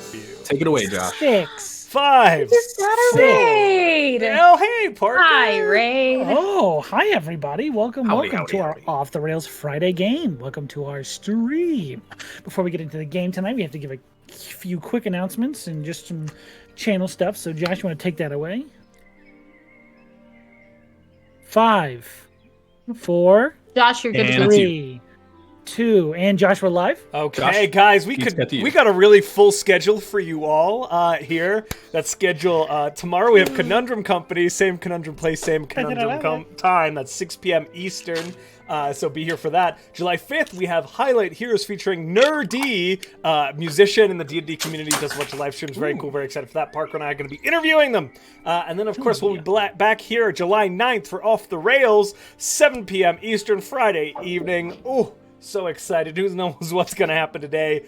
of you. Take it away, Josh. 6. 5. Just got a raid. Oh, hey, Parker. Hi, raid. Oh, hi everybody. Welcome Howdy, to our howdy. Off the Rails Friday game. Welcome to our stream. Before we get into the game tonight, we have to give a few quick announcements and just some channel stuff. So Josh, you want to take that away? 5, 4, Josh, you're good to And go. it's you. 3, 2, and Josh, we're live. Okay, Josh, guys, we it's got to you. got a really full schedule for you all here. That schedule tomorrow we have Conundrum Company, same Conundrum place, same Conundrum time. That's 6 p.m. Eastern. So be here for that. July 5th, we have Highlight Heroes featuring Nerdy, musician in the D&D community, does a bunch of live streams. Very cool, very excited for that. Parker and I are going to be interviewing them. And then, of course, we'll be back here July 9th for Off the Rails, 7 p.m. Eastern, Friday evening. Oh, so excited. Who knows what's going to happen today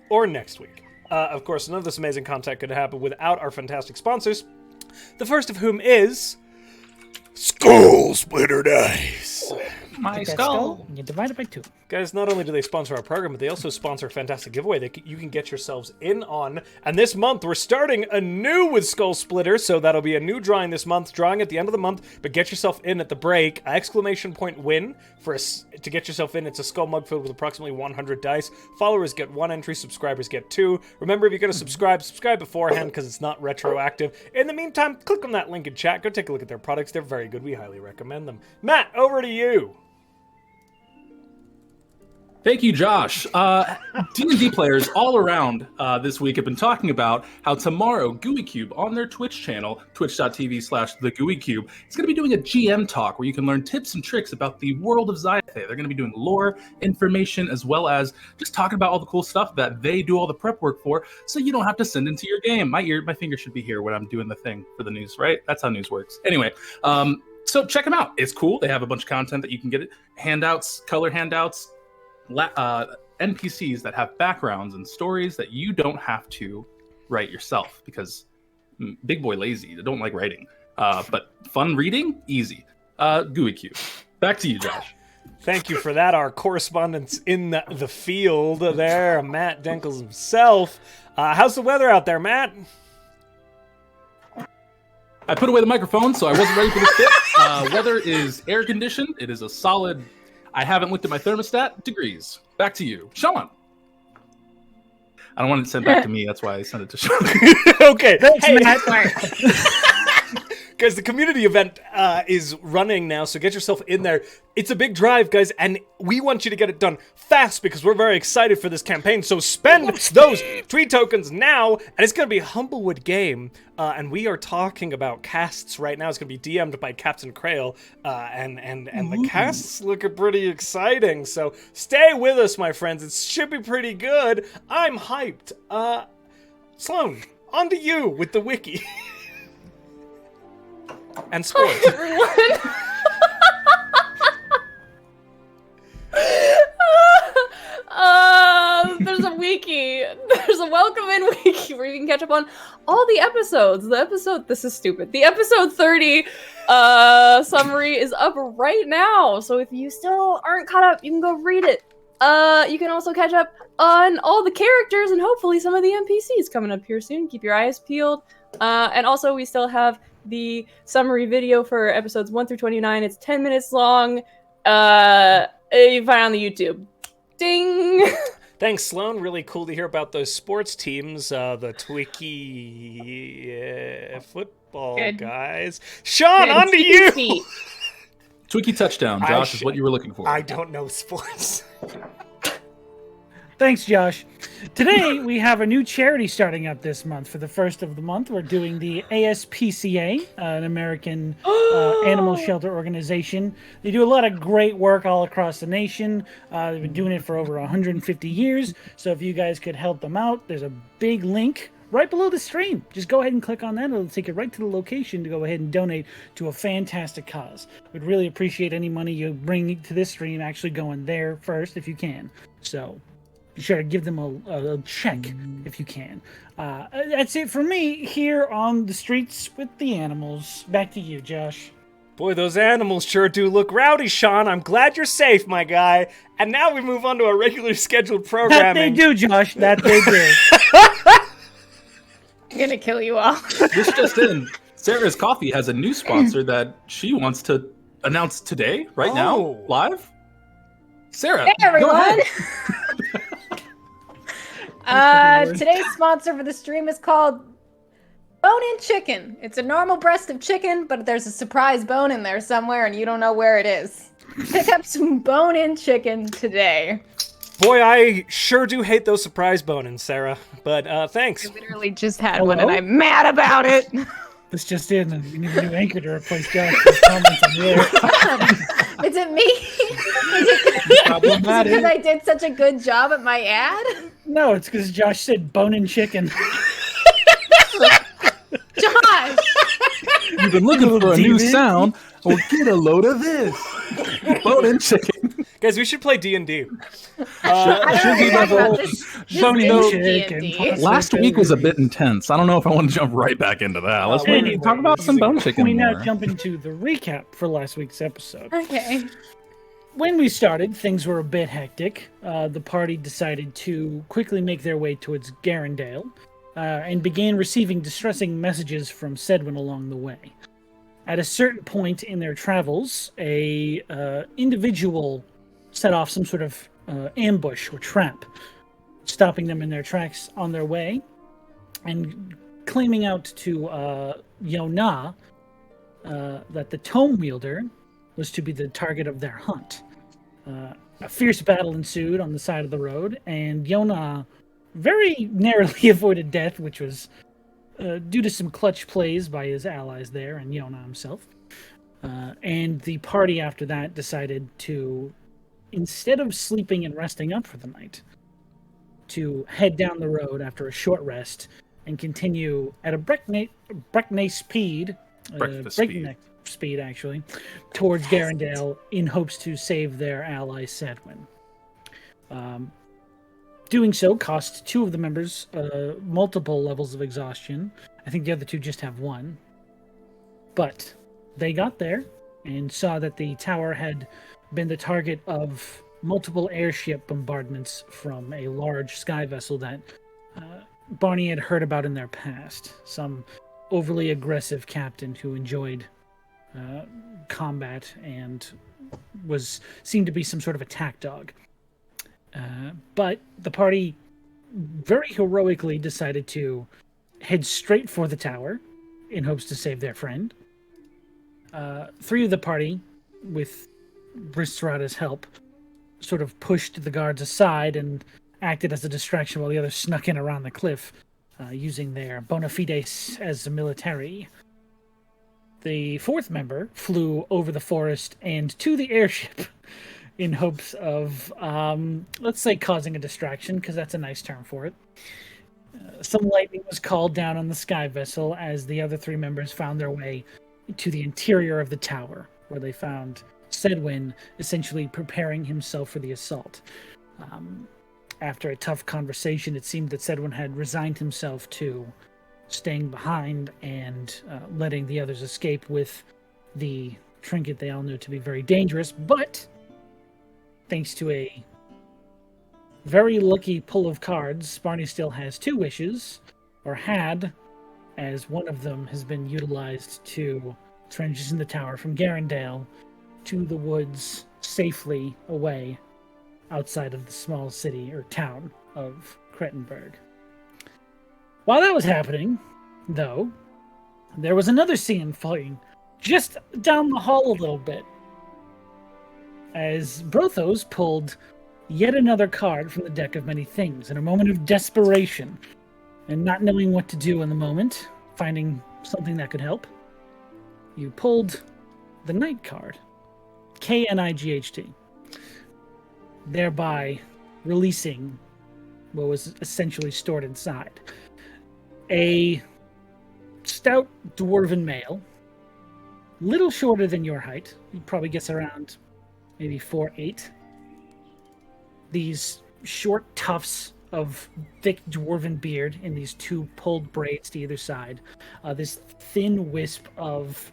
or next week. Of course, none of this amazing content could happen without our fantastic sponsors. The first of whom is Skull Splitter Dice. My That skull. and you divide it by 2. Guys, not only do they sponsor our program, but they also sponsor a fantastic giveaway that you can get yourselves in on. And this month, we're starting anew with Skull Splitter, so that'll be a new drawing this month, drawing at the end of the month, but get yourself in at the break. Exclamation point win to get yourself in. It's a skull mug filled with approximately 100 dice. Followers get 1 entry, subscribers get 2. Remember, if you're going to subscribe beforehand because it's not retroactive. In the meantime, click on that link in chat. Go take a look at their products. They're very good. We highly recommend them. Matt, over to you. Thank you, Josh. D&D players all around this week have been talking about how tomorrow GUICube on their Twitch channel, twitch.tv/TheGUICube, is going to be doing a GM talk where you can learn tips and tricks about the world of Zyathe. They're going to be doing lore, information, as well as just talking about all the cool stuff that they do all the prep work for, so you don't have to send into your game. My finger should be here when I'm doing the thing for the news, right? That's how news works. Anyway, so check them out. It's cool. They have a bunch of content that you can get. Handouts, color handouts, NPCs that have backgrounds and stories that you don't have to write yourself because big boy lazy. I don't like writing. But fun reading, easy. GUICube. Back to you, Josh. Thank you for that. Our correspondent in the field there, Matt Denkles himself. How's the weather out there, Matt? I put away the microphone, so I wasn't ready for this bit. Weather is air conditioned. It is a solid, I haven't looked at my thermostat, degrees. Back to you. Sean. I don't want it sent back to me. That's why I sent it to Sean. Okay. Thanks, Hey, Matt. guys, the community event is running now, so get yourself in there. It's a big drive, guys, and we want you to get it done fast because we're very excited for this campaign. So spend those 3 tokens now, and it's going to be a Humblewood game. And we are talking about casts right now. It's going to be DM'd by Captain Krail, and the casts look pretty exciting. So stay with us, my friends. It should be pretty good. I'm hyped. Sloan, on to you with the wiki. And sports. Everyone. There's a wiki. There's a welcome in wiki where you can catch up on all the episodes. This is stupid. The episode 30 summary is up right now. So if you still aren't caught up, you can go read it. You can also catch up on all the characters and hopefully some of the NPCs coming up here soon. Keep your eyes peeled. And also we still have the summary video for episodes 1 through 29. It's 10 minutes long. You can find it on the YouTube. Ding! Thanks, Sloan. Really cool to hear about those sports teams, the Twiki football guys. Sean, on to you! Twiki touchdown, Josh, is what you were looking for. I don't know sports. Thanks, Josh. Today, we have a new charity starting up this month. For the first of the month, we're doing the ASPCA, an American animal shelter organization. They do a lot of great work all across the nation. They've been doing it for over 150 years. So if you guys could help them out, there's a big link right below the stream. Just go ahead and click on that. It'll take you right to the location to go ahead and donate to a fantastic cause. We'd really appreciate any money you bring to this stream actually going there first if you can. So be sure to give them a check if you can. That's it for me here on the streets with the animals. Back to you, Josh. Boy, those animals sure do look rowdy, Sean. I'm glad you're safe, my guy. And now we move on to our regularly scheduled programming. That they do, Josh. That they do. gonna kill you all. This just in. Sarah's Coffee has a new sponsor that she wants to announce today, right now, live. Sarah, Hey everyone! Go ahead. Today's sponsor for the stream is called Bone-In Chicken. It's a normal breast of chicken, but there's a surprise bone in there somewhere and you don't know where it is. Pick up some Bone-In Chicken today. Boy, I sure do hate those surprise bonings, Sarah. But thanks. I literally just had one and I'm mad about it. This just in, and we need a new anchor to replace Josh's comments on the air. Is it me? Is it because I did such a good job at my ad? No, it's because Josh said bone-in chicken. Josh! You've been looking for a new sound. Well, get a load of this. Bone-in chicken. Guys, we should play D&D. Last week was a bit intense. I don't know if I want to jump right back into that. Let's talk about some bone chicken. We now jump into the recap for last week's episode. Okay. When we started, things were a bit hectic. The party decided to quickly make their way towards Garendale and began receiving distressing messages from Sedwin along the way. At a certain point in their travels, a individual set off some sort of ambush or trap, stopping them in their tracks on their way, and claiming out to Yona that the tome wielder was to be the target of their hunt. A fierce battle ensued on the side of the road, and Yona very narrowly avoided death, which was due to some clutch plays by his allies there and Yona himself. And the party after that decided to, instead of sleeping and resting up for the night, to head down the road after a short rest and continue at a breakneck speed, actually, towards Garendale in hopes to save their ally Sedwin. Doing so cost two of the members multiple levels of exhaustion. I think the other two just have one. But they got there and saw that the tower had been the target of multiple airship bombardments from a large sky vessel that Barney had heard about in their past. Some overly aggressive captain who enjoyed combat and seemed to be some sort of attack dog. But the party very heroically decided to head straight for the tower in hopes to save their friend. Three of the party, with Rhystrata's help, sort of pushed the guards aside and acted as a distraction while the others snuck in around the cliff, using their bona fides as a military. The fourth member flew over the forest and to the airship in hopes of, let's say, causing a distraction, because that's a nice term for it. Some lightning was called down on the sky vessel as the other three members found their way to the interior of the tower, where they found Sedwin essentially preparing himself for the assault. After a tough conversation, it seemed that Sedwin had resigned himself to staying behind and letting the others escape with the trinket they all knew to be very dangerous, but thanks to a very lucky pull of cards, Barney still has two wishes, or had, as one of them has been utilized to transition the tower from Garendale to the woods safely away outside of the small city or town of Krettenberg. While that was happening, though, there was another scene fighting just down the hall a little bit, as Brothos pulled yet another card from the deck of many things in a moment of desperation and not knowing what to do in the moment, finding something that could help. You pulled the Knight card, Knight, thereby releasing what was essentially stored inside. A stout dwarven male, little shorter than your height. He probably gets around maybe 4'8". These short tufts of thick dwarven beard in these two pulled braids to either side. This thin wisp of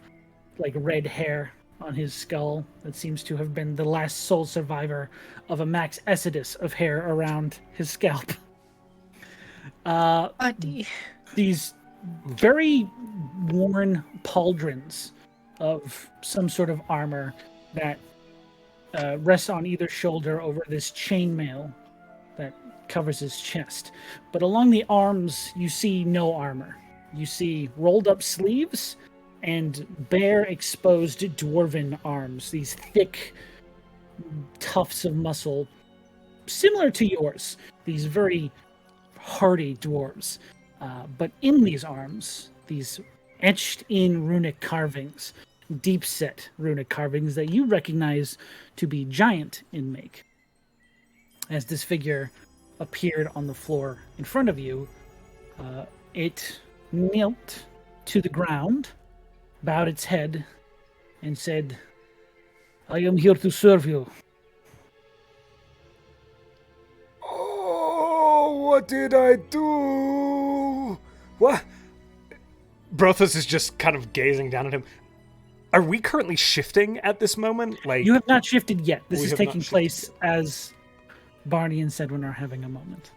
like red hair on his skull that seems to have been the last sole survivor of a max exodus of hair around his scalp. These very worn pauldrons of some sort of armor that rests on either shoulder over this chainmail that covers his chest. But along the arms, you see no armor. You see rolled up sleeves and bare exposed dwarven arms, these thick tufts of muscle, similar to yours, these very hardy dwarves. But in these arms, these etched in runic carvings, deep set runic carvings that you recognize to be giant in make. As this figure appeared on the floor in front of you, it knelt to the ground, bowed its head, and said, "I am here to serve you." Oh, what did I do? What? Brothos is just kind of gazing down at him. Are we currently shifting at this moment? Like, You have not shifted yet. This We is have taking not shifted place as Barney and Sedwin are having a moment.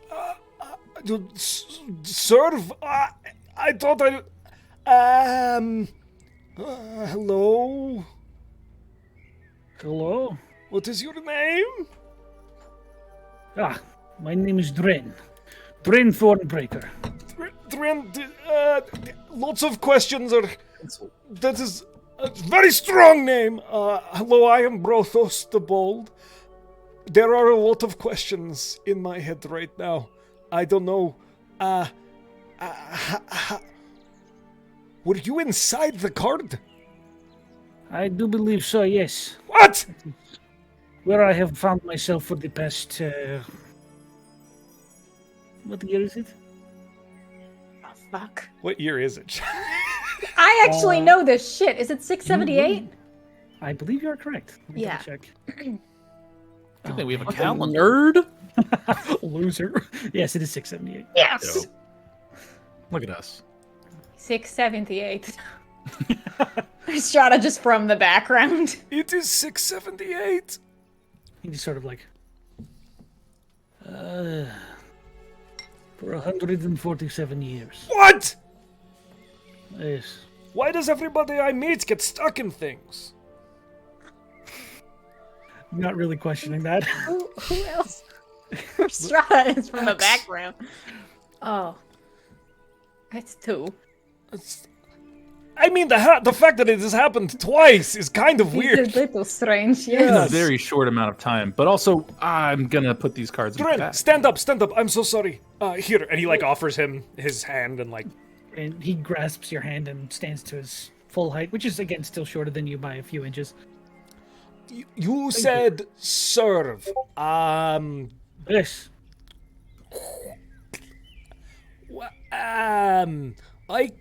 serve? I thought hello? Hello? What is your name? My name is Dren. Dren Thornbreaker. Lots of questions are... That is a very strong name. Hello, I am Brothos the Bold. There are a lot of questions in my head right now. I don't know. Were you inside the card? I do believe so, yes. What? Where I have found myself for the past... what year is it? Oh, fuck. What year is it? I actually know this shit. Is it 678? I believe you are correct. Let me Yeah. double check. Good thing we have a calendar. Nerd. Loser. Yes, it is 678. Yes. Look at us. 678. Rhystrata just from the background. It is 678. He just sort of like... for 147 years. What? Yes. Why does everybody I meet get stuck in things? Not really questioning that. Who else? Rhystrata is from the background. Oh. That's two. I mean, the fact that it has happened twice is kind of It's weird. a little strange, In yes. a very short amount of time, but also I'm gonna put these cards in the Dren, back. stand up. I'm so sorry. Here, and he like offers him his hand and like, And he grasps your hand and stands to his full height, which is again still shorter than you by a few inches. you said serve. Yes. I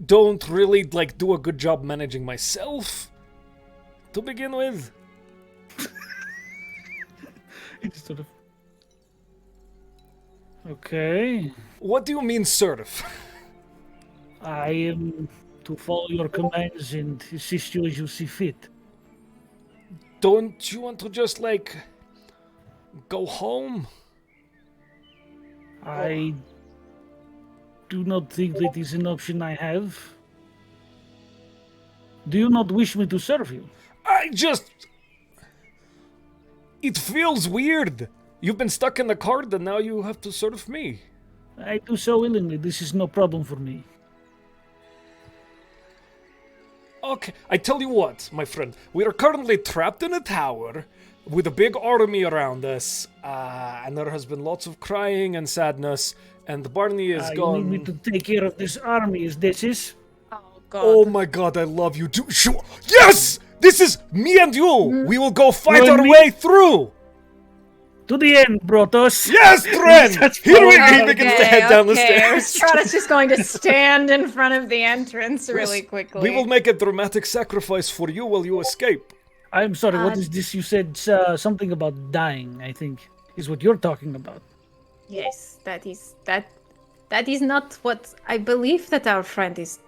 don't really like do a good job managing myself to begin with. He just sort of... Okay. What do you mean serve? I am to follow your commands and assist you as you see fit. Don't you want to just like go home? I do not think that is an option I have. Do you not wish me to serve you? It feels weird. You've been stuck in the card and now you have to serve me. I do so willingly. This is no problem for me. Okay, I tell you what, my friend. We are currently trapped in a tower with a big army around us, and there has been lots of crying and sadness, and Barney is You gone. need me to take care of this army, is this is? Oh, God. Oh my god, I love you. Sure. Yes! This is me and you! We will go fight You and our me? way through! To the end, Brothos! Yes, Dren! That's Here we fine. he begins to head down the stairs. Rhystrata's just going to stand in front of the entrance really quickly. We will make a dramatic sacrifice for you while you escape. I'm sorry, what is this? You said something about dying, I think, is what you're talking about. Yes, that is not what I believe that our friend is.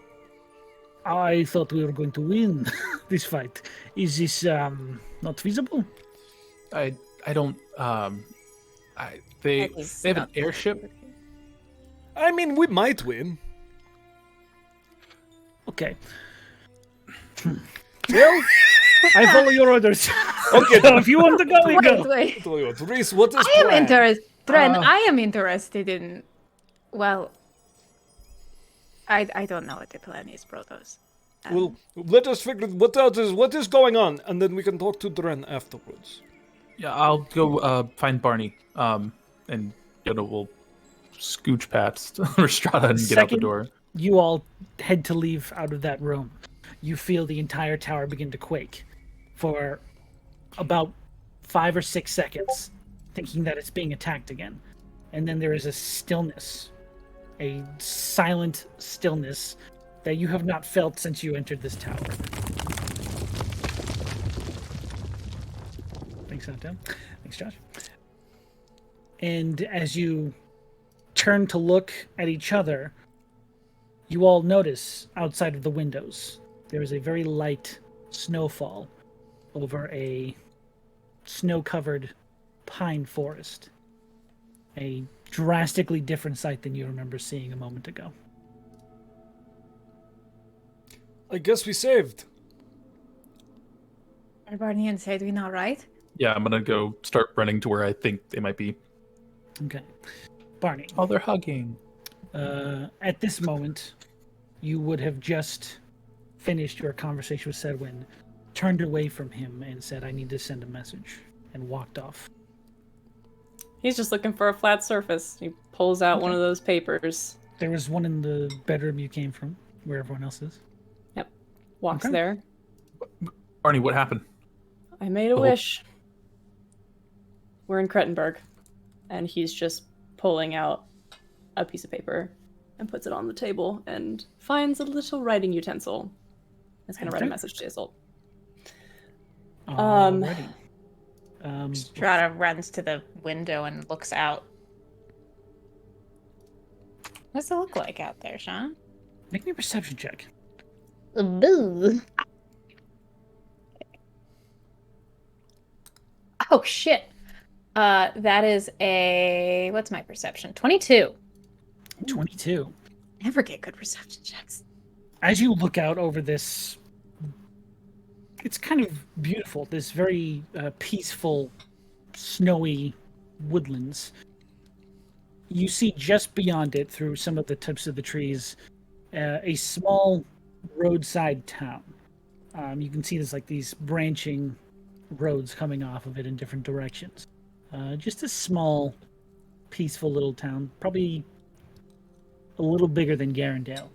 I thought we were going to win this fight. Is this not feasible? I don't. They That is have an not- airship. I mean, we might win. Okay. Well, I follow your orders. Okay. So if you want to go, we go. Wait. Reese, what is I am plan? interested. Dren, I am interested in. Well, I don't know what the plan is, Brothos. Well, let us figure what is going on, and then we can talk to Dren afterwards. Yeah, I'll go find Barney. And we'll scooch past Rhystrata and get out the Second, door. you all head to leave out of that room. You feel the entire tower begin to quake for about 5 or 6 seconds, thinking that it's being attacked again. And then there is a stillness, a silent stillness that you have not felt since you entered this tower. Thanks, Tim. Thanks, Josh. And as you turn to look at each other, you all notice outside of the windows there is a very light snowfall over a snow-covered pine forest. A drastically different sight than you remember seeing a moment ago. I guess we saved. Are Barney and Sedwin all right? Yeah, I'm gonna go start running to where I think they might be. Okay. Barney, Oh, they're hugging. at this moment, you would have just finished your conversation with Sedwin, turned away from him and said, I need to send a message, and walked off. He's just looking for a flat surface. He pulls out one of those papers. There was one in the bedroom you came from, where everyone else is. Yep. Walks Okay. there. Barney, what happened? I made a Oh. wish. We're in Krettenberg. And he's just pulling out a piece of paper and puts it on the table and finds a little writing utensil. It's going to write a Okay. message to Isolt. Alrighty. Strata runs to the window and looks out. What's it look like out there, Sean? Make me a perception check. Boo. Oh shit. That is a what's my perception? 22. 22. Never get good perception checks. As you look out over this, it's kind of beautiful, this very peaceful, snowy woodlands. You see just beyond it, through some of the tips of the trees, a small roadside town. You can see there's like these branching roads coming off of it in different directions. Just a small, peaceful little town, probably a little bigger than Garendale,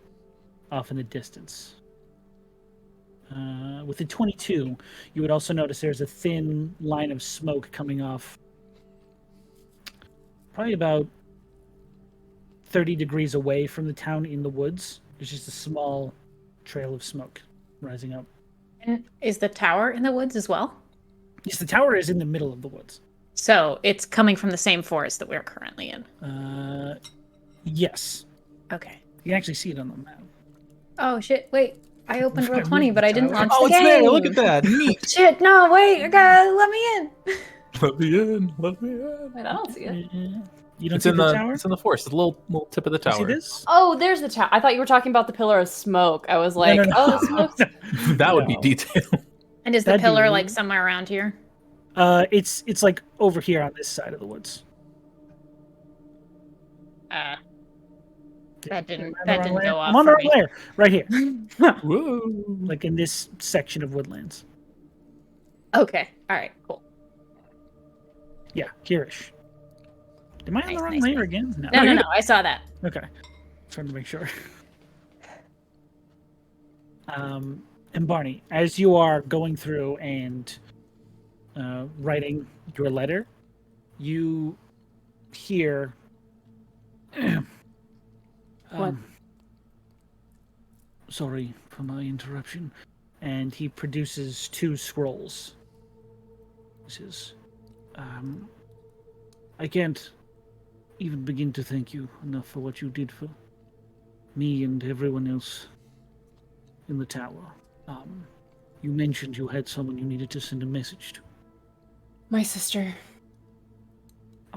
off in the distance. With the 22, you would also notice there's a thin line of smoke coming off, probably about 30 degrees away from the town in the woods. There's just a small trail of smoke rising up. And is the tower in the woods as well? Yes, the tower is in the middle of the woods. So it's coming from the same forest that we're currently in. Yes. Okay. You can actually see it on the map. Oh shit! Wait, I opened roll 20, but I didn't launch Oh, the it's game. there! Look at that! Neat! Shit! No, wait! Let me in. Let me in! Let me in! Wait, I don't see it. You don't It's see in the the tower? it's in the forest. It's the little tip of the You tower. see this? Oh, there's the tower. I thought you were talking about the pillar of smoke. I was like, no. oh, the smoke's... That would be No. detail. And is the That'd be pillar weird. like somewhere around here? It's like over here on this side of the woods. That didn't Am I on the wrong go layer? off I'm on the for right me. layer, right here, Whoa! like in this section of woodlands. Okay. All right. Cool. Yeah, hereish. Am I on the Nice, wrong nice, layer nice. again? No, you're no. I saw that. good. Okay, trying to make sure. And Barney, as you are going through and writing your letter, you hear. What? Sorry for my interruption. And he produces 2 scrolls. He says, I can't even begin to thank you enough for what you did for me and everyone else in the tower. You mentioned you had someone you needed to send a message to. My sister.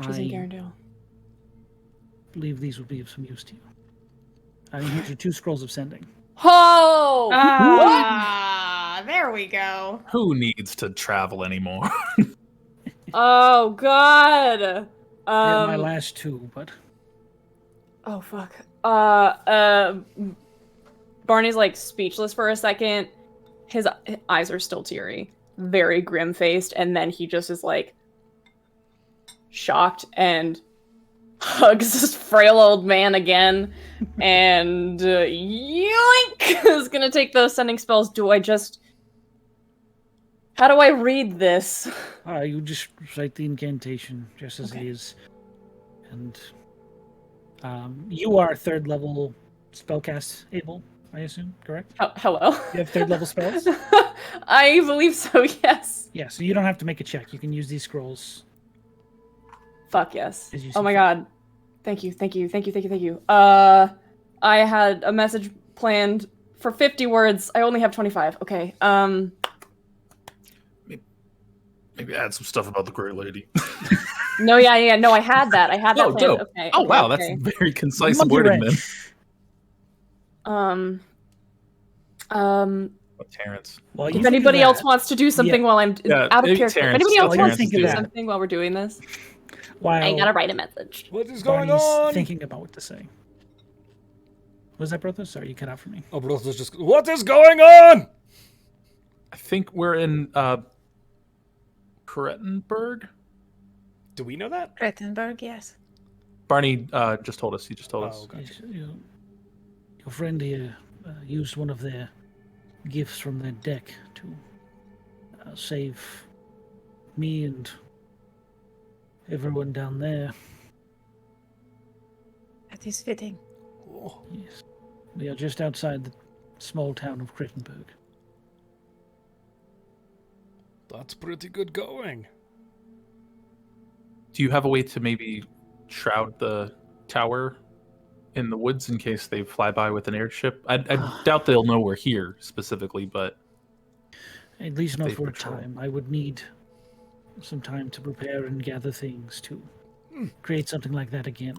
She's in I Garendale. believe these will be of some use to you. Here's your 2 scrolls of sending. Oh! Ah, there we go. Who needs to travel anymore? Oh god. They're my last two, but Oh fuck. Barney's like speechless for a second. His eyes are still teary, very grim-faced, and then he just is like shocked and hugs this frail old man again, and yoink is gonna take those sending spells. How do I read this? you just recite the incantation just as it is, and you are 3rd level spellcast able, I assume, correct? Hello. You have 3rd level spells. I believe so. Yes. Yeah, so you don't have to make a check. You can use these scrolls. Fuck yes. As you Oh see my fit. god. Thank you. I had a message planned for 50 words. I only have 25. Okay. Maybe add some stuff about the Grey Lady. No, yeah. No, I had that. Oh, planned. dope. Okay. Oh, okay, wow, okay. that's very concise Monkey wording wrench. then. Terrence. Well, you If think of anybody that. else wants to do something while I'm Yeah, out of maybe character, if Terrence- anybody else While wants you to think of do that. something while we're doing this, While I gotta write a message. What is going Barney's on? thinking about what to say. Was that Brothos? Sorry, you cut out for me. Oh, Brothos just. What is going on? I think we're in Krettenberg. Do we know that? Rettenberg, yes. Barney just told us. He just told us. Oh, gotcha. Yes, your friend here used one of their gifts from their deck to save me and everyone down there. That is fitting. Oh, Yes. We are just outside the small town of Krettenberg. that's pretty good going. Do you have a way to maybe shroud the tower in the woods in case they fly by with an airship? I doubt they'll know we're here specifically, but At least not They for a patrol. time. I would need some time to prepare and gather things to create something like that again.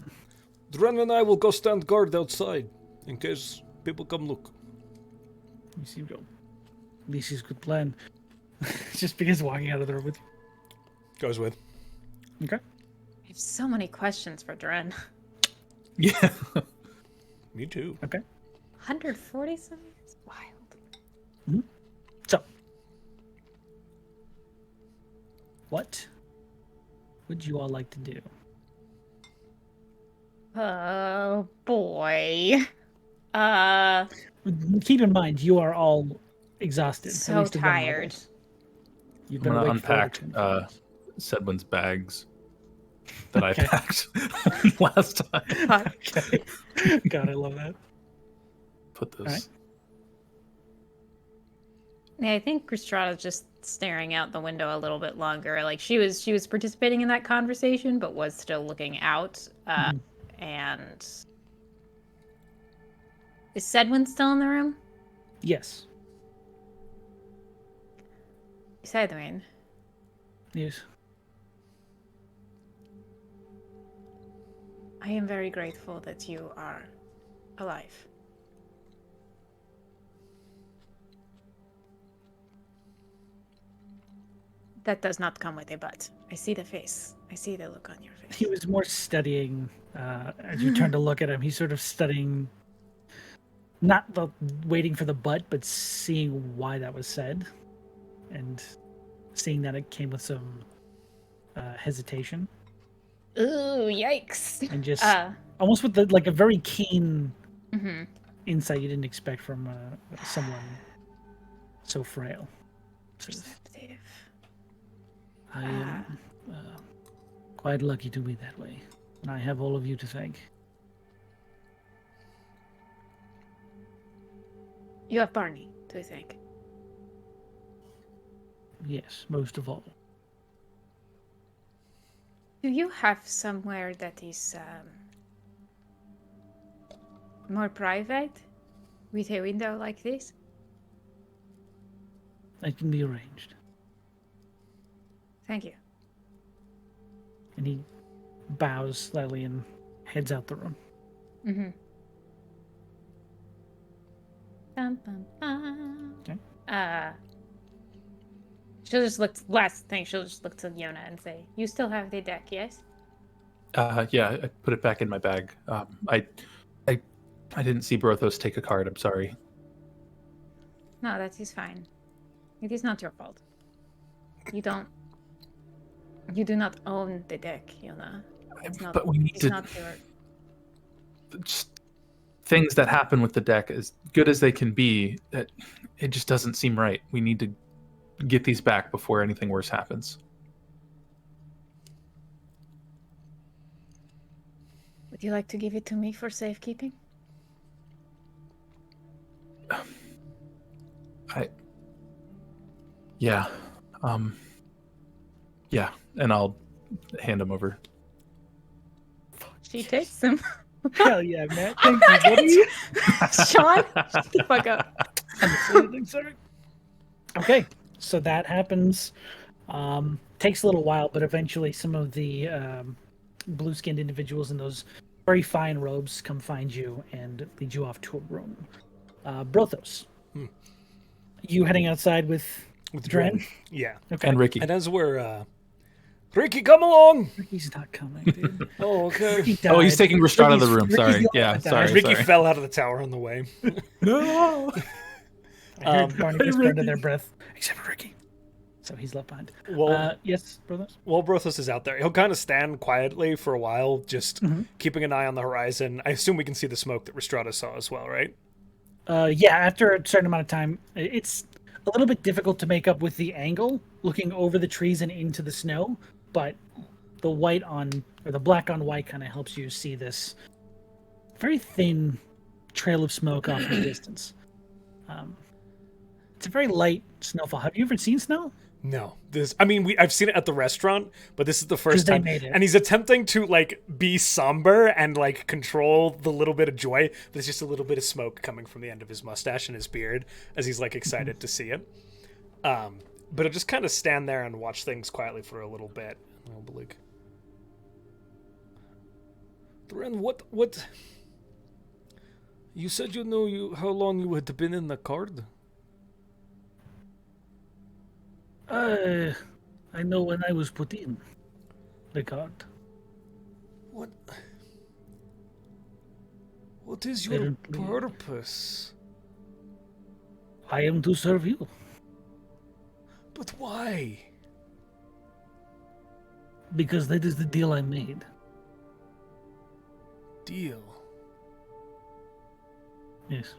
Dren and I will go stand guard outside in case people come look. You see, go. At least he's a good plan. Just begins walking out of the room with Goes with. you. Okay. I have so many questions for Dren. yeah. Me too. Okay. 140 something? It's wild. So, what would you all like to do? Oh boy. Keep in mind, you are all exhausted. at So least at one tired. level. You've I'm been gonna awake for unpack 24 hours. Sedwin's bags that Okay. I packed last time. Okay. God, I love that. Put those. Alright. Yeah, I think Rhystrata's just staring out the window a little bit longer. Like she was participating in that conversation, but was still looking out. And is Sedwin still in the room? Yes. Sedwin, Yes. I am very grateful that you are alive. That does not come with a but. I see the face. I see the look on your face. He was more studying as you turn to look at him. He's sort of studying, not the waiting for the but, but seeing why that was said, and seeing that it came with some hesitation, Ooh, yikes. and just almost with a very keen Mhm. insight you didn't expect from someone so frail. Sort of, Perceptive. I am quite lucky to be that way, and I have all of you to thank. You have Barney to thank. Yes, most of all. Do you have somewhere that is more private with a window like this? That can be arranged. Thank you. And he bows slightly and heads out the room. Mm-hmm. Bum, bum, bum. Okay. She'll just look. Last thing, she'll just look to Yona and say, "You still have the deck, yes?" Yeah, I put it back in my bag. I didn't see Brothos take a card. I'm sorry. No, that is fine. It is not your fault. You do not own the deck, Yona. It's not. But we need it's to. not your. Just things that happen with the deck, as good as they can be, that it just doesn't seem right. We need to get these back before anything worse happens. Would you like to give it to me for safekeeping? Yeah. Yeah, and I'll hand them over. She takes them. Hell yeah, Matt. Thank you, buddy. Sean, shut the fuck up. Sorry. Okay, so that happens. Takes a little while, but eventually some of the blue-skinned individuals in those very fine robes come find you and lead you off to a room. Brothos, you heading outside with Dren? Yeah. Okay. And Ricky. And as we're Ricky, come along. Ricky's not coming, dude. Oh, okay. Ricky Oh, he's died. taking Rhystrata the room. Ricky's Sorry. the only Yeah, one that sorry. died. Ricky fell out of the tower on the way. No. I heard Barney whisper under their breath, except for Ricky. So he's left behind. Well, Yes, Brothos? while Brothos is out there, he'll kind of stand quietly for a while, just keeping an eye on the horizon. I assume we can see the smoke that Rhystrata saw as well, right? Yeah, after a certain amount of time, it's a little bit difficult to make up with the angle, looking over the trees and into the snow, but the white on, or the black on white kind of helps you see this very thin trail of smoke off in the distance. It's a very light snowfall. Have you ever seen snow? No, I've seen it at the restaurant, but this is the first they time. made it. And he's attempting to be somber and control the little bit of joy, but it's just a little bit of smoke coming from the end of his mustache and his beard as he's excited to see it. But he'll just kind of stand there and watch things quietly for a little bit. And I'll be like, Dren, what? You said you knew how long you had been in the card? I know when I was put in the card. What is your Apparently. purpose? I am to serve you. But why? Because that is the deal I made. Deal. Yes.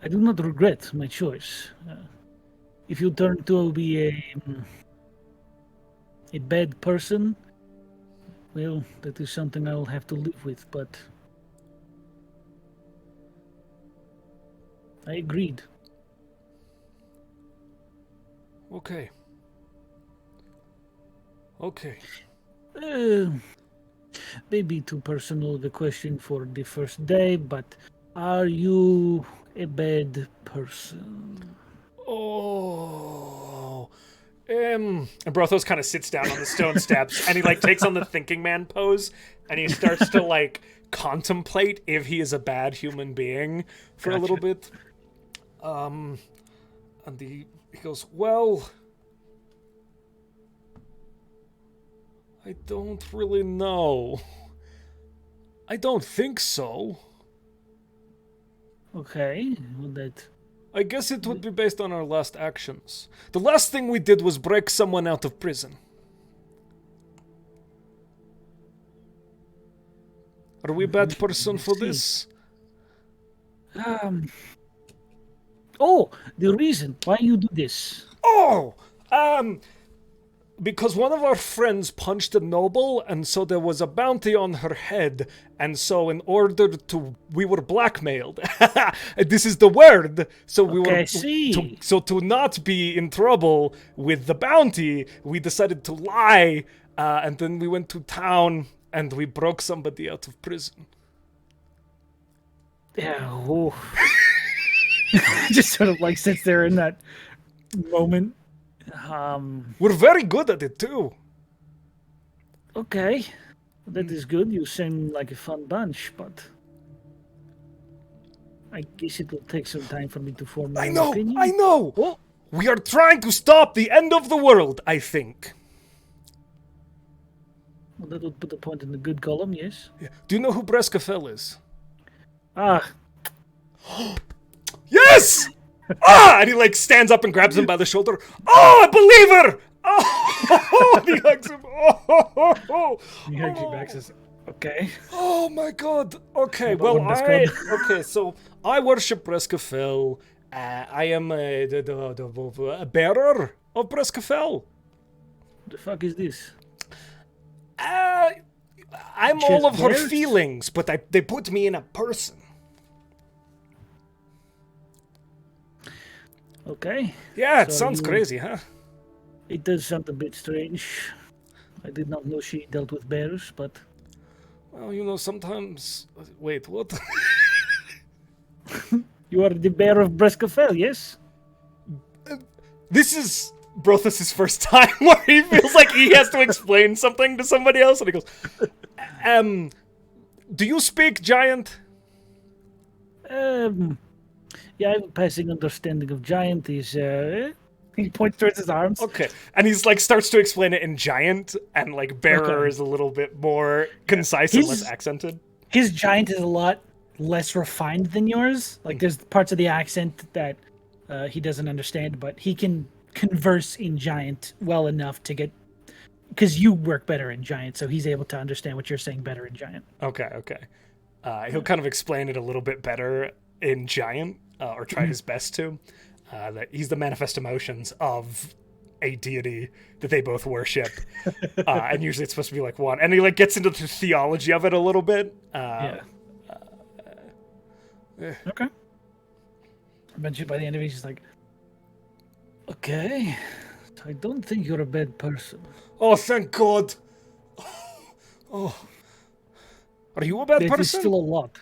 I do not regret my choice. If you turn to be a bad person, well, that is something I will have to live with, but I agreed. Okay. Maybe too personal the question for the first day, but are you a bad person? Oh. And Brothos kind of sits down on the stone steps and he takes on the thinking man pose and he starts to contemplate if he is a bad human being for a little bit. And he goes, well, I don't really know. I don't think so. Okay, well that... I guess it would be based on our last actions. The last thing we did was break someone out of prison. Are we a bad person for this? Oh, the reason why you do this. Oh! Because one of our friends punched a noble, and so there was a bounty on her head, and so in order to... we were blackmailed. This is the word! So we were... see. To not be in trouble with the bounty, we decided to lie, and then we went to town, and we broke somebody out of prison. Yeah, oh. Just sort of sits there in that moment. We're very good at it, too. Okay. That is good. You seem like a fun bunch, but I guess it will take some time for me to form my I own know, opinion. I know! Oh, We are trying to stop the end of the world, I think. well, that would put the point in the good column, yes. Do you know who Breskafell is? Ah, Yes! Ah! And he like stands up and grabs him by the shoulder. Oh, a believer! Oh, and he hugs him. Oh. he hugs you back, says, okay. Oh my god. Okay, Number well, one Discord. okay, so I worship Breskafell. I am the bearer of Breskafell. The fuck is this? I'm She all has of her bears? feelings, but they put me in a person. Okay. Yeah, it So sounds you- crazy, huh? It does sound a bit strange. I did not know she dealt with bears, but Well, you know, sometimes... Wait, what? you are the bear of Breskafell, yes? This is Brothos' first time where he feels like he has to explain something to somebody else, and he goes, do you speak giant? Yeah, I have a passing understanding of giant. He points towards his arms. Okay. And he's like, starts to explain it in giant, and like bearer Okay. is a little bit more concise and He's- less accented. His giant is a lot less refined than yours. Like, there's parts of the accent that he doesn't understand, but he can converse in giant well enough to get... Because you work better in giant, so he's able to understand what you're saying better in giant. Okay. He'll kind of explain it a little bit better in giant, or try his best to. That he's the manifest emotions of a deity that they both worship, and usually it's supposed to be like one. And he like gets into the theology of it a little bit. Okay. Eventually, by the end of it, he's like, okay, I don't think you're a bad person. Oh, thank God! Oh, are you a bad That is person? still a lot.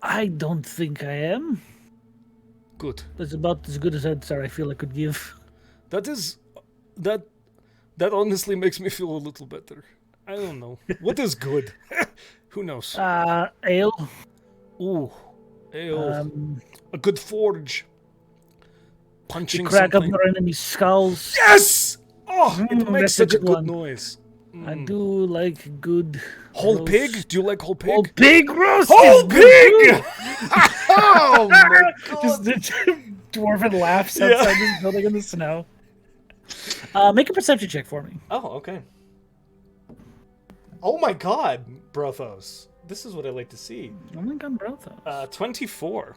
I don't think I am. Good. That's about as good as answer I feel I could give. That honestly makes me feel a little better. I don't know. What is good? Who knows? Ale. Ooh, ale. A good forge. Punching Crack up something. your enemy's skulls. Yes! Oh, it makes that's a such a good good one. noise. I do like good. Whole roast. pig? Do you like whole pig? Whole pig roast. Whole is good pig! Oh my God. Just the dwarven laughs Yeah. outside this building in the snow. Make a perception check for me. Oh, okay. Oh my God, Brothos. This is what I like to see. Oh my god, Brothos. 24.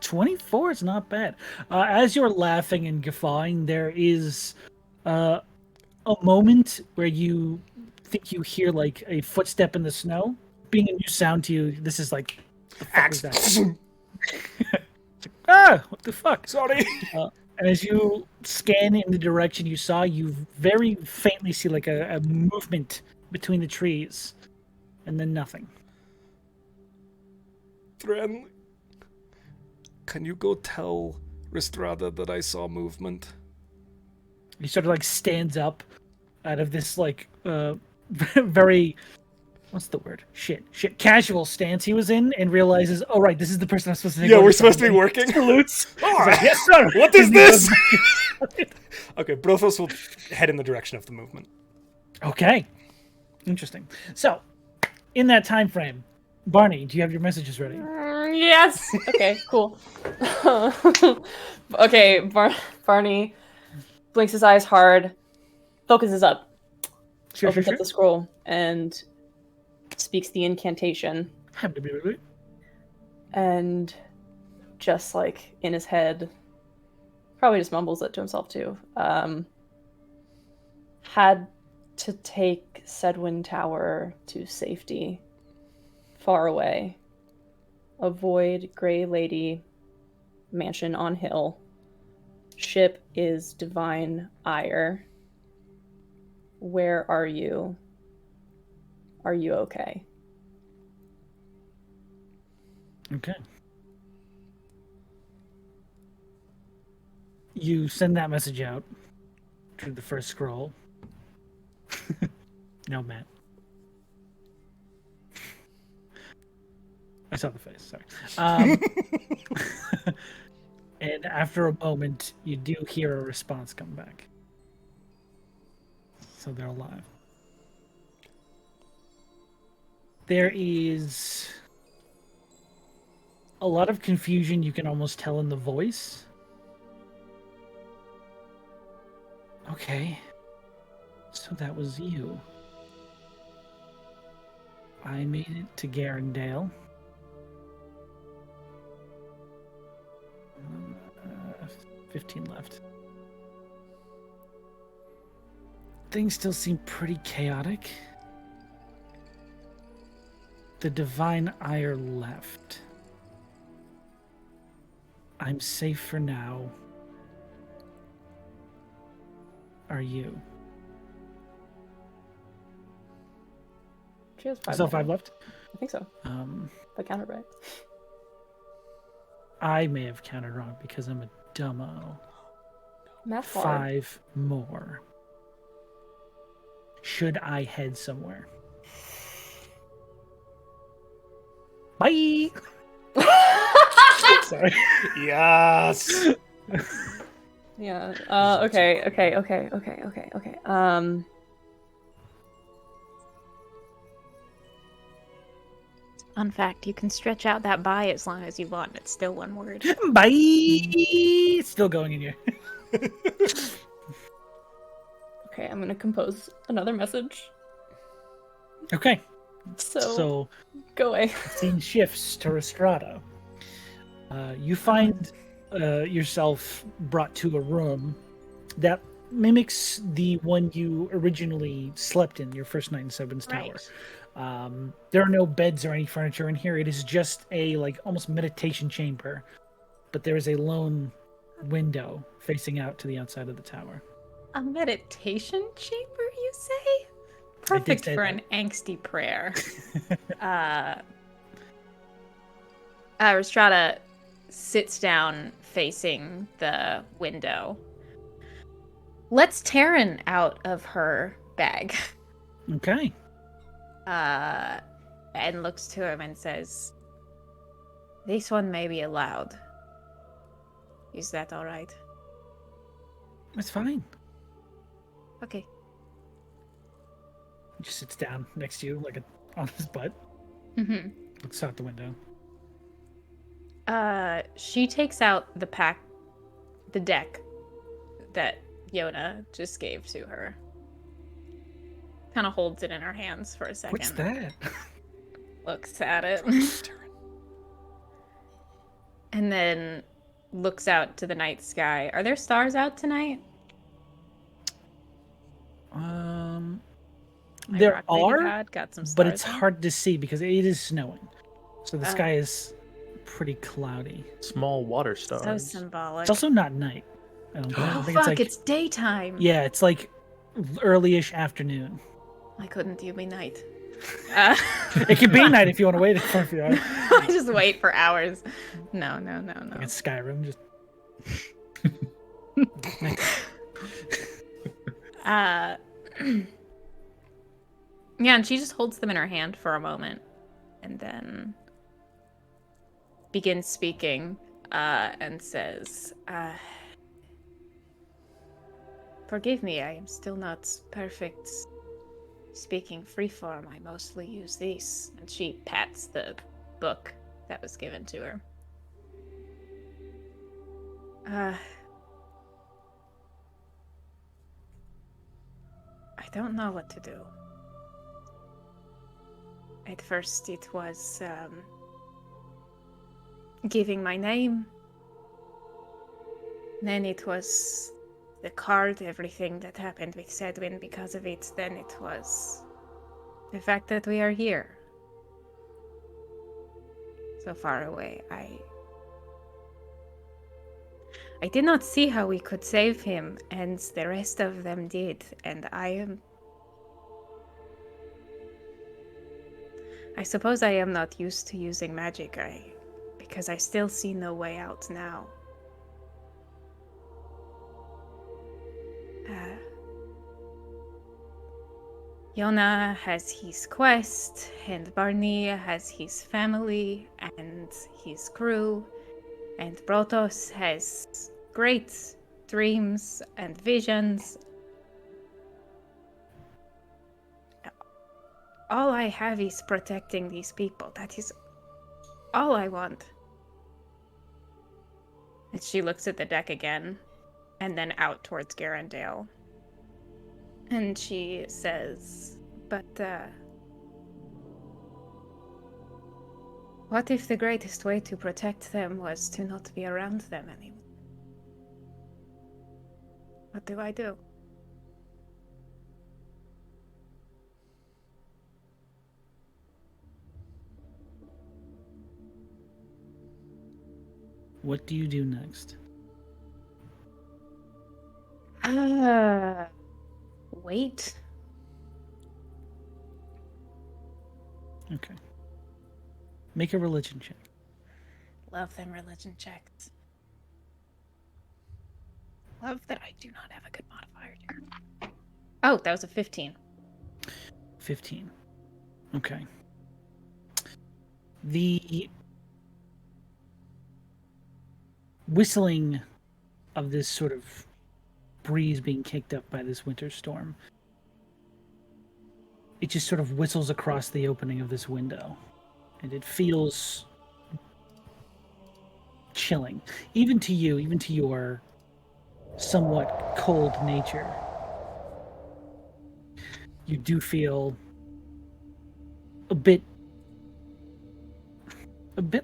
24 is not bad. As you're laughing and guffawing, there is a moment where you think you hear like a footstep in the snow. Being a new sound to you, this is like, the fuck is that? Ah, what the fuck? Sorry. And as you scan in the direction you saw, you very faintly see like a movement between the trees, and then nothing. Friend, can you go tell Rhystrata that I saw movement? He sort of like stands up out of this like very, what's the word? Shit, casual stance he was in, and realizes, oh right, this is the person I'm supposed to take Yeah, over we're supposed to be from. working. Salutes. Oh, He's like, yes, sir. what is And he this? goes- Okay, Brothos will head in the direction of the movement. Okay, interesting. So, in that time frame, Barney, do you have your messages ready? Yes. Okay. Cool. Okay. Barney blinks his eyes hard, focuses up, opens up the scroll, and speaks the incantation. And just like in his head, probably just mumbles it to himself too. Had to take Sedwin Tower to safety, far away. Avoid Grey Lady Mansion on Hill. Ship is Divine Ire. Where are you? Are you okay? Okay. You send that message out through the first scroll. No, Matt. I saw the face. Sorry. And after a moment, you do hear a response come back. So they're alive. There is a lot of confusion you can almost tell in the voice. Okay. So that was you. I made it to Garendale. 15 left. Things still seem pretty chaotic. The Divine Ire left. I'm safe for now. Are you? She has 5 Still more. 5 left? I think so. If I counted right. I may have counted wrong because I'm a dumbo. Math hard. 5 more. Should I head somewhere? Bye! Sorry. Yes. Yeah. Okay. Fun fact, you can stretch out that bye as long as you want. It's still one word. Bye! Still going in here. Okay, I'm gonna compose another message. Okay. So go away. Scene shifts to Rhystrata. You find yourself brought to a room that mimics the one you originally slept in your first night in Seven's Tower. There are no beds or any furniture in here. It is just a almost meditation chamber, but there is a lone window facing out to the outside of the tower. A meditation chamber, you say? Perfect say for that. an angsty prayer. Rhystrata sits down facing the window. Lets Taryn out of her bag. Okay. And looks to him and says, "This one may be allowed. Is that all right?" That's fine. Okay. He just sits down next to you, on his butt. Mm-hmm. Looks out the window. She takes out the deck that Yona just gave to her. Kind of holds it in her hands for a second. What's that? Looks at it. And then looks out to the night sky. Are there stars out tonight? My There rock lady are, pad got some but it's stars out. hard to see because it is snowing. So the sky is pretty cloudy. Small water So stars. symbolic. It's also not night. I don't think. I Oh think fuck, it's daytime. Yeah, it's early-ish afternoon. Why couldn't you be night? It can be night if you want to wait for a few hours. I just wait for hours. No. Like it's Skyrim, just Yeah, and she just holds them in her hand for a moment and then begins speaking and says, "Forgive me, I am still not perfect speaking freeform. I mostly use these." And she pats the book that was given to her. I don't know what to do. At first it was giving my name. Then it was the card, everything that happened with Sedwin because of it. Then it was the fact that we are here. So far away. I did not see how we could save him, and the rest of them did, and I suppose I am not used to using magic, because I still see no way out now. Yona has his quest, and Barney has his family and his crew, and Brothos has great dreams and visions. All I have is protecting these people. That is all I want. And she looks at the deck again, and then out towards Garandale. And she says, but, what if the greatest way to protect them was to not be around them anymore? What do I do? What do you do next? Wait. Okay. Make a religion check. Love them religion checks. Love that I do not have a good modifier here. Oh, that was a 15. 15. Okay. The whistling of this sort of breeze being kicked up by this winter storm, it just sort of whistles across the opening of this window, and it feels chilling, even to you, even to your somewhat cold nature. You do feel a bit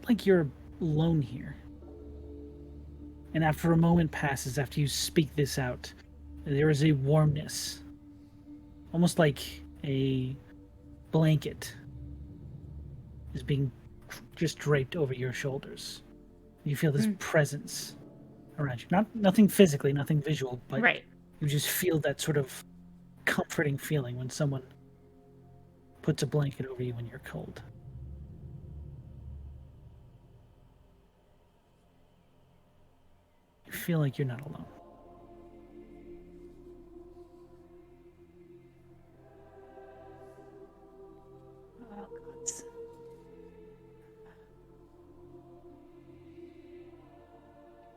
like you're alone here. And after a moment passes, after you speak this out, there is a warmness, almost like a blanket is being just draped over your shoulders. You feel this presence around you. Nothing physically, nothing visual, but Right. you just feel that sort of comforting feeling when someone puts a blanket over you when you're cold. You feel like you're not alone. Oh, God.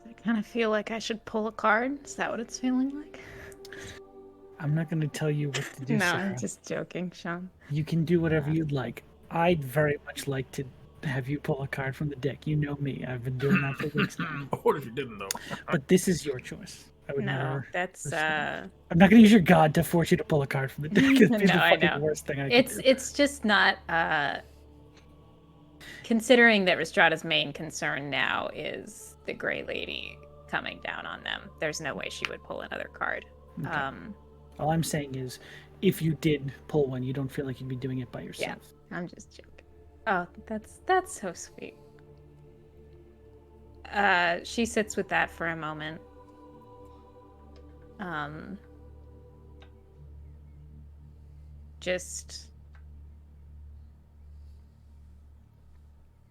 I kind of feel like I should pull a card. Is that what it's feeling like? I'm not going to tell you what to do, No, Sarah. I'm just joking, Sean. You can do whatever you'd like. I'd very much like to have you pull a card from the deck. You know me. I've been doing that for weeks now. What if you didn't though? But this is your choice. I would No, never... that's I'm not going to use your god to force you to pull a card from the deck. It'd be No, the I fucking know. worst thing I could do. It's just not considering that Rhystrata's main concern now is the Grey Lady coming down on them. There's no way she would pull another card. Okay. All I'm saying is, if you did pull one, you don't feel like you'd be doing it by yourself. Yeah, I'm just joking. Oh, that's so sweet. She sits with that for a moment. Just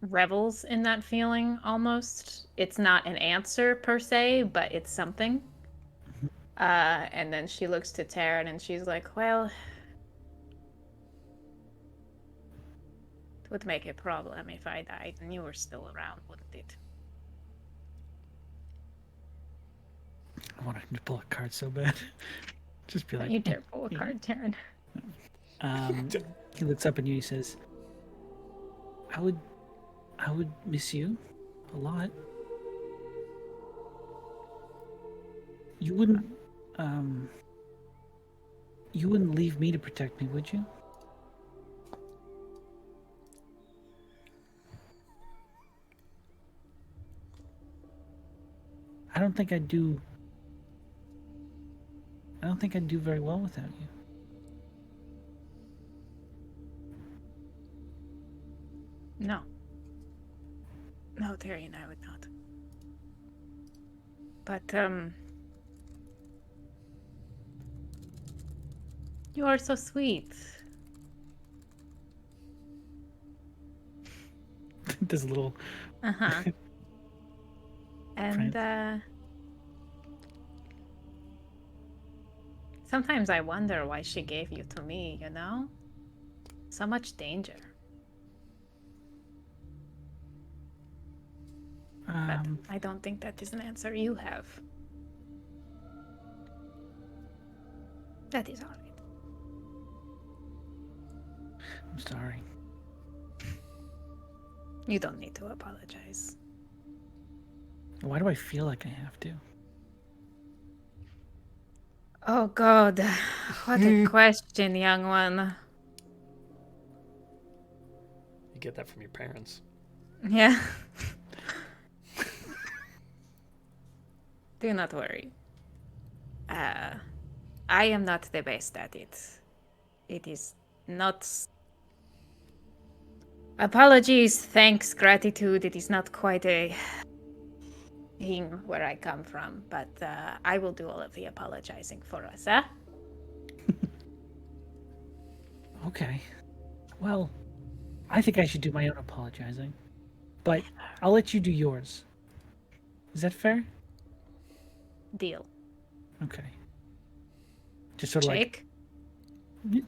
revels in that feeling almost. It's not an answer per se, but it's something. And then she looks to Taryn and she's like, well, it would make a problem if I died and you were still around, wouldn't it? I want him to pull a card so bad. Just be like, You dare pull a card, Taryn. He looks up at you. He says, "I would miss you a lot. You wouldn't leave me to protect me, would you?" I don't think I'd do very well without you. No. No, Taryn, I would not. But, you are so sweet. Does a little... Uh-huh. And, Sometimes I wonder why she gave you to me, you know? So much danger. But I don't think that is an answer you have. That is all right. I'm sorry. You don't need to apologize. Why do I feel like I have to? Oh God, what a question, young one. You get that from your parents. Yeah. Do not worry. I am not the best at it. It is not... Apologies, thanks, gratitude. It is not quite a thing where I come from, but I will do all of the apologizing for us, huh? Okay. Well, I think I should do my own apologizing. But I'll let you do yours. Is that fair? Deal. Okay. Just sort of Jake? like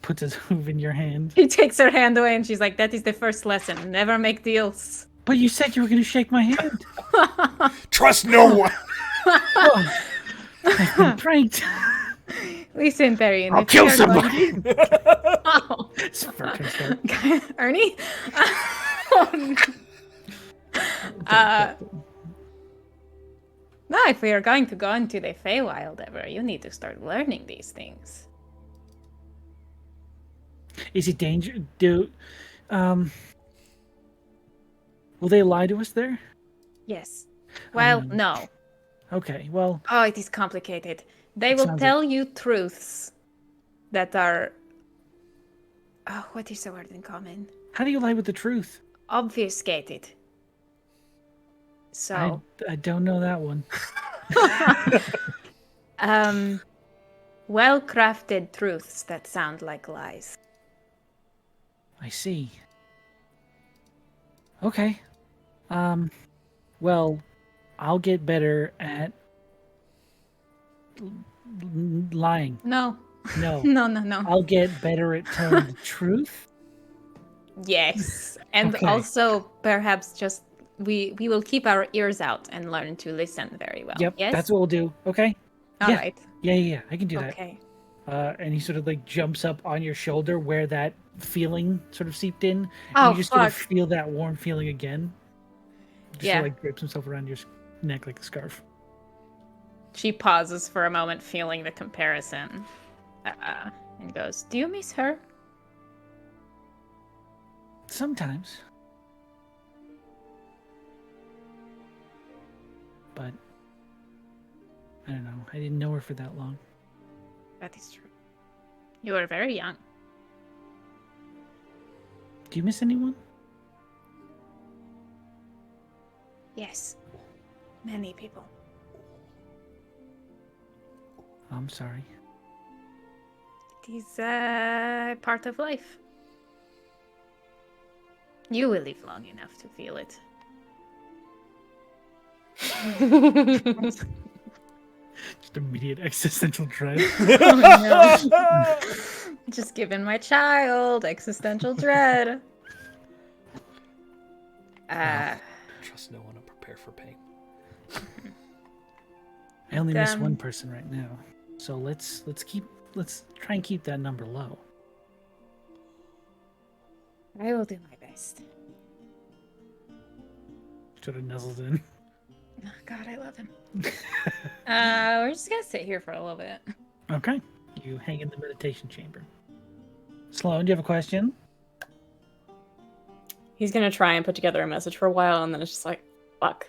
puts his hoof in your hand. He takes her hand away and she's like, that is the first lesson. Never make deals. But you said you were going to shake my hand. Trust no one. Oh, I've been pranked. Listen, Therian. I'll kill somebody. Oh. Ernie? No, if we are going to go into the Feywild ever, you need to start learning these things. Is it danger? Will they lie to us there? Yes. Well, no. Okay, well... Oh, it is complicated. They will tell you truths that are... Oh, what is the word in common? How do you lie with the truth? Obfuscated. So... I don't know that one. Well-crafted truths that sound like lies. I see. Okay. Well, I'll get better at lying. No. No. No. I'll get better at telling the truth. Yes. And Okay. also, perhaps just we will keep our ears out and learn to listen very well. Yep, Yes? that's what we'll do. Okay? All yeah. right. Yeah, I can do that. Okay. And he sort of like jumps up on your shoulder where that feeling sort of seeped in. Oh, and you just sort of fuck. feel that warm feeling again. Just Yeah. sort of like drapes himself around your neck like a scarf. She pauses for a moment, feeling the comparison, and goes, "Do you miss her?" Sometimes. But I don't know. I didn't know her for that long. That is true. You are very young. Do you miss anyone? Yes. Many people. I'm sorry. It is part of life. You will live long enough to feel it. Just immediate existential dread. Oh, no. Just giving my child existential dread. Trust no one and prepare for pain. I only miss one person right now. So let's try and keep that number low. I will do my best. Sort of nuzzles in. Oh, God, I love him. We're just gonna sit here for a little bit. Okay. You hang in the meditation chamber. Sloan, do you have a question? He's gonna try and put together a message for a while, and then it's just like, fuck.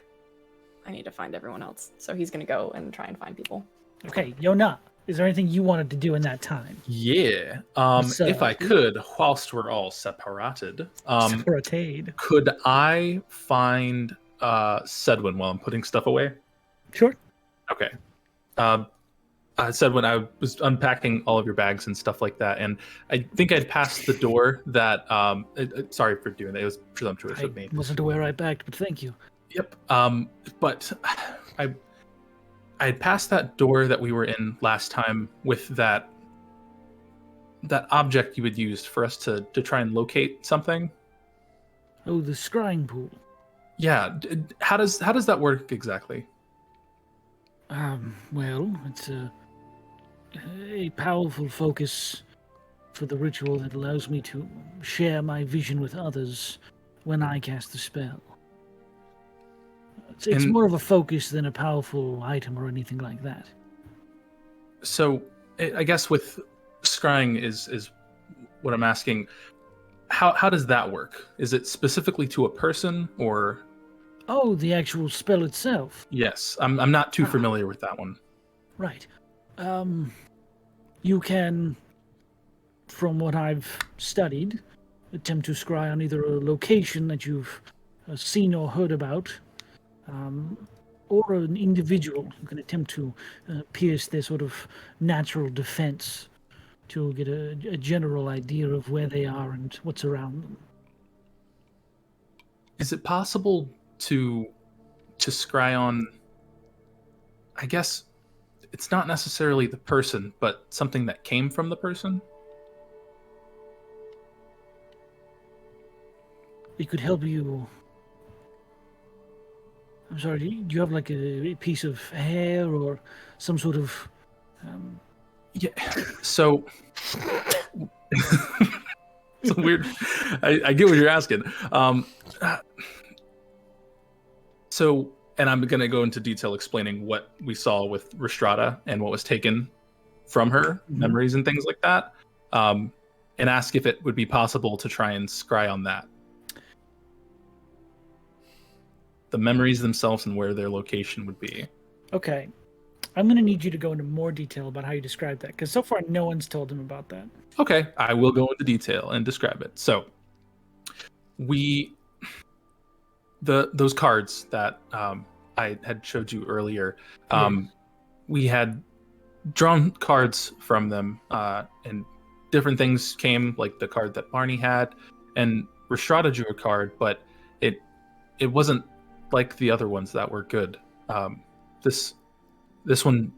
I need to find everyone else. So he's gonna go and try and find people. Okay, Yona, is there anything you wanted to do in that time? Yeah. So- If I could, whilst we're all separated, Separated. could I find Sedwin while I'm putting stuff away? Sure. Okay. I said when I was unpacking all of your bags and stuff like that, and I think I'd passed the door that. Sorry for doing that. It was presumptuous of me. I wasn't aware I backed, but thank you. Yep. But I I had passed that door that we were in last time with that object you had used for us to try and locate something. Oh, the scrying pool. Yeah. How does that work exactly? Well, it's a powerful focus for the ritual that allows me to share my vision with others when I cast the spell. It's more of a focus than a powerful item or anything like that. So, I guess with scrying is what I'm asking. How does that work? Is it specifically to a person or? Oh, the actual spell itself. Yes, I'm not too familiar with that one. Right. You can, from what I've studied, attempt to scry on either a location that you've seen or heard about, or an individual. You can attempt to pierce their sort of natural defense to get a general idea of where they are and what's around them. Is it possible to scry on, I guess it's not necessarily the person, but something that came from the person? It could help you. I'm sorry, do you have like a piece of hair or some sort of... Yeah, so... It's a weird... I get what you're asking. So, and I'm going to go into detail explaining what we saw with Rhystrata and what was taken from her, memories and things like that, and ask if it would be possible to try and scry on that. The memories themselves and where their location would be. Okay. I'm going to need you to go into more detail about how you describe that, because so far no one's told him about that. Okay, I will go into detail and describe it. So, those cards that I had showed you earlier, we had drawn cards from them, and different things came, like the card that Barney had, and Rhystrata drew a card, but it wasn't like the other ones that were good. This one,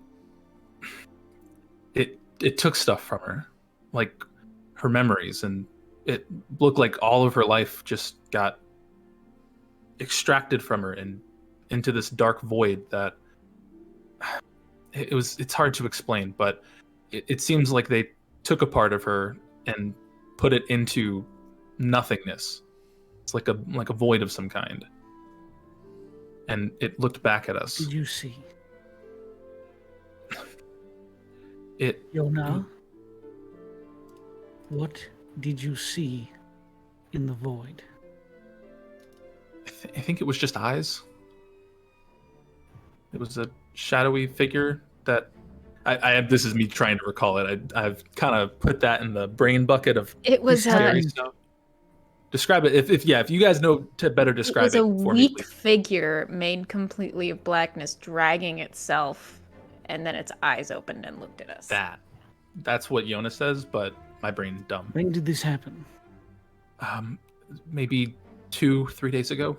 it took stuff from her, like her memories, and it looked like all of her life just got extracted from her and into this dark void that it's hard to explain, but it seems like they took a part of her and put it into nothingness. It's like a void of some kind. And it looked back at us. Did you see? Yona? What did you see in the void? I think it was just eyes. It was a shadowy figure that I this is me trying to recall it. I've kind of put that in the brain bucket of It was scary stuff. Describe it if you guys know to better describe it. It was a for weak me, please. figure made completely of blackness, dragging itself, and then its eyes opened and looked at us. That's what Yona says, but my brain's dumb. When did this happen? Maybe 2-3 days ago.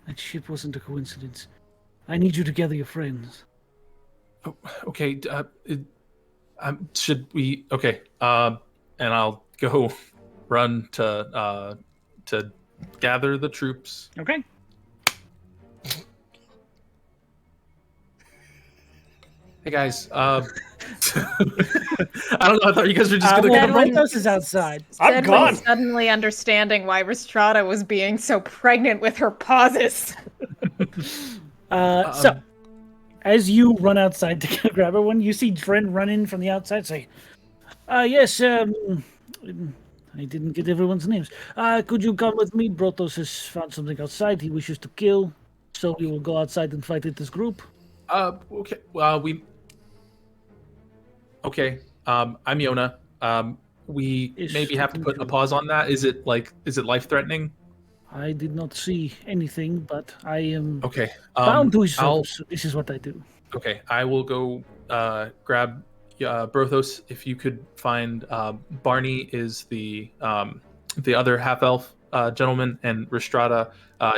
That ship wasn't a coincidence. I need you to gather your friends. Oh, okay. Should we? Okay. And I'll go run to gather the troops. Okay. Hey guys. I don't know. I thought you guys were just gonna come. Brothos is outside. I'm gone. Suddenly understanding why Rhystrata was being so pregnant with her pauses. So, as you run outside to grab everyone, you see Dren run in from the outside. Say, "Yes, I didn't get everyone's names. Could you come with me? Brothos has found something outside he wishes to kill, so we will go outside and fight with this group." Okay. Okay. I'm Yona. We maybe have to put a pause on that. Is it life threatening? I did not see anything, but I am okay. bound to his service. So this is what I do. Okay, I will go grab Brothos. If you could find Barney is the other half elf gentleman, and Rhystrata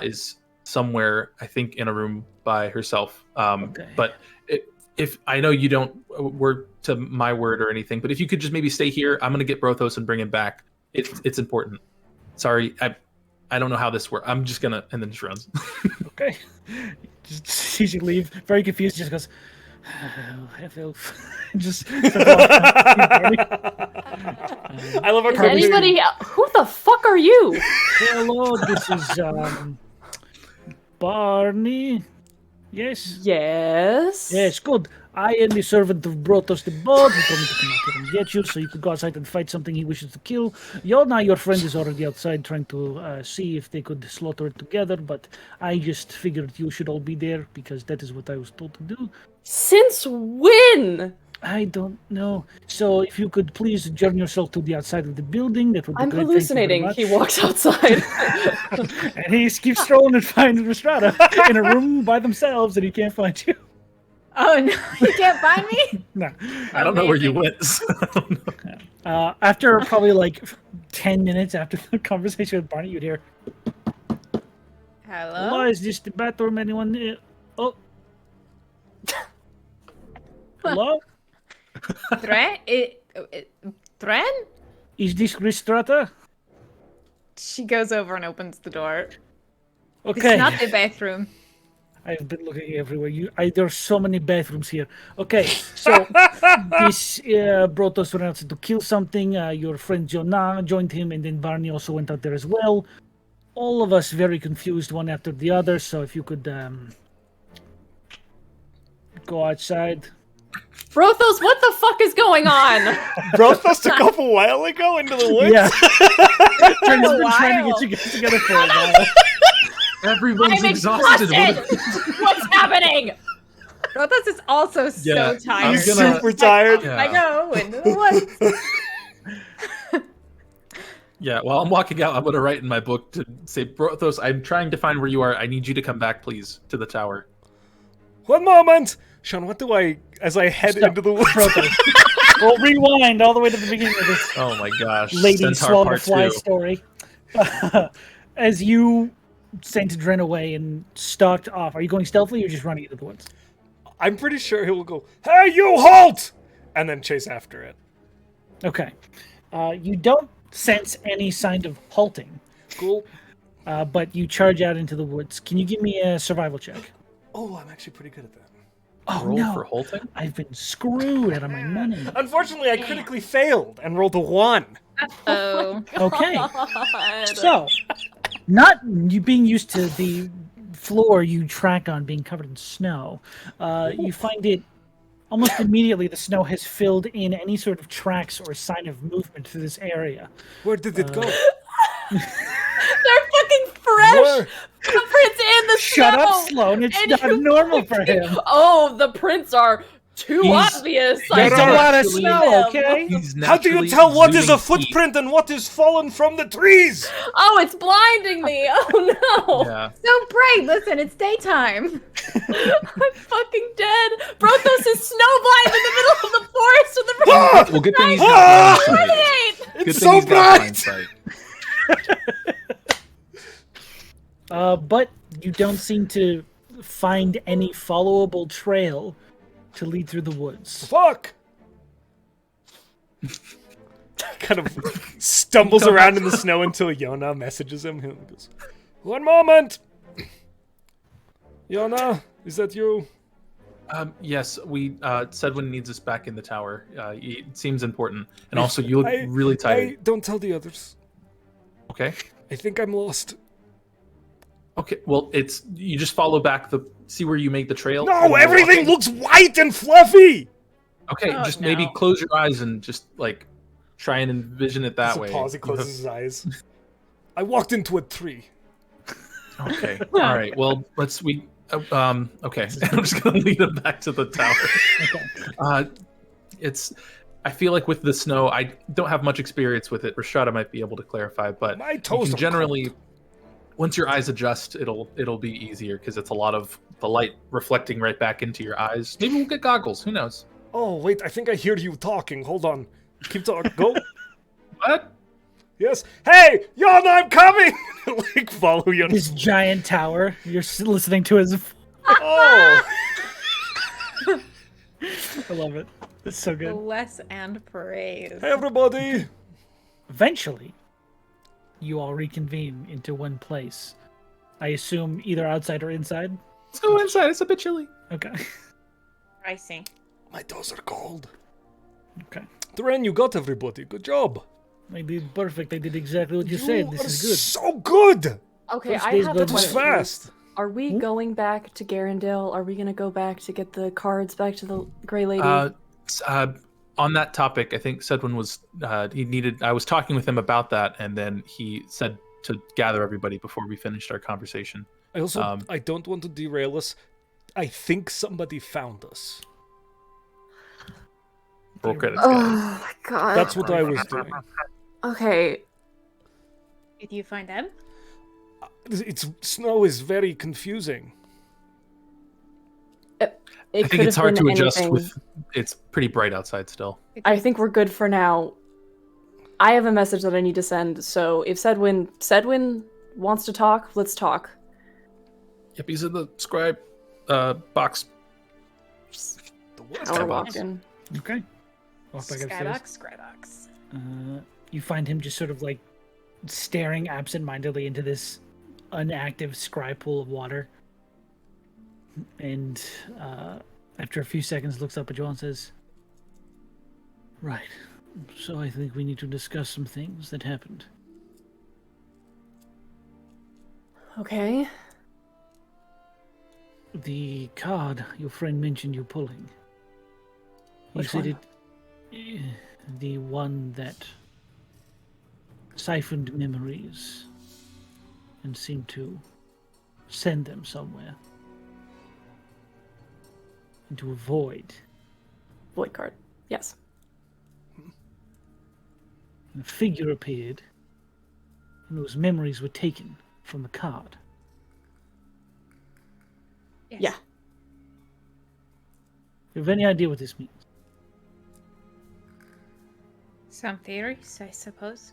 is somewhere, I think, in a room by herself. But if I know you don't word to my word or anything, but if you could just maybe stay here, I'm gonna get Brothos and bring him back. It's important. Sorry, I don't know how this works. I'm just gonna, and then just runs. Okay. Just sees you leave, very confused. Just goes, half-elf. Just. I love our Is anybody? Who the fuck are you? Hello, this is Barney. Yes. Yes. Yes, good. I am the servant of Brothos the Bard. He told me to come out here and get you so you could go outside and fight something he wishes to kill. Yona, your friend, is already outside trying to see if they could slaughter it together, but I just figured you should all be there because that is what I was told to do. Since when? I don't know. So if you could please adjourn yourself to the outside of the building, that would be I'm great. hallucinating. Thank He you very walks outside. much. And he keeps strolling and finding Rhystrata in a room by themselves, and he can't find you. Oh no, you can't find me? No. I don't know where you went. So I don't know. After probably like 10 minutes after the conversation with Barney, you'd hear, Hello? "Hello, is this the bathroom? Anyone? Oh. Hello? Dren? Dren? Is this Rhystrata? She goes over and opens the door. Okay. It's not the bathroom. I've been looking everywhere. There's so many bathrooms here. Okay, so this Brothos went out to kill something. Your friend Jonah joined him, and then Barney also went out there as well. All of us very confused, one after the other. So if you could go outside. Brothos, what the fuck is going on? Brothos took off a while ago into the woods? Yeah. Trent's been trying to get you guys together for a while. Everyone's I'm exhausted. exhausted. What's happening? Brothos is also Yeah, so tired. He's super tired. Yeah. I go into the woods. Yeah, while I'm walking out, I'm going to write in my book to say, Brothos, I'm trying to find where you are. I need you to come back, please, to the tower. One moment! Sean, what do I, as I head Stop. into the woods? Brothos. We'll rewind all the way to the beginning of this Oh my gosh. Lady Centaur Swallow Part Fly 2. story. As you sent Dren away and stalked off, are you going stealthily or just running into the woods? I'm pretty sure he will go, "Hey, you halt!" and then chase after it. Okay. You don't sense any sign of halting, Cool. but you charge out into the woods. Can you give me a survival check? Oh, I'm actually pretty good at that. Oh, Roll no. for halting? I've been screwed out of my money. Unfortunately, I critically failed and rolled a 1. Oh. Okay. God. So, not you being used to the floor you track on being covered in snow, you find it almost immediately the snow has filled in any sort of tracks or sign of movement through this area. Where did it go? They're fucking fresh Where? prints in the Shut snow. up, Sloan. It's And not you normal for fucking- him. Oh, the prints are too He's- obvious. There's There a are lot of actually- snow, okay? He's How do you naturally tell what is a exuding heat. footprint and what is fallen from the trees? Oh, it's blinding me. Oh no. Yeah. So bright. Listen, it's daytime. I'm fucking dead. Brothos is snowblind in the middle of the forest with the Ah! Well, good thing he's Ah! got blind sight. grenade. Good It's thing so he's got blind bright! sight. But you don't seem to find any followable trail to lead through the woods. Fuck! Kind of stumbles around in the snow until Yona messages him. He goes, "One moment! Yona, is that you?" Yes, we Sedwin needs us back in the tower. It seems important. And also, you look really tired. Don't tell the others. Okay? I think I'm lost. Okay, well, you just follow back see where you make the trail. No, and you're everything walking. looks white and fluffy! Okay, Oh, just no. maybe close your eyes and just, like, try and envision it that There's a way. pause, he closes his eyes. I walked into a tree. Okay, alright, well, okay. I'm just gonna lead him back to the tower. I feel like with the snow, I don't have much experience with it. Rhystrata might be able to clarify, but My you toes can are generally, cold. once your eyes adjust, it'll be easier because it's a lot of the light reflecting right back into your eyes. Maybe we'll get goggles. Who knows? Oh, wait, I think I hear you talking. Hold on. Keep talking. Go. What? Yes. Hey, Jan, I'm coming! Like, follow Jan. This giant tower. You're listening to his. Oh! I love it. It's so good. Bless and praise. Hey, everybody! Eventually, you all reconvene into one place. I assume either outside or inside. Let's go inside. It's a bit chilly. Okay. I see. My toes are cold. Okay. Duran, you got everybody. Good job. I did perfect. I did exactly what you said. This are is good. so good! Okay, First I day's have good. a That was question. fast. Are we going back to Garendale? Are we gonna go back to get the cards back to the Grey Lady? On that topic, I think Sedwin was he needed. I was talking with him about that, and then he said to gather everybody before we finished our conversation. I also, I don't want to derail us. I think somebody found us. Roll credits, guys. Oh my god. That's what I was doing. Okay. Did you find them? Snow is very confusing. I think it's hard to adjust with. It's pretty bright outside still. I think we're good for now. I have a message that I need to send, so if Sedwin wants to talk, let's talk. Yep, he's in the scribe box. Now we're walking. Okay. Walk back upstairs. Skybox. You find him just sort of like staring absentmindedly into this inactive scry pool of water. And after a few seconds looks up at you all and says, "Right. So I think we need to discuss some things that happened." Okay. The card your friend mentioned you pulling. You Which said one? the one that siphoned memories and seemed to send them somewhere. Into a void. Void card. Yes. A figure appeared, and those memories were taken from the card. Yes. Yeah. You have any idea what this means? Some theories, I suppose.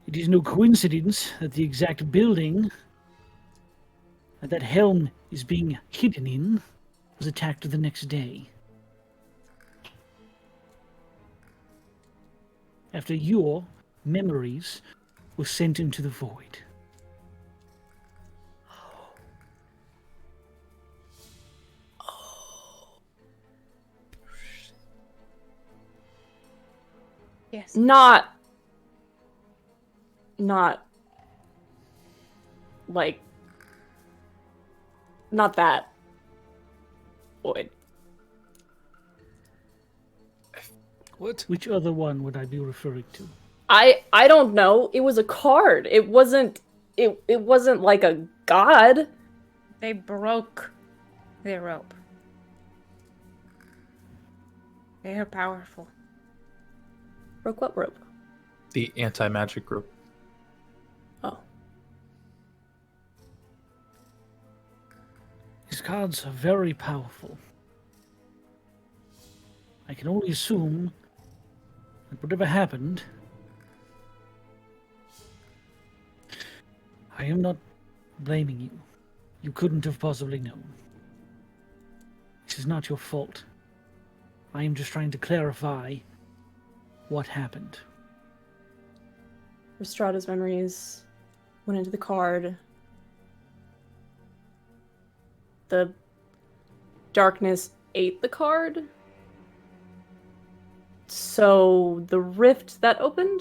It is no coincidence that the exact building that helm is being hidden in was attacked the next day. After your memories were sent into the void. Yes. Not like not that void. What? Which other one would I be referring to? I don't know. It was a card. It wasn't like a god. They broke the rope. They are powerful. Broke what rope? The anti-magic group. Oh. These cards are very powerful. I can only assume that whatever happened, I am not blaming you. You couldn't have possibly known. This is not your fault. I am just trying to clarify what happened. Rhystrata's memories went into the card. The darkness ate the card. So the rift that opened?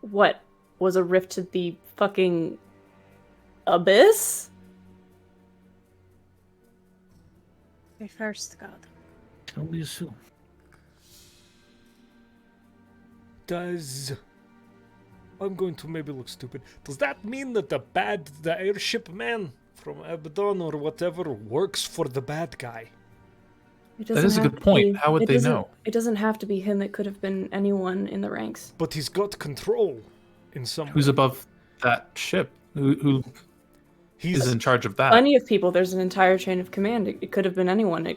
What? Was a rift to the fucking abyss? The first god. I can only assume. I'm going to maybe look stupid. Does that mean that the airship man from Abaddon or whatever works for the bad guy? It That is a doesn't good have to point. be- How would it they doesn't- know? It doesn't have to be him. It could have been anyone in the ranks. But he's got control in some Who's way. above that ship? Who He's is in charge of that? Plenty of people. There's an entire chain of command. It could have been anyone.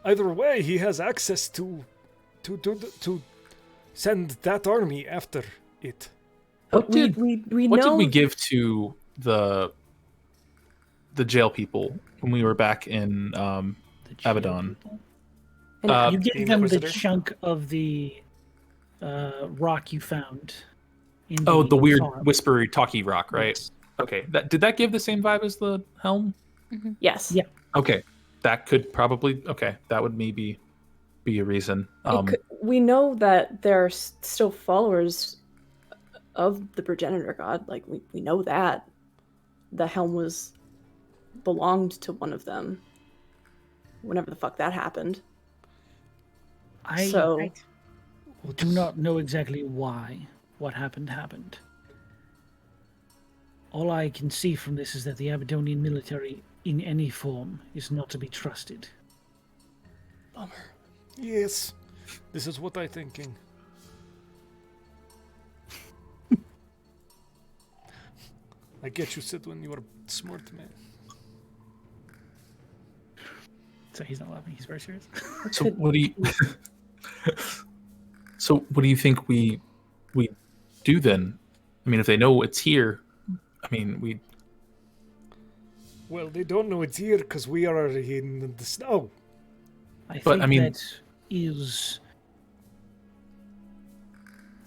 either way, he has access to send that army after it. What we did we what know did we give to the jail people when we were back in The jail Abaddon? people. Uh, You The gave them the Inquisitor? chunk of the rock you found. In the weird farm. whispery talky rock, right? Yes. Okay. Did that give the same vibe as the helm? Yes. Yeah. Okay. That could probably that would maybe be a reason. We know that there are still followers of the progenitor god. Like we know that the helm belonged to one of them. Whenever the fuck that happened. I So do not know exactly why what happened. All I can see from this is that the Aberdonian military, in any form, is not to be trusted. Bummer. Yes, this is what I'm thinking. I get you said when you were smart, man. So he's not laughing. He's very serious. So what do you So what do you think we do then? I mean, if they know it's here, I mean, Well, they don't know it's here because we are in the snow. I But, think I mean- that is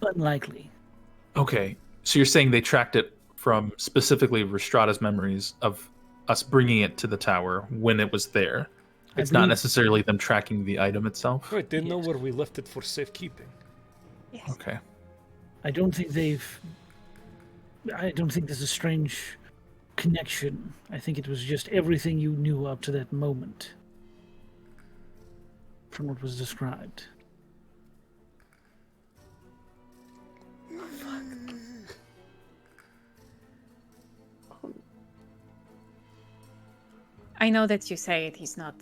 unlikely. okay. So you're saying they tracked it from specifically Rhystrata's memories of us bringing it to the tower when it was there. I It's not believe- necessarily them tracking the item itself. Right, they know Yes. where we left it for safekeeping. Yes. Okay. I don't think there's a strange connection. I think it was just everything you knew up to that moment from what was described. I know that you say it is not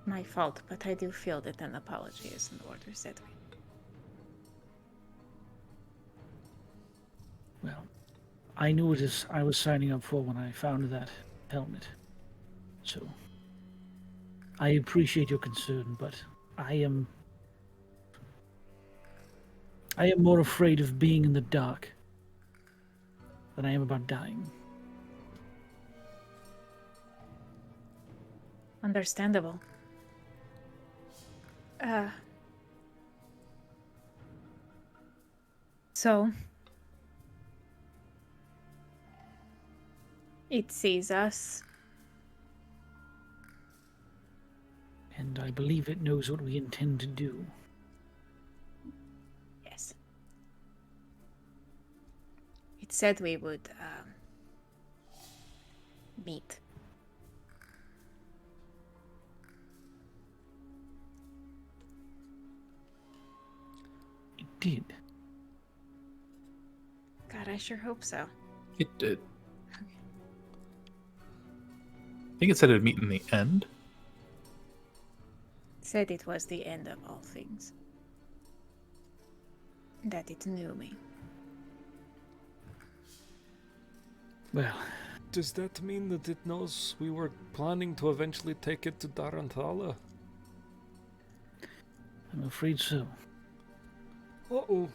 my fault, but I do feel that an apology is in order, said we. Well, I knew it as I was signing up for when I found that helmet. So, I appreciate your concern, but I am more afraid of being in the dark than I am about dying. Understandable. So it sees us. And I believe it knows what we intend to do. Yes. It said we would meet. It did. God, I sure hope so. It did. I think it said it would meet in the end. Said it was the end of all things. That it knew me. Well, Does that mean that it knows we were planning to eventually take it to Daranthala? I'm afraid so. Uh-oh.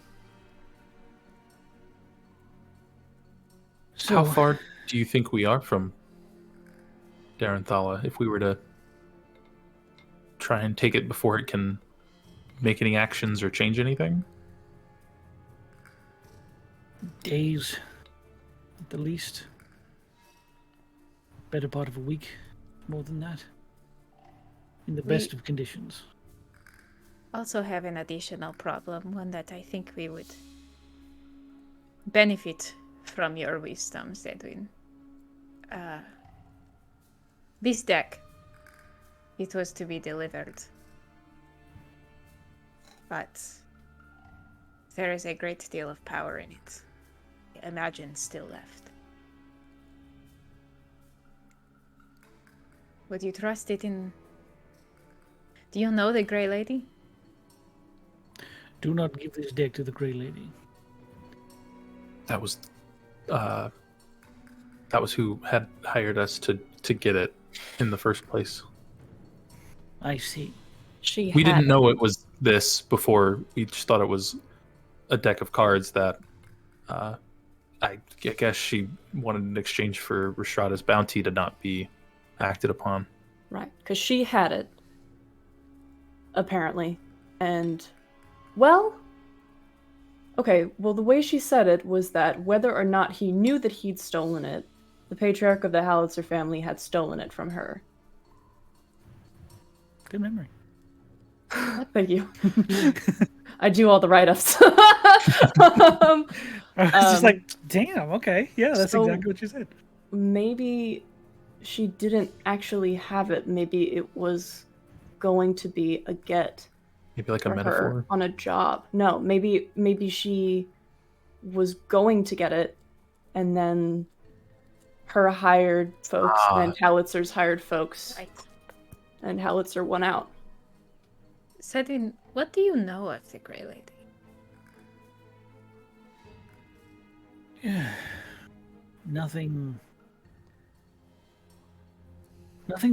So, How far do you think we are from Daranthala if we were to try and take it before it can make any actions or change anything? days, at the least. Better part of a week, more than that. In the best of conditions. Also have an additional problem, one that I think we would benefit from your wisdom, Zedwin. This deck, it was to be delivered. But there is a great deal of power in it. Imagine still left. Would you trust it in... Do you know the Grey Lady? Do not give this deck to the Grey Lady. That was who had hired us to get it in the first place. I see. she We had didn't know it was this before. We just thought it was a deck of cards that I guess she wanted in exchange for Rhystrata's bounty to not be acted upon. Right, because she had it, apparently. And, well, okay, well, the way she said it was that whether or not he knew that he'd stolen it, the patriarch of the Halitzer family had stolen it from her. Good memory. Thank you. I do all the write-ups. I was just like, damn, okay. Yeah, that's So- exactly what you said. Maybe she didn't actually have it. Maybe it was going to be a get Maybe like a for metaphor. her on a job. No, maybe she was going to get it, and then her hired folks and Halitzer's hired folks, Right. and Halitzer won out. Sedin, what do you know of the Grey Lady? Yeah. Nothing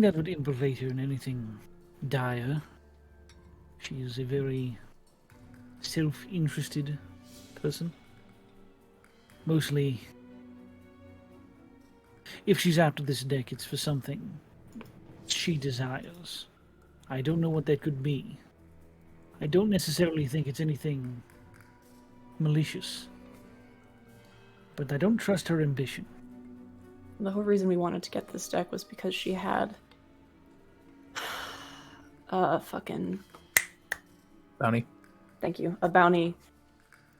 that would implicate her in anything dire. She is a very self-interested person. Mostly, if she's after this deck, it's for something she desires. I don't know what that could be. I don't necessarily think it's anything malicious. But I don't trust her ambition. The whole reason we wanted to get this deck was because she had a fucking... Bounty. Thank you. A bounty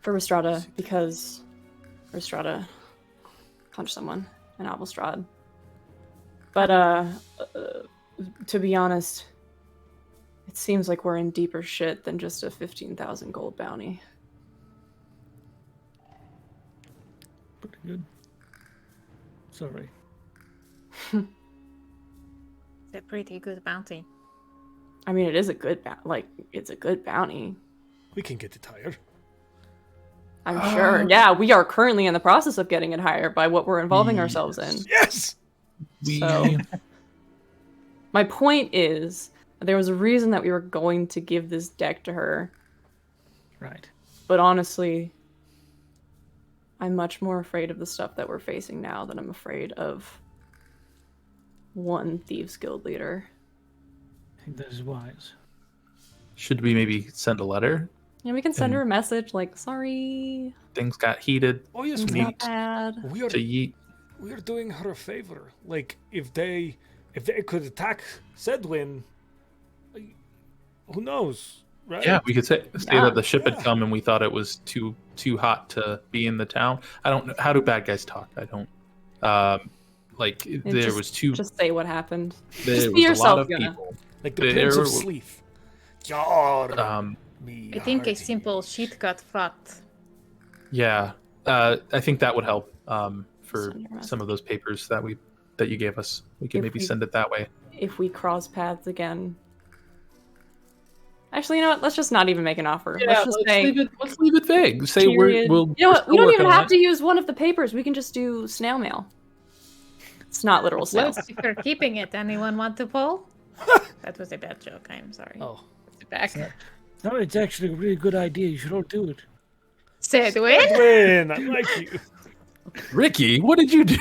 for Rhystrata because Rhystrata punched someone in Abelstrad. But, to be honest, it seems like we're in deeper shit than just a 15,000 gold bounty. Pretty good. Sorry. It's a pretty good bounty. I mean, it is a good it's a good bounty. We can get it higher. I'm sure. Yeah, we are currently in the process of getting it higher by what we're involving ourselves in. Yes! So, my point is, there was a reason that we were going to give this deck to her, Right. but honestly, I'm much more afraid of the stuff that we're facing now than I'm afraid of one Thieves Guild leader. I think that is wise. Should we maybe send a letter? Yeah, we can send her a message like, sorry, Things got heated. Oh yes, it's we not bad. we are To yeet. we are doing her a favor. Like if they could attack Sedwin, who knows, right? Yeah, we could say Yeah. that the ship had Yeah. come and we thought it was too hot to be in the town. I don't know. How do bad guys talk? I don't. Like there was too. Just say what happened. There just was be a yourself, lot of Gunnar. people. Like the Prince of There- Sleeth. Yar, I think a simple sheet got fought. Yeah, I think that would help for Send your message. some of those papers that you gave us. We could If maybe we- send it that way. If we cross paths again. Actually, you know what? Let's just not even make an offer. let's just say let's leave it vague. Say period. we'll. You know what? We don't even have to. to use one of the papers. We can just do snail mail. It's not literal snails. If you're keeping it, anyone want to pull? That was a bad joke. I'm sorry. Oh. Put it back. No, it's actually a really good idea. You should all do it. Sedwin? Sedwin, I like you. Ricky, what did you do?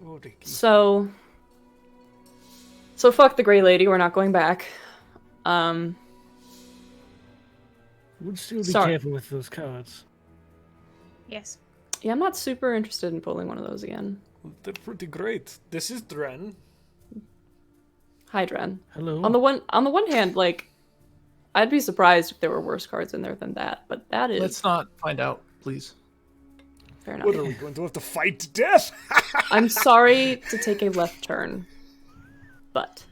Oh, Ricky. So fuck the Grey Lady. We're not going back. Would still be Sorry. careful with those cards. Yes. Yeah, I'm not super interested in pulling one of those again. They're pretty great. This is Dren. Hi, Dren. Hello. On the one hand, like, I'd be surprised if there were worse cards in there than that, but that is Let's not find out, please. fair enough. What are we going to have to fight to death? I'm sorry to take a left turn, but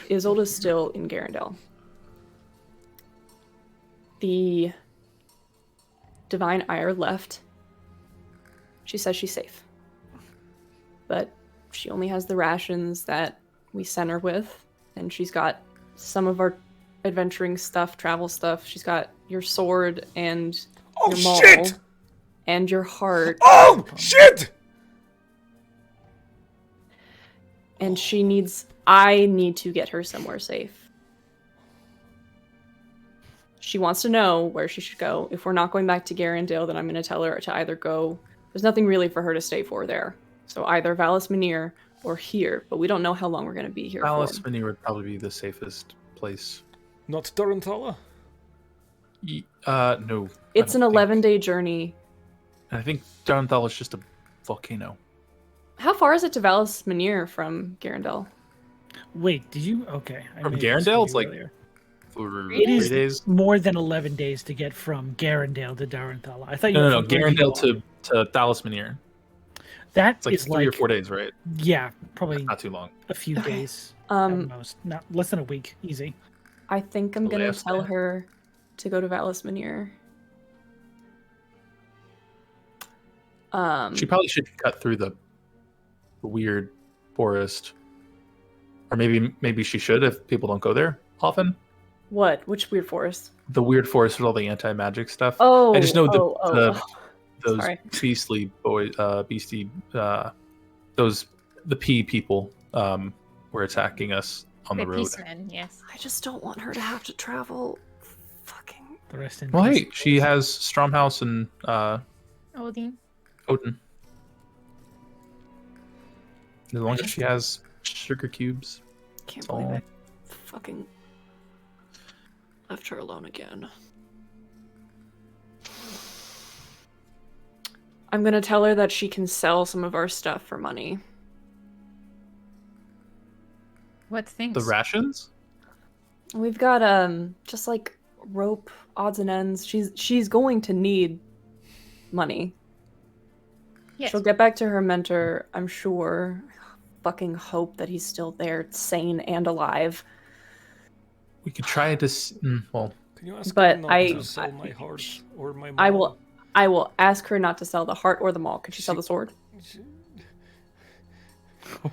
Isolde's still in Garandel. The Divine Ire left. She says she's safe. But she only has the rations that we sent her with, and she's got some of our adventuring stuff, travel stuff. She's got your sword and Oh your maul shit! and your heart. Oh shit! And I need to get her somewhere safe. She wants to know where she should go. If we're not going back to Garendale, then I'm going to tell her to either go... There's nothing really for her to stay for there. So either Valis Manir or here, but we don't know how long we're going to be here Valis for. Manir would probably be the safest place. Not Duranthala? No. It's an 11-day journey. I think Duranthala is just a volcano. How far is it to Valis Manir from Garendale? Wait, did you? Okay. From Garendale, it's like earlier. 3 is days. more than 11 days to get from Garendale to Daranthala. I thought you No, were from Garendale to Thalas Manir. That It's like is 3 or 4 days, right? Yeah, probably Not too long. a few Okay. days at most. Not less than a week. Easy. I think I'm The going to last tell day. her to go to Valis Manir. She probably should cut through the weird forest. Or maybe she should if people don't go there often. What? Which weird forest? The weird forest with all the anti-magic stuff. Oh, I just know those Sorry. beastly boys, the pea people were attacking us on the The road. peacemen, yes. I just don't want her to have to travel. Fucking. The rest in Well, peace. hey, she has Stromhouse and Odin. Odin. As long as she has sugar cubes. Can't That's believe all. I fucking left her alone again. I'm gonna tell her that she can sell some of our stuff for money. What things? The rations? We've got just like rope, odds and ends. She's going to need money. Yes. She'll get back to her mentor, I'm sure. Fucking hope that he's still there, sane and alive. We could try to. Well, Can you ask But her not I- to sell my heart or my I maul? I will ask her not to sell the heart or the maul. Could she sell the sword?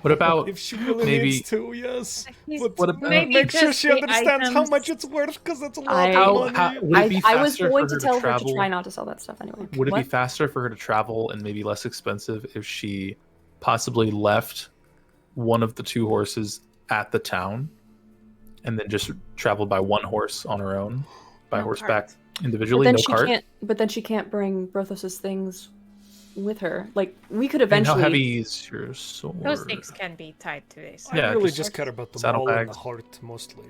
what about If she really maybe- needs to, yes. He's- But What about- maybe make sure just she the understands how items- much it's worth, because that's a lot I- of money. would it be I was faster going for to tell her to travel? try not to sell that stuff anyway. Would it be What? faster for her to travel and maybe less expensive if she possibly left one of the 2 horses at the town and then just traveled by 1 horse on her own, by No horseback cart. individually, But then no she cart? can't. But then she can't bring Brothos's things with her. Like we could I mean, how eventually. heavy is your sword? Those things can be tied to this. I Yeah, really just just care about the maul saddlebags. and the heart, mostly.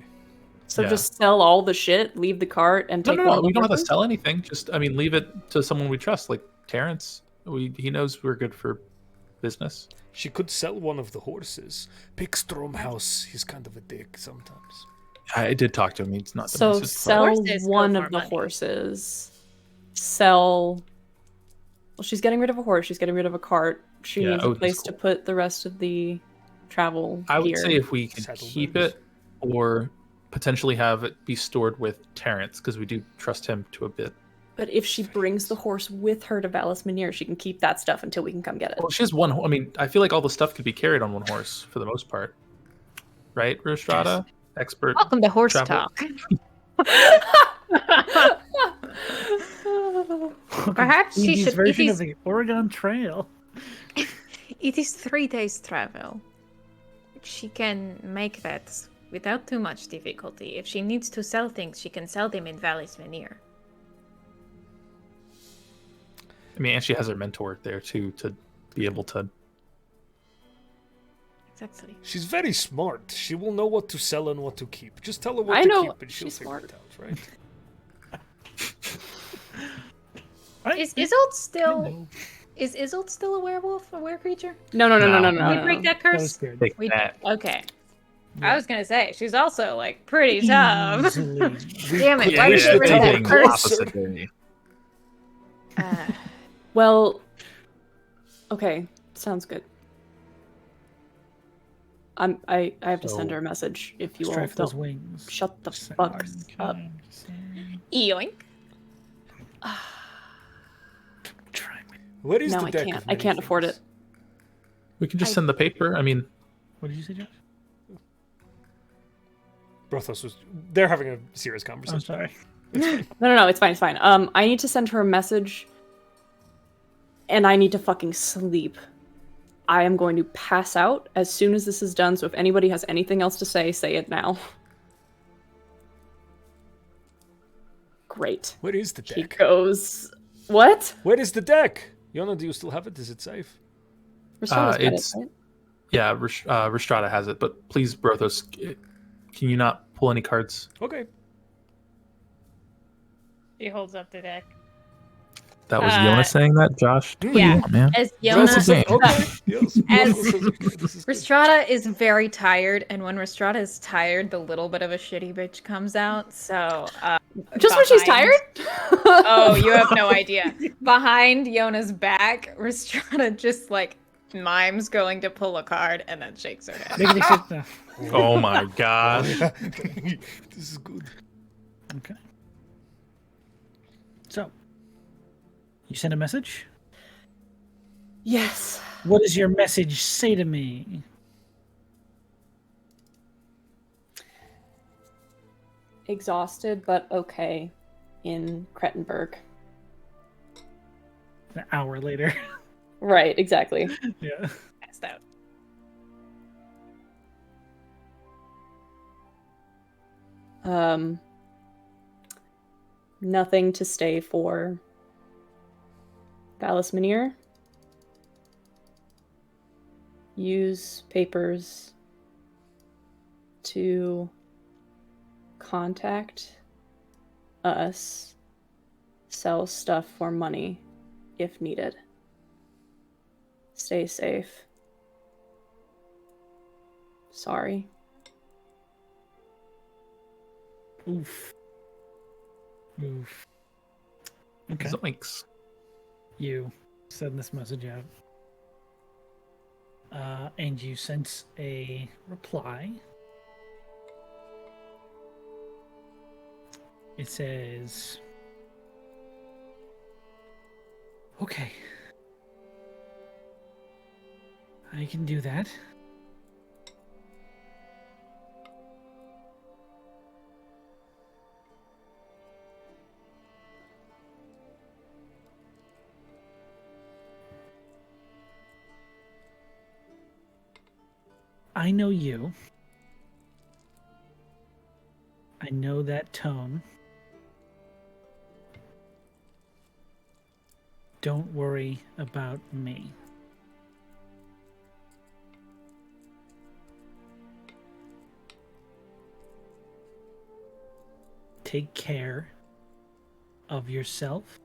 So Yeah. just sell all the shit, leave the cart, and No, take no, one no. of We the don't have to horses? sell anything. Just, I mean, leave it to someone we trust, like Terrence. He knows we're good for business. She could sell one of the horses. Pick Stromhouse. He's kind of a dick sometimes. I did talk to him. He's not the So nicest sell Horses go one for of the money. horses. Sell. Well, she's getting rid of a horse. She's getting rid of a cart. She Yeah, needs a Odin's place to cool. put the rest of the travel I would gear. say if we could Saddlebags. keep it or potentially have it be stored with Terrence, because we do trust him to a bit. But if she brings the horse with her to Valis Manir, she can keep that stuff until we can come get it. Well, she has one. I mean, I feel like all the stuff could be carried on 1 horse for the most part, right, Rhystrata? Expert. Welcome to horse Travel. talk. Perhaps she Eevee's should. version of the Oregon Trail. It is 3 days travel. She can make that without too much difficulty. If she needs to sell things, she can sell them in Valis Manir. I mean, and she has her mentor there too to be able to. Exactly. She's very smart. She will know what to sell and what to keep. Just tell her what I to know keep and she'll she's figure smart. it out, right? Is Isolde still? Is Isolde still a werewolf, a were creature? No. Did we break that That was curse? good. Take We that. okay. I was gonna say she's also like pretty tough. Easily. Damn it! Yeah, Why we did should we get rid of tell that her. curse? Opposite day. Well, okay, sounds good. I have to send So- her a message if you all Strife those don't wings. shut the fuck up. Yoink. Try me. Where is No, the I deck can't. of I many can't afford things? it. We can just send the paper. I mean, What did you say, Josh? Brothos was. They're having a serious I'm conversation. sorry. No, it's fine, it's fine. I need to send her a message, and I need to fucking sleep. I am going to pass out as soon as this is done, so if anybody has anything else to say it now. Great. Where is the He deck? goes... What? Where is the deck? Yona, do you still have it? Is it safe? Rhystrata's got it's- it, right? Yeah, Rhystrata has it, but please, Brothos, can you not pull any cards? Okay. He holds up the deck. That was Yona saying that, Josh? What do you Yeah. want, man? As Brothos Yona- is okay. Yes. As- Brothos is okay. This is good. Rhystrata is very tired, and when Rhystrata is tired, the little bit of a shitty bitch comes out. So, Just when she's behind- tired? Oh, you have no idea. Behind Yona's back, Rhystrata just like mimes going to pull a card and then shakes her head. Maybe they should. Oh my gosh. This is good. Okay. So, you send a message? Yes. What does your message say to me? Exhausted, but okay. In Krettenberg. An hour later. Right, exactly. Yeah. Passed out. Nothing to stay for Valis Manir. Use papers to contact us. Sell stuff for money if needed. Stay safe. Sorry. Oof. Oof. Okay. Zoinks. You send this message out. And you sense a reply. It says, okay. I can do that. I know you. I know that tone. Don't worry about me. Take care of yourself.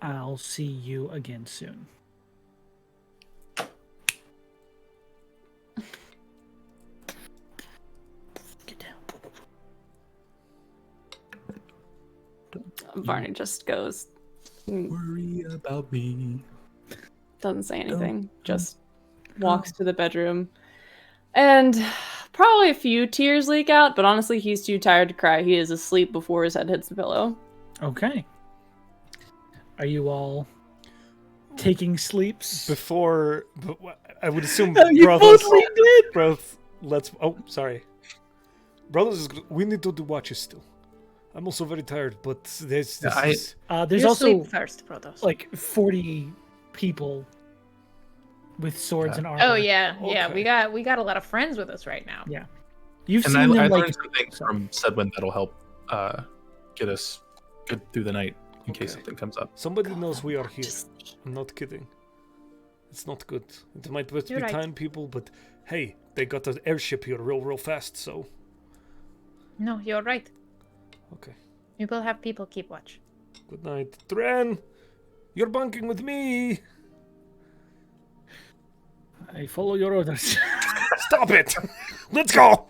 I'll see you again soon. Get down. Barney just goes, Worry about me. doesn't say anything, just walks to the bedroom. And probably a few tears leak out, but honestly, he's too tired to cry. He is asleep before his head hits the pillow. Okay. Are you all taking sleeps? Before, I would assume You Brothos. totally did. Broth, let's. Oh, sorry. Brothos is. We need to do watches still. I'm also very tired, but there's. This Yeah, is, There's You also sleep first, Brothos. like 40 people with swords and armor. Oh yeah, yeah. Okay. We got a lot of friends with us right now. Yeah. You've And seen I them learned like some things from Sedwin that'll help get us good through the night in case Okay. something comes up. somebody knows we are here. I'm not kidding. It's not good. It might just be You're right. time people, but hey, they got an airship here real fast, so. No, you're right. Okay. We will have people keep watch. Good night. Dren! You're bunking with me! I follow your orders. Stop it! Let's go!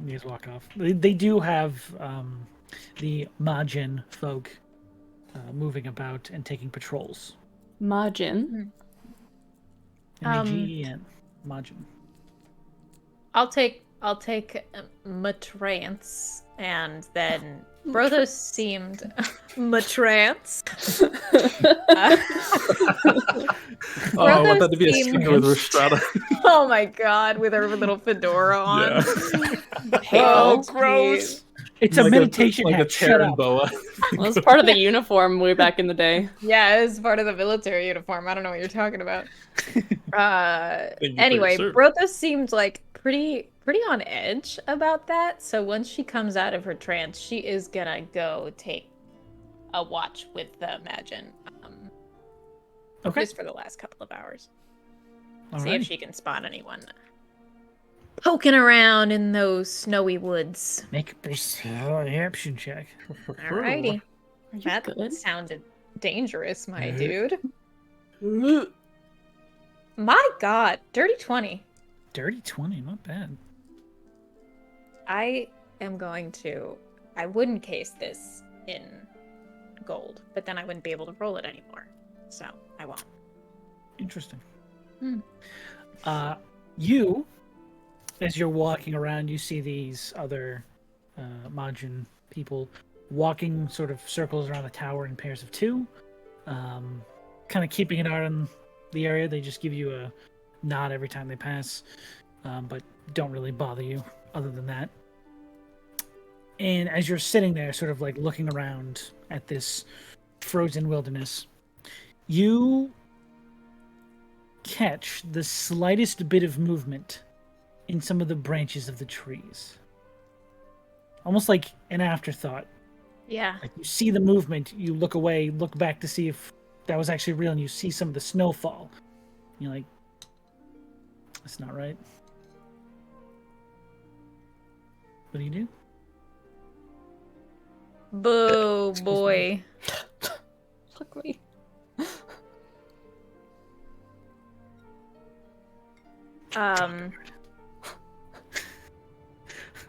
You just walk off. They do have the Majin folk moving about and taking patrols. Majin. M-A-G-E-N. Majin. I'll take Matrance And then Brothos seemed matrance. Oh, I want that to be a seemed- scene with Rhystrata. Oh my god, with her little fedora on. Yeah. Oh, Jeez. gross. It's a Like meditation like hat. a Shut Terran up. boa. Well, it's part of the uniform way back in the day. Yeah, it was part of the military uniform. I don't know what you're talking about. Thank you for your Anyway, service. Brothos seemed like pretty on edge about that. So once she comes out of her trance, she is gonna go take a watch with the Imagine. Okay. Just for the last couple of hours. See Alrighty. if she can spot anyone poking around in those snowy woods. Make a perception check. Alrighty. That good? sounded dangerous, my Mhm. dude. My god, dirty 20. Dirty 20, not bad. I am going to... I wouldn't case this in gold, but then I wouldn't be able to roll it anymore. So, I won't. Interesting. Hmm. You, as you're walking around, you see these other Majin people walking sort of circles around the tower in pairs of two, kind of keeping an eye on the area. They just give you a nod every time they pass, but don't really bother you other than that. And as you're sitting there, sort of like looking around at this frozen wilderness, you catch the slightest bit of movement in some of the branches of the trees. Almost like an afterthought. Yeah. Like you see the movement, you look away, look back to see if that was actually real, and you see some of the snowfall. You're like, that's not right. What do you do? Boo, boy. Fuck me.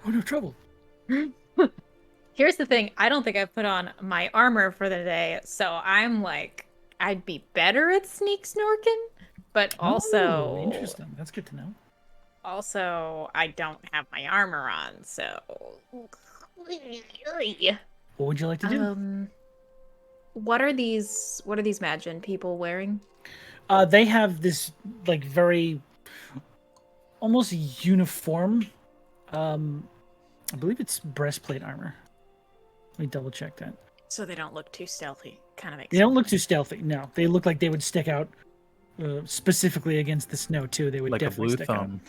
Oh, no trouble. Here's the thing. I don't think I've put on my armor for the day, so I'm like, I'd be better at sneak snorking, but also... Oh, interesting. That's good to know. Also, I don't have my armor on, so... What would you like to do? What are these Magin people wearing? They have this like very almost uniform. I believe it's breastplate armor. Let me double check that. So they don't look too stealthy. Kind of makes They don't look too stealthy. No, they look like they would stick out specifically against the snow too. They would Like a definitely blue stick thumb.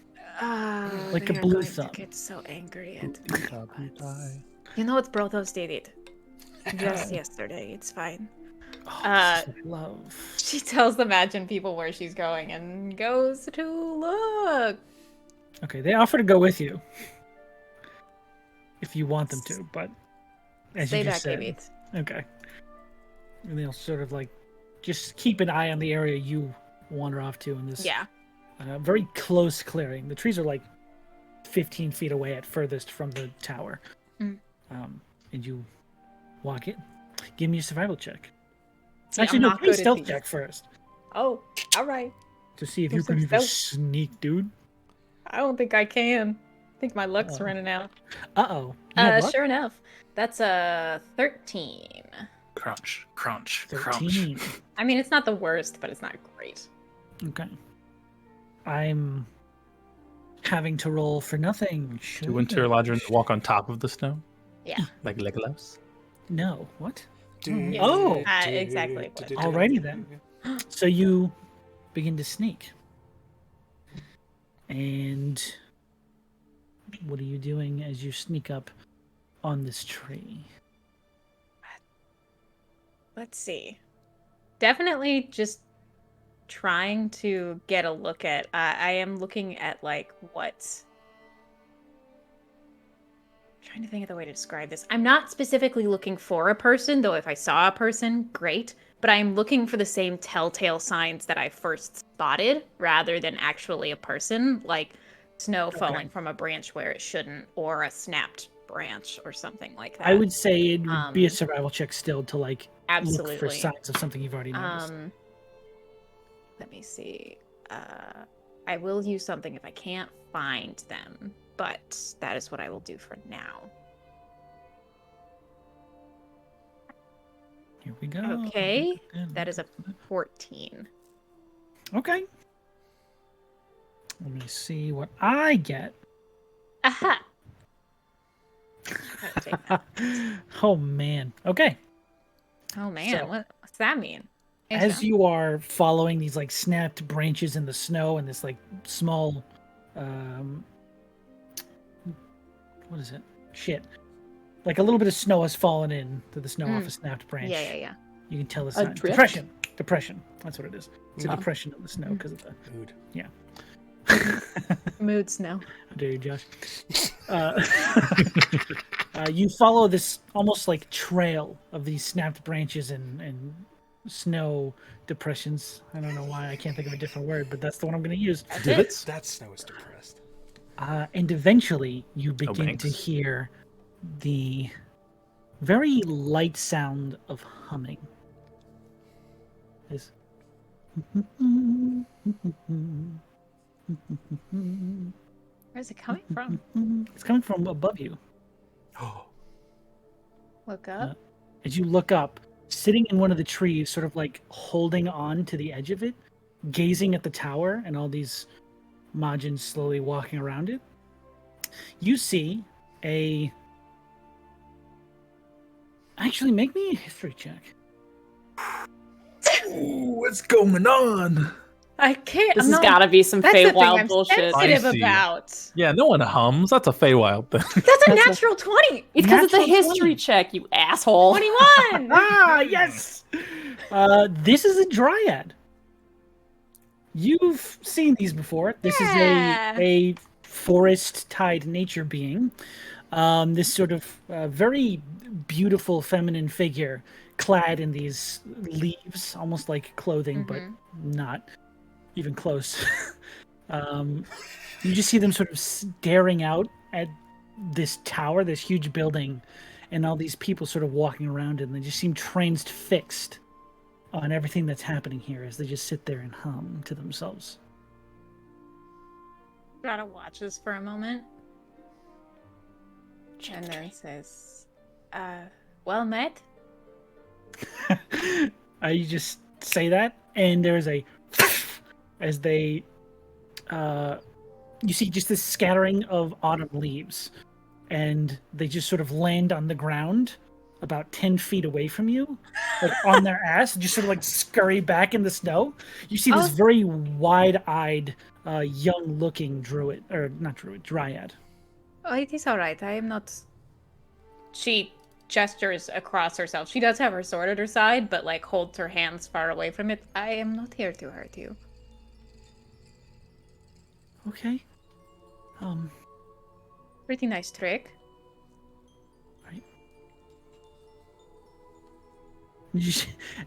Like a blue thumb. To get so angry at Die. You know what Brothos did it just yesterday. It's fine. Oh, this is love. She tells the Magin people where she's going and goes to look. Okay, they offer to go with you if you want them to, but as Stay you back, just said, David. okay. And they'll sort of like just keep an eye on the area you wander off to in this Yeah. very close clearing. The trees are like 15 feet away at furthest from the tower. Mm. And you walk in. Give me a survival check. See, Actually, I'm no, not give me a good at stealth these. check first Oh, all right. to see if Do you some can even stealth. sneak, dude. I don't think I can. I think my luck's Oh. running out. Uh-oh. You have luck? Sure enough. That's a 13. Crunch, crunch, 13. crunch. I mean, it's not the worst, but it's not great. Okay. I'm having to roll for nothing. Do Winter Eladrin walk on top of the snow? Yeah. Like Legolas? No. What? Yes. Oh. Exactly. Alrighty then. So you begin to sneak. And what are you doing as you sneak up on this tree? Let's see. Definitely just trying to get a look at. I am looking at like what. I'm trying to think of the way to describe this. I'm not specifically looking for a person, though. If I saw a person, great. But I'm looking for the same telltale signs that I first spotted, rather than actually a person, like snow falling from a branch where it shouldn't, or a snapped branch, or something like that. I would say it would be a Um, survival check still to like absolutely look for signs of something you've already noticed. Let me see. I will use something if I can't find them, but that is what I will do for now. Here we go. Okay, that is a 14. Okay. Let me see what I get. Aha! I'll take that. Oh man. Okay. Oh man, So- what's that mean? As you are following these like snapped branches in the snow and this like small what is it? Shit. Like a little bit of snow has fallen in to the snow off a snapped branch. Yeah. You can tell it's A not drift? depression. Depression. That's what it is. It's a Oh. depression of the snow because of the Mood. Mood snow. How dare you, Josh? You follow this almost like trail of these snapped branches and snow depressions. I don't know why I can't think of a different word, but that's the one I'm going to use. Divots? That snow is depressed. And eventually, you begin to banks. hear the very light sound of humming. This. Where's it coming from? It's coming from above you. Look up. As you look up, sitting in one of the trees, sort of like holding on to the edge of it, gazing at the tower and all these Majins slowly walking around it, you see a. Actually, make me a history check. Ooh, what's going on? I can't. This I'm has not- got to be some That's the thing Feywild I'm bullshit. sensitive I see. about. Yeah, no one hums. That's a Feywild thing. That's a That's a- natural 20. It's because it's a Natural history 20. check, you asshole. 21. Ah, yes! This is a dryad. You've seen these before. This Yeah. is a forest-tied nature being. This sort of very beautiful feminine figure clad in these leaves, almost like clothing, but not even close. You just see them sort of staring out at this tower, this huge building, and all these people sort of walking around it, and they just seem transfixed on everything that's happening here as they just sit there and hum to themselves. Gotta watch this for a moment. And then says, well met. You just say that, and there's a as they you see just this scattering of autumn leaves, and they just sort of land on the ground about 10 feet away from you, like on their ass, just sort of like scurry back in the snow. You see this Oh. very wide-eyed, young-looking druid, or not druid, dryad. Oh, it is alright. I am not. She gestures across herself. She does have her sword at her side, but like holds her hands far away from it. I am not here to hurt you. Okay. Pretty nice trick. Right.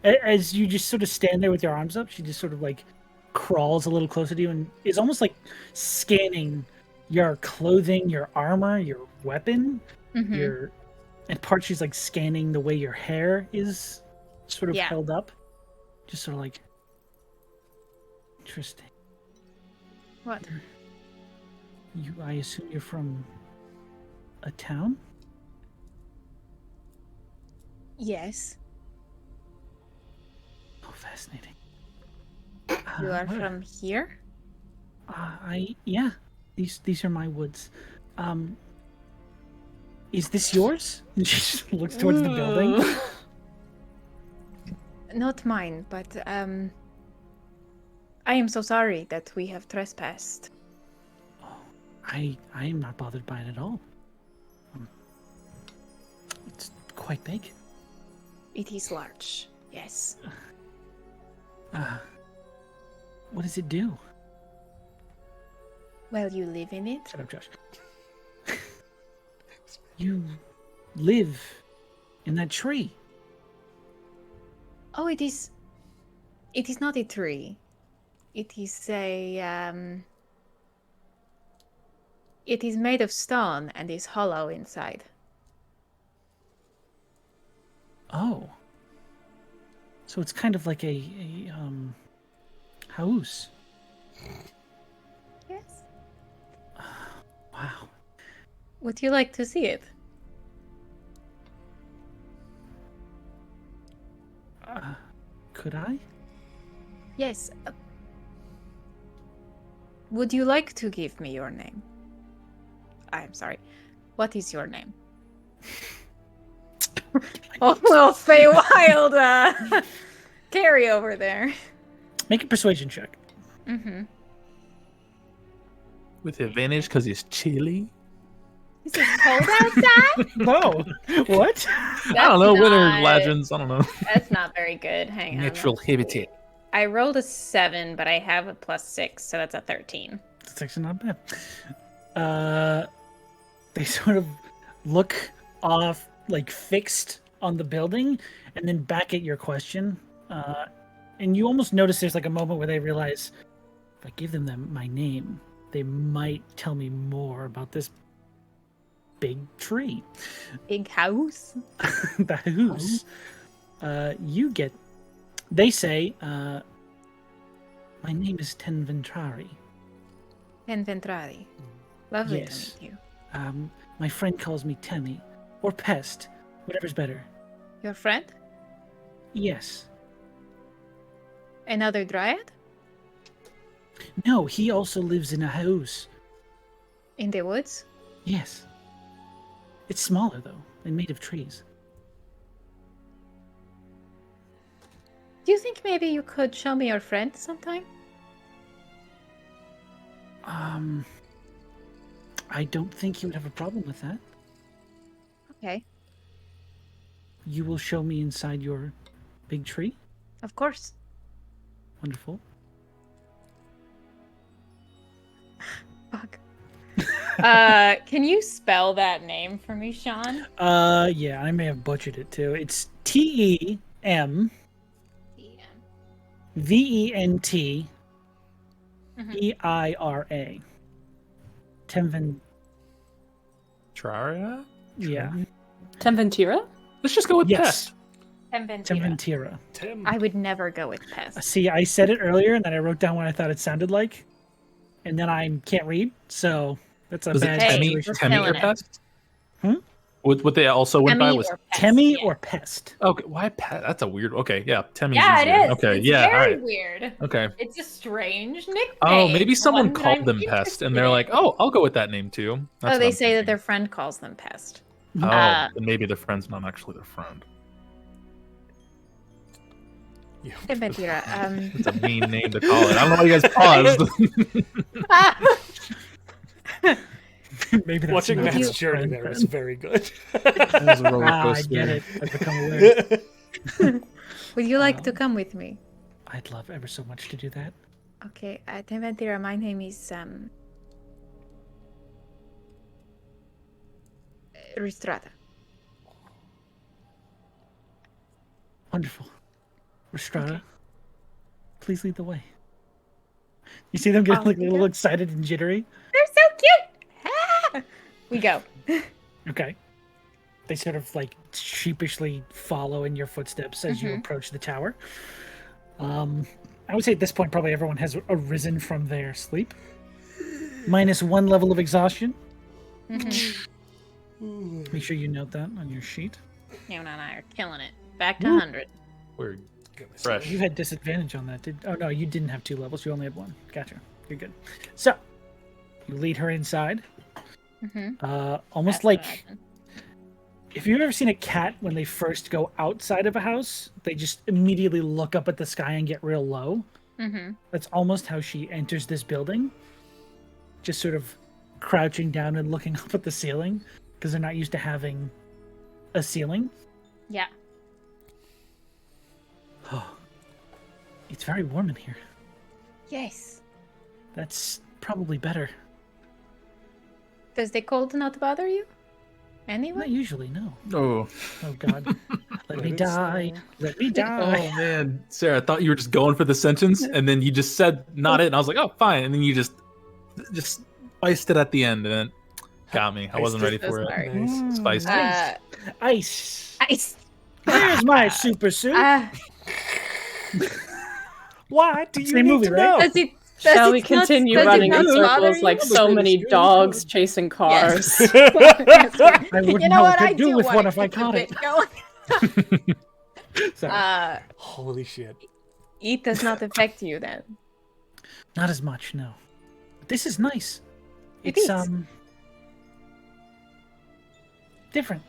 As you just sort of stand there with your arms up, she just sort of like crawls a little closer to you and is almost like scanning your clothing, your armor, your weapon, Mhm. and part she's like scanning the way your hair is sort of Yeah. held up. Just sort of like interesting. What? I assume you're from a town? Yes. Oh, fascinating. You are what- from here? Yeah. These are my woods. Is this yours? And she just looks towards the building. Not mine, but I am so sorry that we have trespassed. I am not bothered by it at all. It's quite big. It is large. Yes. What does it do? Well, you live in it. Shut up, Josh. You live in that tree. Oh, it is. It is not a tree. It is a. It is made of stone and is hollow inside. Oh. So it's kind of like a house. Yes. Wow. Would you like to see it? Could I? Yes. Would you like to give me your name? I'm sorry. What is your name? Oh, little Feywild carry over there. Make a persuasion check. Mm-hmm. With advantage because it's chilly. Is it cold outside? No. What? I don't know. Winter legends. I don't know. That's not very good. Hang on. Natural habitat. I rolled a 7, but I have a +6, so that's a 13. That's actually not bad. They sort of look off, like fixed on the building, and then back at your question. And you almost notice there's like a moment where they realize, if I give them my name, they might tell me more about this big tree. Big house? The house. They say, my name is Tenventrari. Tenventrari. Lovely Yes. to meet you. My friend calls me Temmie, or Pest, whatever's better. Your friend? Yes. Another dryad? No, he also lives in a house. In the woods? Yes. It's smaller, though, and made of trees. Do you think maybe you could show me your friend sometime? I don't think you would have a problem with that. Okay, You will show me inside your big tree? of course. Wonderful. Fuck. Can you spell that name for me, Sean? Yeah, I may have butchered it too. It's TEM VENT EIRA. Temven. Traria? Yeah. Temventira? Let's just go with Yes. pest. Temventira. Tim. I would never go with pest. See, I said it earlier, and then I wrote down what I thought it sounded like, and then I can't read, so that's a Was it bad Hey, Temmie, we're situation. Temmie or killing it. pest? Hmm? What they also went by Temmie was or pest, Temmie yeah. or Pest? okay. Why pest? That's a weird. Okay, yeah, Temmie's Yeah, it easier. is. Okay, It's yeah, all very right. weird. Okay. It's a strange nickname. Oh, maybe someone one that called I'm them pest, and they're interested like, in. "Oh, I'll go with that name too." That's Oh, what they I'm say that thinking. their friend calls them pest. Oh, Uh, then maybe their friend's not actually their friend. Yeah. Temventira. It's a mean name to call it. I don't know why you guys paused. Maybe that's Watching not Matt's his journey friend there then. was very good. That was a roller I coaster. get it. I've become aware. Would you like to come with me? I'd love ever so much to do that. Okay, Temventira, my name is Rhystrata. Wonderful. Rhystrata, please lead the way. You see them get Oh, like a little yeah. excited and jittery? They're so cute! Ah! We go. Okay. They sort of like sheepishly follow in your footsteps as you approach the tower. I would say at this point probably everyone has arisen from their sleep. -1 level of exhaustion. Make sure you note that on your sheet. You and I are killing it. Back to 100. We're Goodness. fresh. You had disadvantage on that. Oh no, you didn't have 2 levels. You only had 1. Gotcha. You're good. So you lead her inside. Almost That's like what happened. if you've ever seen a cat when they first go outside of a house, they just immediately look up at the sky and get real low. That's almost how she enters this building. Just sort of crouching down and looking up at the ceiling because they're not used to having a ceiling. Yeah. It's very warm in here. Yes. That's probably better. Does the cold not bother you? Not Anyway? usually, no. Oh. Oh God. Let me it die. Let me Oh die. man, Sarah, I thought you were just going for the sentence, and then you just said not it, and I was like, oh, fine, and then you just spiced it at the end, and it got me. I wasn't ready So for smart. it. Nice. Spiced. Ice. Ice. Here's my super suit. Why do you Same need movie, to right? know? Does it? Shall we continue running in circles like so many dogs chasing cars? I wouldn't You know know what what? to I do do with wanna one if I keep the caught it. bit going. Sorry. Holy shit. It does not affect you then. Not as much, no. But this is nice. It It's is. different.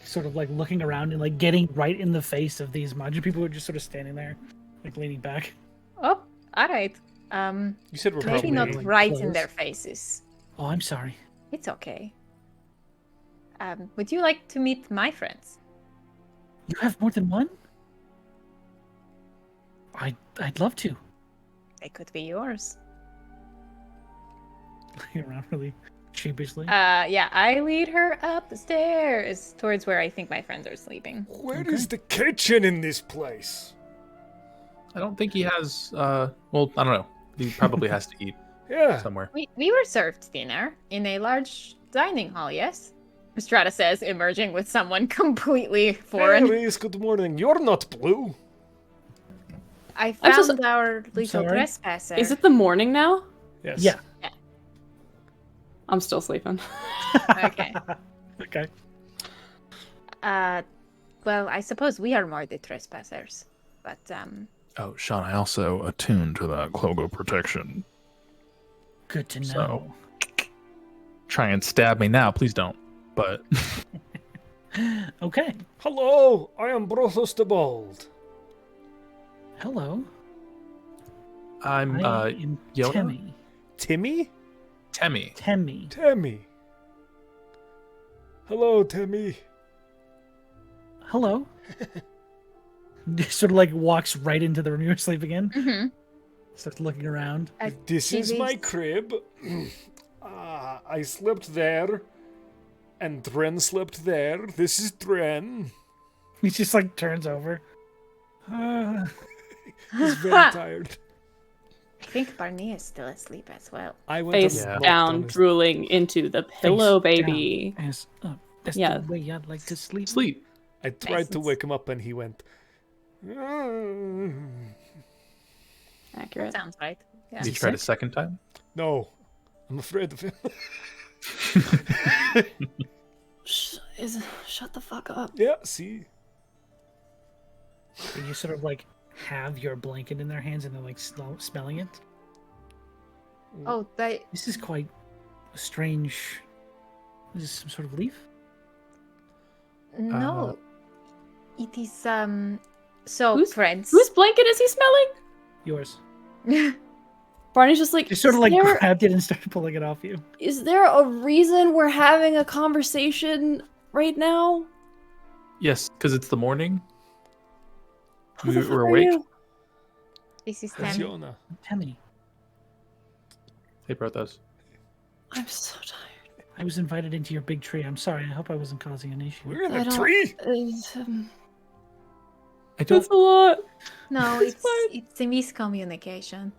Sort of like looking around and like getting right in the face of these Majin people who are just sort of standing there, like leaning back. Oh, all right. You said we're Maybe probably not like right in close. their faces. Oh, I'm sorry. It's okay. Would you like to meet my friends? You have more than one? I'd love to. They could be yours. Looking around really sheepishly. Yeah, I lead her up the stairs towards where I think my friends are sleeping. Where is the kitchen in this place? I don't think he has. Well, I don't know. He probably has to eat Yeah. somewhere. We were served dinner in a large dining hall, yes? Rhystrata says, emerging with someone completely foreign. Aries, good morning. You're not blue. I I'm so found our little sorry? trespasser. Is it the morning now? Yes. Yeah. I'm still sleeping. Okay. Okay. Well, I suppose we are more the trespassers. But, Oh, Sean, I also attuned to that Clogo protection. Good to know. So- Try and stab me now, please don't. But Okay. Hello, I am Brothos the Bald. Hello. I'm I am Yona? Temmie. Timmy? Temmie. Temmie. Tammy. Hello, Tammy. Hello. Just sort of like walks right into the room you're asleep again. mhm. Starts looking around. This is my TVs. crib. I slept there. And Dren slept there. This is Dren. He just like turns over. He's very tired. I think Barney is still asleep as well. I went Face and knocked down, on his- drooling into the pillow, Face baby. down, as up. That's Yeah. the way I'd like to sleep. Sleep. I tried to Nice. wake him up and he went. Accurate. Sounds right. Yeah. Did you try it a second time? No, I'm afraid of him. Shut the fuck up. Yeah, see? And you sort of like have your blanket in their hands and they're like smelling it. Oh, they. This is quite a strange. Is this some sort of leaf? No. It is, So, Who's- friends. Whose blanket is he smelling? Yours. Barney's just like, Just sort of "Is like there- grabbed it and started pulling it off you. Is there a reason we're having a conversation right now? Yes, because it's the morning. Who the We're fuck are awake. you? This is It's them. Yona. Temmie, Hey, Brothos. I'm so tired. I was invited into your big tree. I'm sorry. I hope I wasn't causing an issue. We're in I a don't- tree. I don't. That's a lot. No, It's it's fine. it's a miscommunication.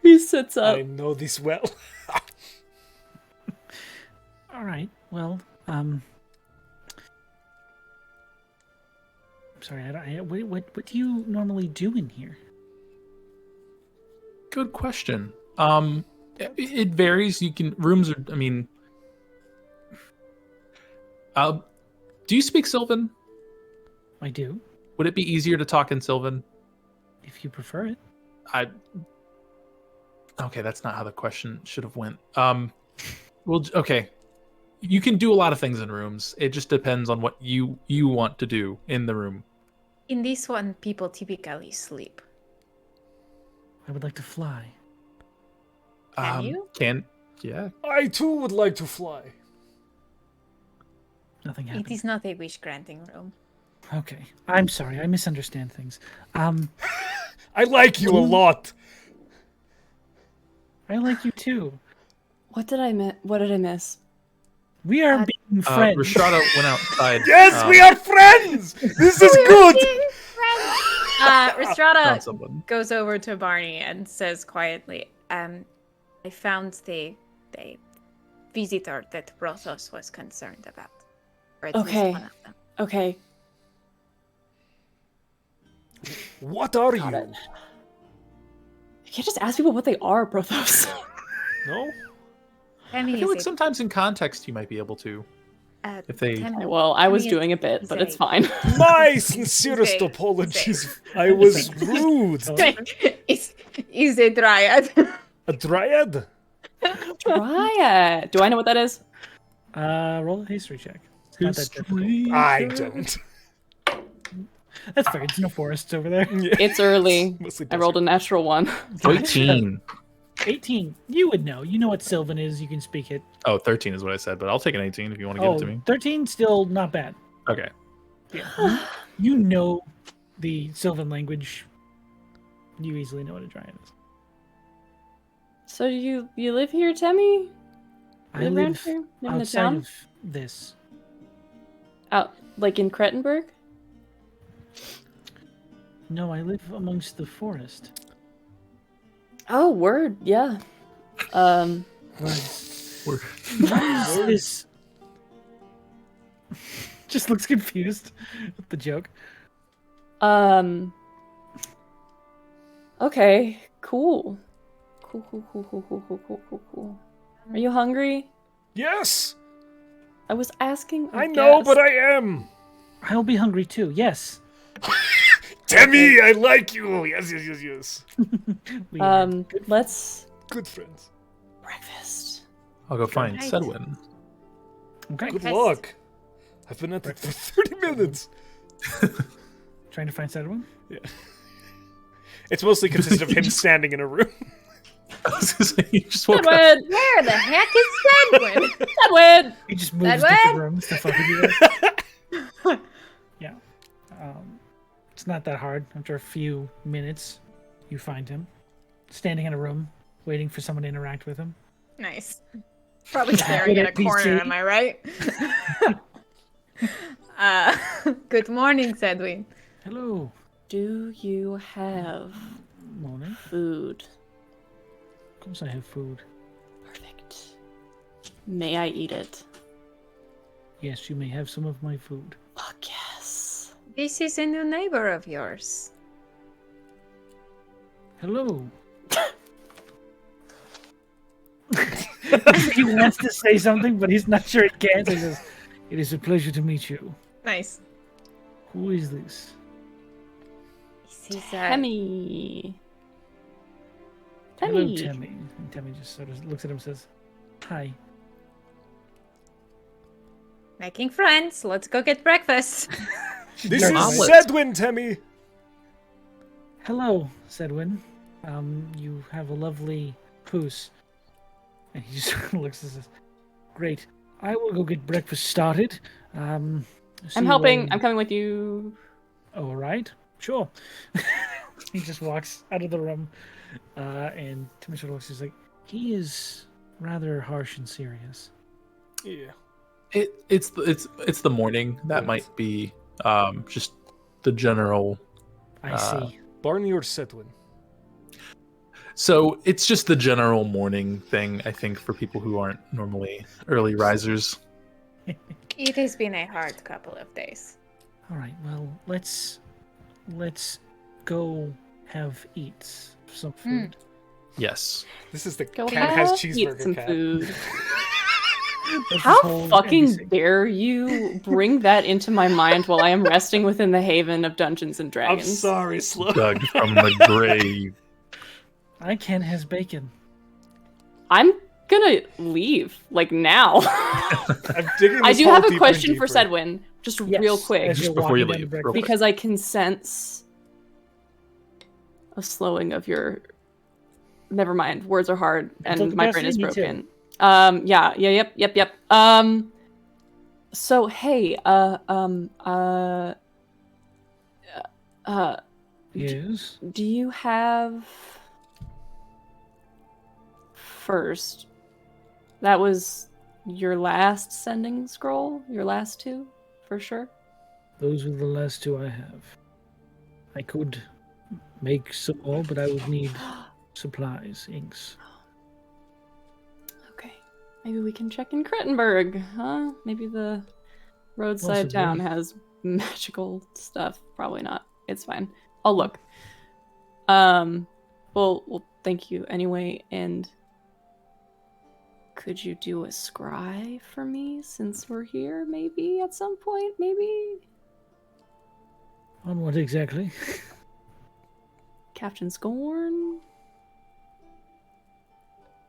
He sits up. I know this well. All right. Well, sorry. What do you normally do in here? Good question. It varies. You can rooms are. I mean, do you speak Sylvan? I do, Would it be easier to talk in Sylvan? if you prefer it. Okay, that's not how the question should have went. Well, okay. You can do a lot of things in rooms. It just depends on what you want to do in the room. In this one, people typically sleep. I would like to fly. Can you? Yeah. I too would like to fly. Nothing It happened. is not a wish granting room. Okay. I'm sorry. I misunderstand things. I like you a lot. I like you too. What did I miss? What did I miss? We are being friends. Rhystrata went outside. Yes, we are friends. This is good. Found Rhystrata someone. goes over to Barney and says quietly, I found the visitor that Brothos was concerned about. Or at least Okay. one of them. Okay. What are Got you? it. You can't just ask people what they are, Brothos. No? I feel like sometimes in context you might be able to. If they- Tammy, Well, I was Tammy doing a bit, but it's fine. My sincerest Okay. apologies. I was rude. is a dryad. A dryad? Dryad. Do I know what that is? Roll a history check. It's not that difficult. I don't. That's fair. It's no forests over there. It's early. Mostly I rolled a natural one. 18. 18. You would know. You know what Sylvan is. You can speak it. Oh, 13 is what I said, but I'll take an 18 if you want to give it to me. 13 still not bad. Okay. Yeah. You know the Sylvan language. You easily know what a dryad is. So you live here, Temmie? I Live around live here? Live in the outside town? of this. Out like in Krettenberg? No, I live amongst the forest. Oh, word, yeah. What is this? Just looks confused with the joke. Okay, cool. Cool. Are you hungry? Yes, I was asking. I know, but I am. I'll be hungry too. Yes. Demi, I like you. Yes. We are let's Good friends. breakfast. I'll go find Right. Sedwin. okay. Good Breakfast. luck. I've been at it for 30 minutes. Trying to find Sedwin. It's mostly consisted of him standing in a room. I was gonna say, you just woke up. Edwin! Where the heck is Sedwin? Edwin! He just moves Sedwin? different rooms to fuck with you. Yeah. It's not that hard. After a few minutes, you find him standing in a room, waiting for someone to interact with him. Nice. Probably staring in a corner, PC. am I right? Good morning, Sedwin. Hello. Do you have Morning. food? Of course I have food. Perfect. May I eat it? Yes, you may have some of my food. Fuck yes. This is a new neighbor of yours. Hello. He wants to say something, but he's not sure he can. So he says, "It is a pleasure to meet you. Nice. Who is this?" He's Temmie. Hello, Temmie. Temmie. And Temmie just sort of looks at him and says, "Hi." making friends. Let's go get breakfast. This Your is omelet. Sedwin, Temmie. Hello, Sedwin. You have a lovely poos. And he just looks and says, "Great. I will go get breakfast started. See I'm you helping. when- I'm coming with you. All right, sure." He just walks out of the room, and Timmy sort of looks. He's like, he is rather harsh and serious. Yeah. It's the morning. That might be just the general. I see. Barney or Sedwin? So it's just the general morning thing, I think, for people who aren't normally early risers. It has been a hard couple of days. All right. Well, let's go have eats some food. Yes. This is the Go cat has have, eat cheeseburger some cat. food. That's his How whole fucking NPC. dare you bring that into my mind while I am resting within the haven of Dungeons and I'm Dragons? sorry, Slow. Dug from the grave. I can has bacon. I'm gonna leave, like now. I'm digging I this do hole have a deeper question and for deeper. Sedwin, just Yes, real quick, as you're Just before you walking down leave, to real breakfast. because I can sense a slowing of your. Never mind, words are hard and Mental my brain is capacity, me broken. Yep. So hey, Yes. do you have first? That was your last sending scroll? Your last two? For sure? Those were the last two I have. I could make some more, but I would need supplies, inks. Okay. Maybe we can check in Krettenberg, huh? Maybe the roadside Possibly. town has magical stuff. Probably not. It's fine. I'll look. Well, thank you anyway, and Could you do a scry for me since we're here? Maybe at some point, maybe? On what exactly? Captain Scorn?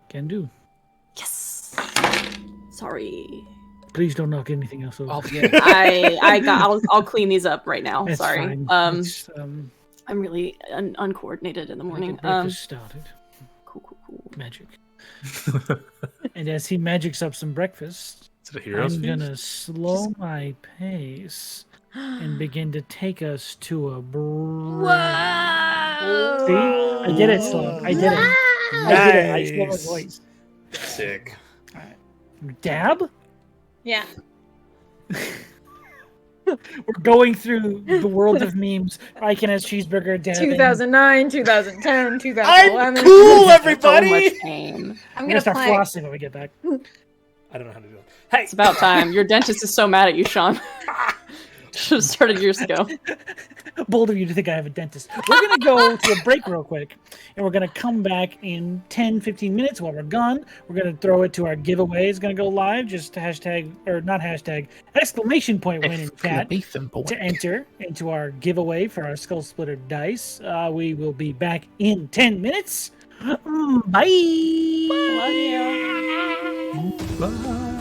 Can do. Yes! Sorry. Please don't knock anything else over. I'll clean these up right now. That's Sorry. fine. I'm really uncoordinated in the morning. Get breakfast started. Cool. Magic. And as he magics up some breakfast, Is it a hero's I'm feast? gonna slow my pace and begin to take us to a Whoa! See? I did it, Sloan. I did it. I did it. I slowed my Nice. voice. Sick. Dab? Yeah. We're going through the world of memes. Icon as cheeseburger, dabbing. 2009, 2010, 2011. I'm cool, So everybody. much pain. I'm I'm gonna gonna start play. flossing when we get back. I don't know how to do it. Hey, It's about time. Your dentist is so mad at you, Sean. Should have started years ago. Bold of you to think I have a dentist. We're going to go to a break real quick, and we're going to come back in 10, 15 minutes while we're gone. We're going to throw it to our giveaway. It's going to go live. Just hashtag, or not hashtag, exclamation point win in chat to enter into our giveaway for our Skull Splitter dice. We will be back in 10 minutes. Bye. Love you. Bye.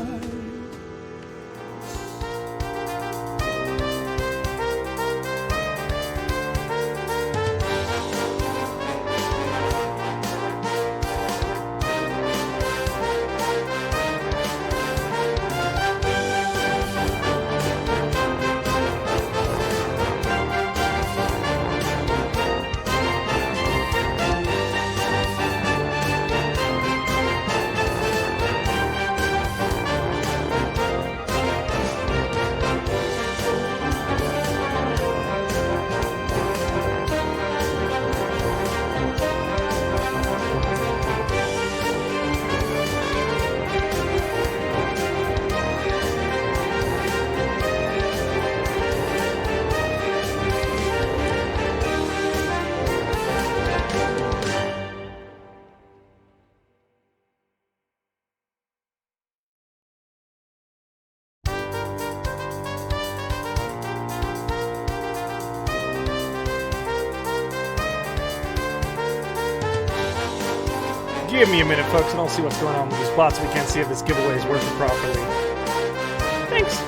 give me a minute, folks, and I'll see what's going on with these bots. We can't see if this giveaway is working properly. Thanks.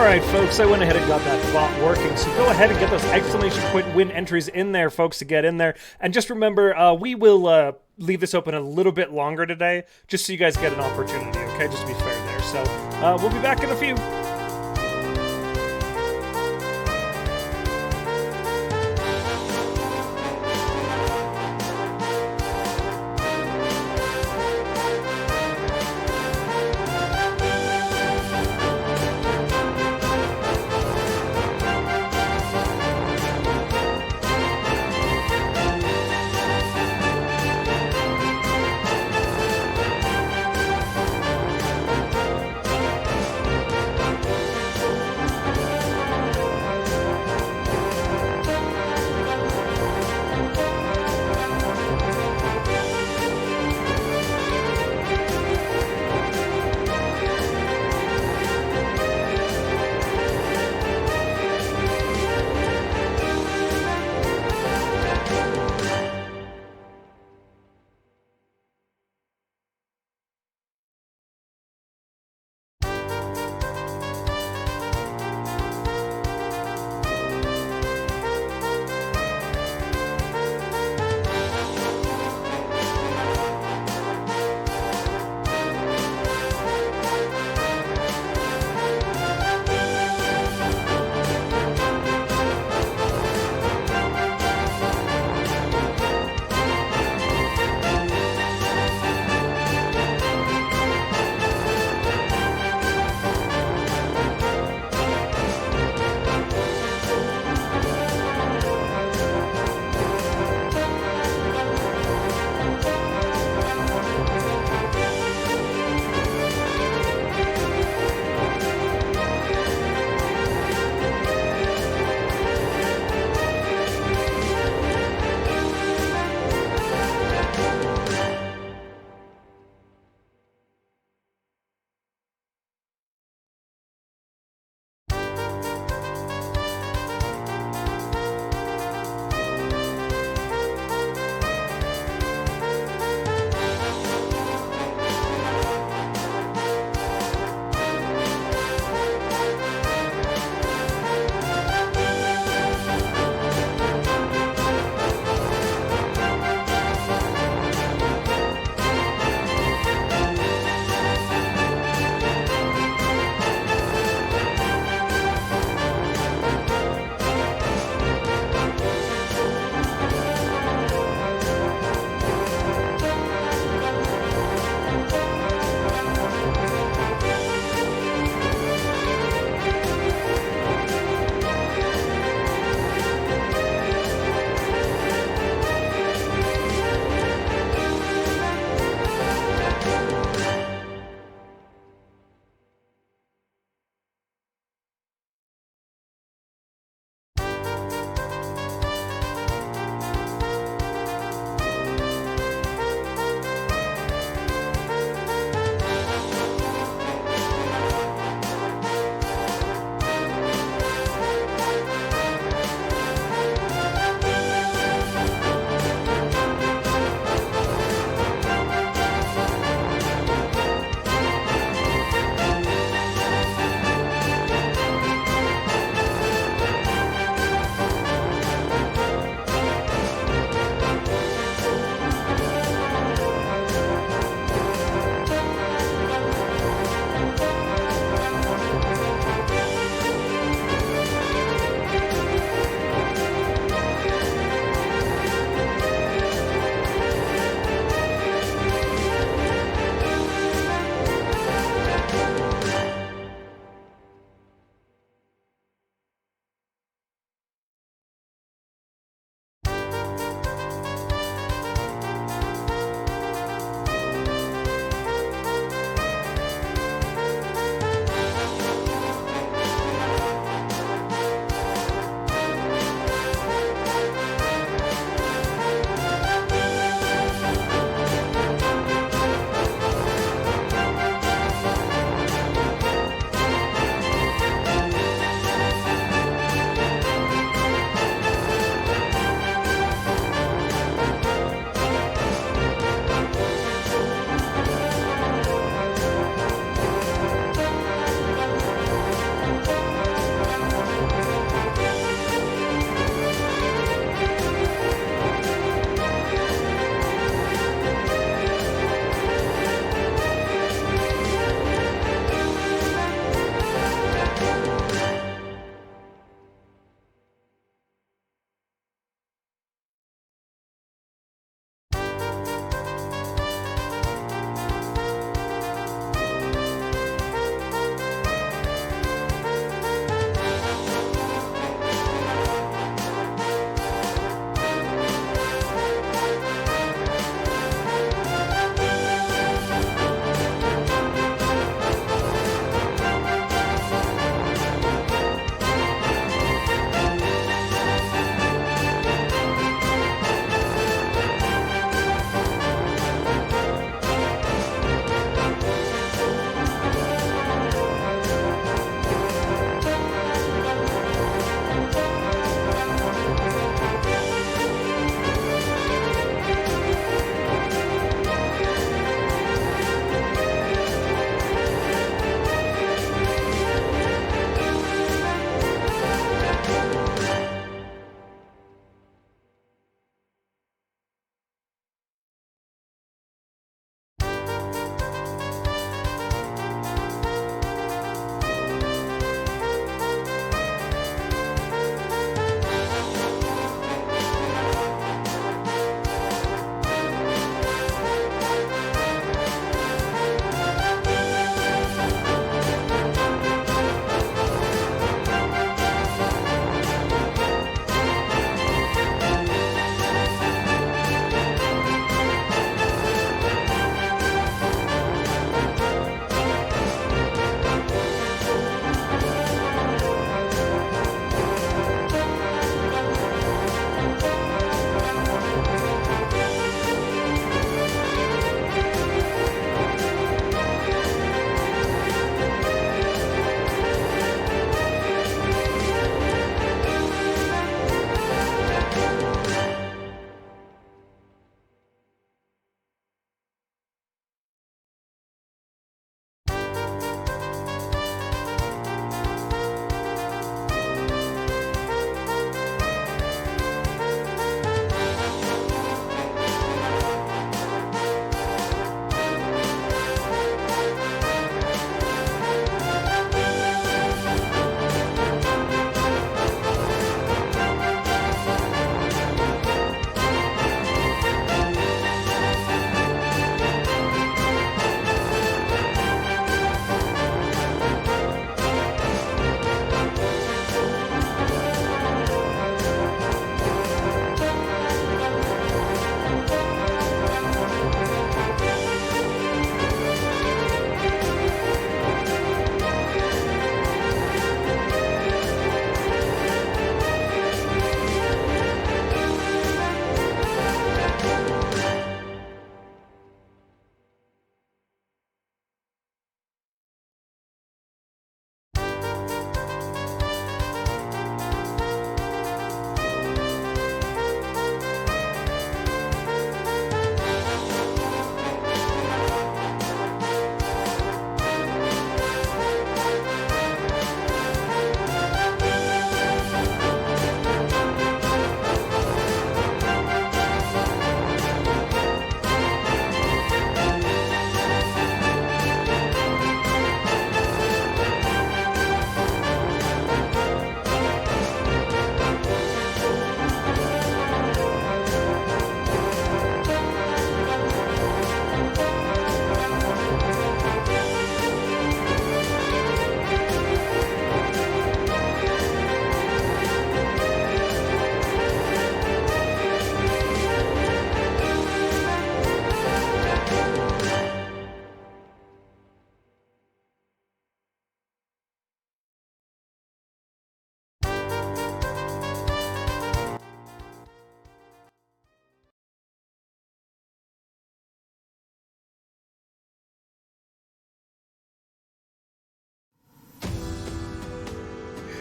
right, folks, I went ahead and got that bot working, so go ahead and get those exclamation point win entries in there, folks, to get in there. And just remember, we will leave this open a little bit longer today, just so you guys get an opportunity, okay? Just to be fair there. So we'll be back in a few.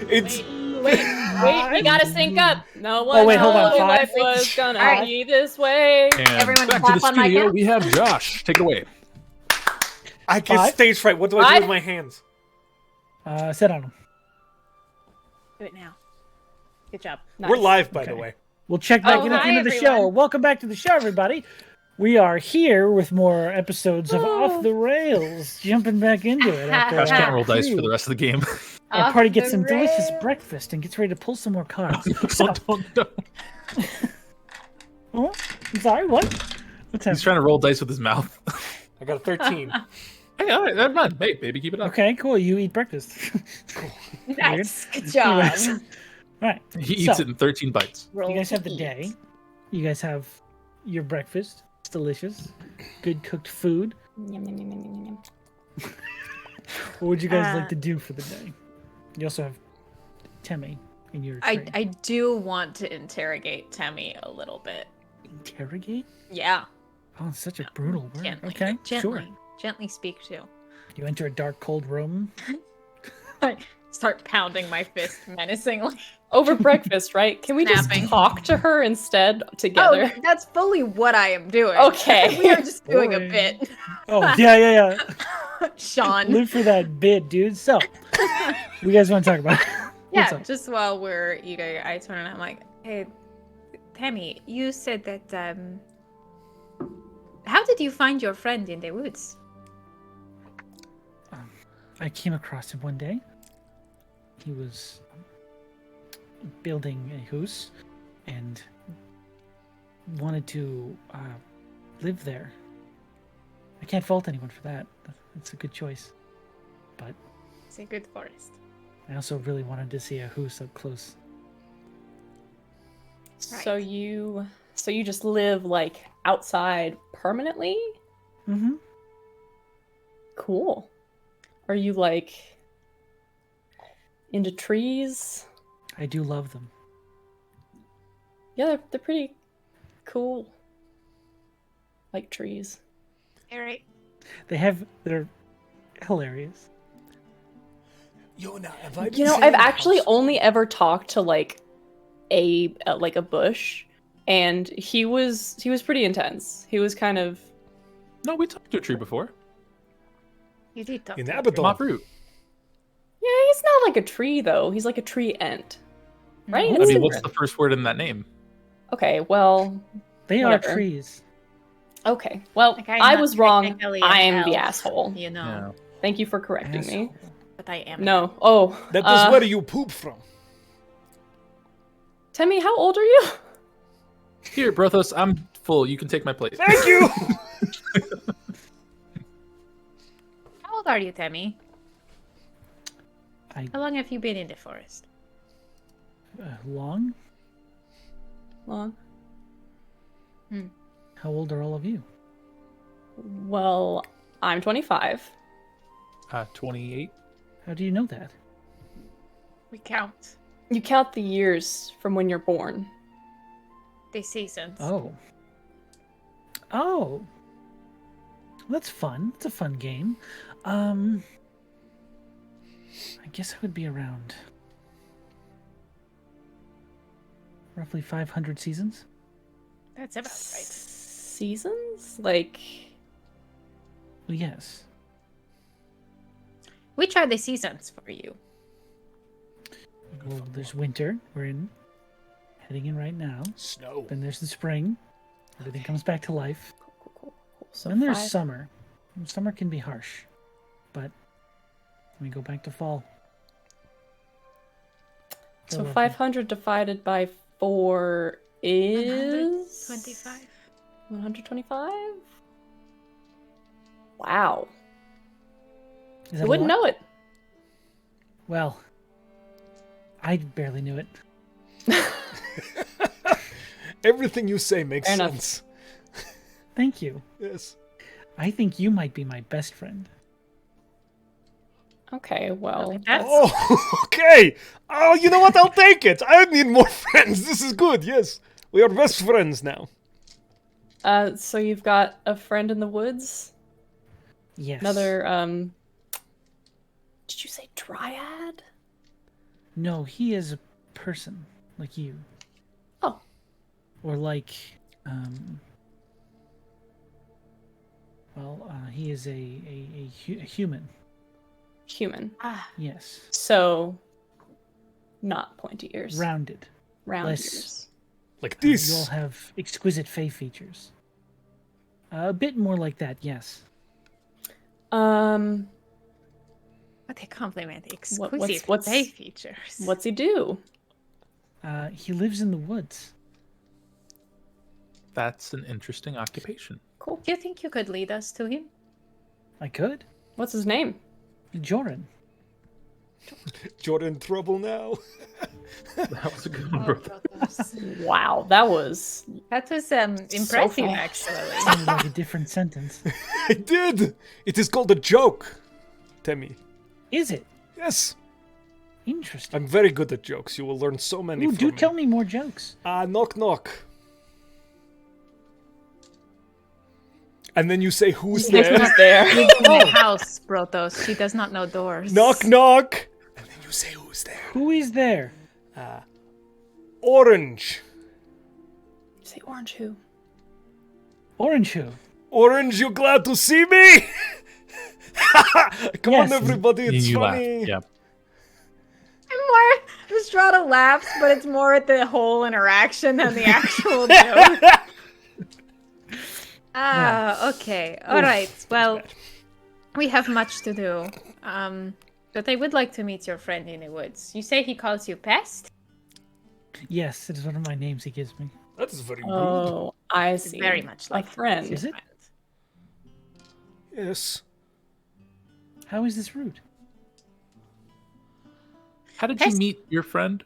It's Wait, we gotta sync up. No one wait, hold on, told me 5? life was gonna Alright. be this way. And Everyone back to clap the on my studio, count. we have Josh. Take it away. I get 5? stage fright. What do I do 5? with my hands? Sit on them. Do it now. Good job. We're live, by the Okay. way. We'll check back Oh, in at the hi, end of the show. everyone. Welcome back to the show, everybody. We are here with more episodes of Off the Rails, jumping back into it. After Josh can't our roll dice for crew. the rest of the game. Our Off party the gets some delicious rails. breakfast and gets ready to pull some more cards. So, Don't. oh, I'm sorry, what? What's He's happening? trying to roll dice with his mouth. I got a 13. Hey, all right, never mind. Hey, baby, keep it up. Okay, cool. You eat breakfast. Nice. Good job. Anyways. All right. He eats So- it in 13 bites. You guys have the day. You guys have your breakfast. It's delicious. Good cooked food. What would you guys like to do for the day? You also have Temmie in your tray. I do want to interrogate Temmie a little bit. Interrogate? Yeah. Oh, it's such a brutal word. Gently. Okay, Gently. sure. Gently speak to. You enter a dark, cold room. I start pounding my fist menacingly. Over breakfast, right? Can we Snapping. just talk to her instead together? Oh, that's fully what I am doing. Okay. We are just doing a Boring. bit. Oh, yeah. Sean. Live for that bit, dude. So, you guys want to talk about? What's Yeah, up? just while we're eating, I turn and I'm like, hey, Temmie, you said that, how did you find your friend in the woods? I came across him one day. He was building a house and wanted to live there. I can't fault anyone for that. It's a good choice. But It's a good forest. I also really wanted to see a hoose up close. So you just live like outside permanently? Mm-hmm. Cool. Are you like into trees? I do love them. Yeah, they're pretty cool. Like trees. All right. They're hilarious. Yona, have I been You know, saying I've actually house? only ever talked to like a bush, and he was pretty intense. He was kind of No, we talked to a tree before. You did talk In to me. Abaddon. Mop root. yeah. He's not like a tree though. He's like a tree ent, right? I I It's mean, what's different. the first word in that name? Okay, well, They Whatever. are trees. okay, well, Like, I'm I not was wrong. technically an I am the elf, asshole. You know, Yeah. Thank you for correcting me. Asshole. but I am. No. Oh, That is where you poop from. Temmie, how old are you? Here, Brothos, I'm full. You can take my place. Thank you! How old are you, Temmie? I How long have you been in the forest? long. Long. How old are all of you? Well, I'm 25. 28. How do you know that? We count You count the years from when you're born. the seasons. Oh. Oh. That's fun. It's a fun game. I guess I would be around roughly 500 seasons. That's about right. Seasons? Like, Well, yes. Which are the seasons for you? Well, there's winter. We're heading in right now. Snow. Then there's the spring. Everything comes back to life. cool. So Then there's five- summer. Summer can be harsh, but we go back to fall. So lovely. 500 divided by 4 is 125. 125? Wow. Is that I a wouldn't lot? know it. Well, I barely knew it. Everything you say makes Fair enough. sense. Thank you. Yes. I think you might be my best friend. Okay, well, That's Oh, okay. Oh, you know what? I'll take it. I need more friends. This is good. Yes. We are best friends now. so you've got a friend in the woods? Yes. Another, did you say dryad? No, he is a person like you. Oh. Or like, he is a human. Human. Yes. So, not pointy ears. Rounded. Round less- ears. Like You all this. have exquisite fey features. A bit more like that, yes. Um, What a compliment. What- Exquisite what's- fey features. what's he do? He lives in the woods. That's an interesting occupation. Cool. Do you think you could lead us to him? I could. What's his name? Joran. Jordan trouble now. That was a good one, bro. Wow, that was That was impressive, fast. actually. Sounded like a different sentence. I did. It is called a joke. Temmie. Is it? Yes. Interesting. I'm very good at jokes. You will learn so many Ooh, from do me. tell me more jokes. Knock knock. And then you say who's Who's there? there. In the house, Brothos. She does not know doors. Knock knock. And then you say who's there? Who is there? Orange. Say orange who? Orange who? Orange, you glad to see me? Come Yes. on, everybody, it's You laugh. funny. Yeah. More Rhystrata laughs, but it's more at the whole interaction than the actual joke. Okay. All right. Well, we have much to do. But I would like to meet your friend in the woods. You say he calls you Pest? Yes, it is one of my names he gives me. That is very rude. Oh, I see. Very much like a friend. Is it? Yes. How is this rude? How did you meet your friend?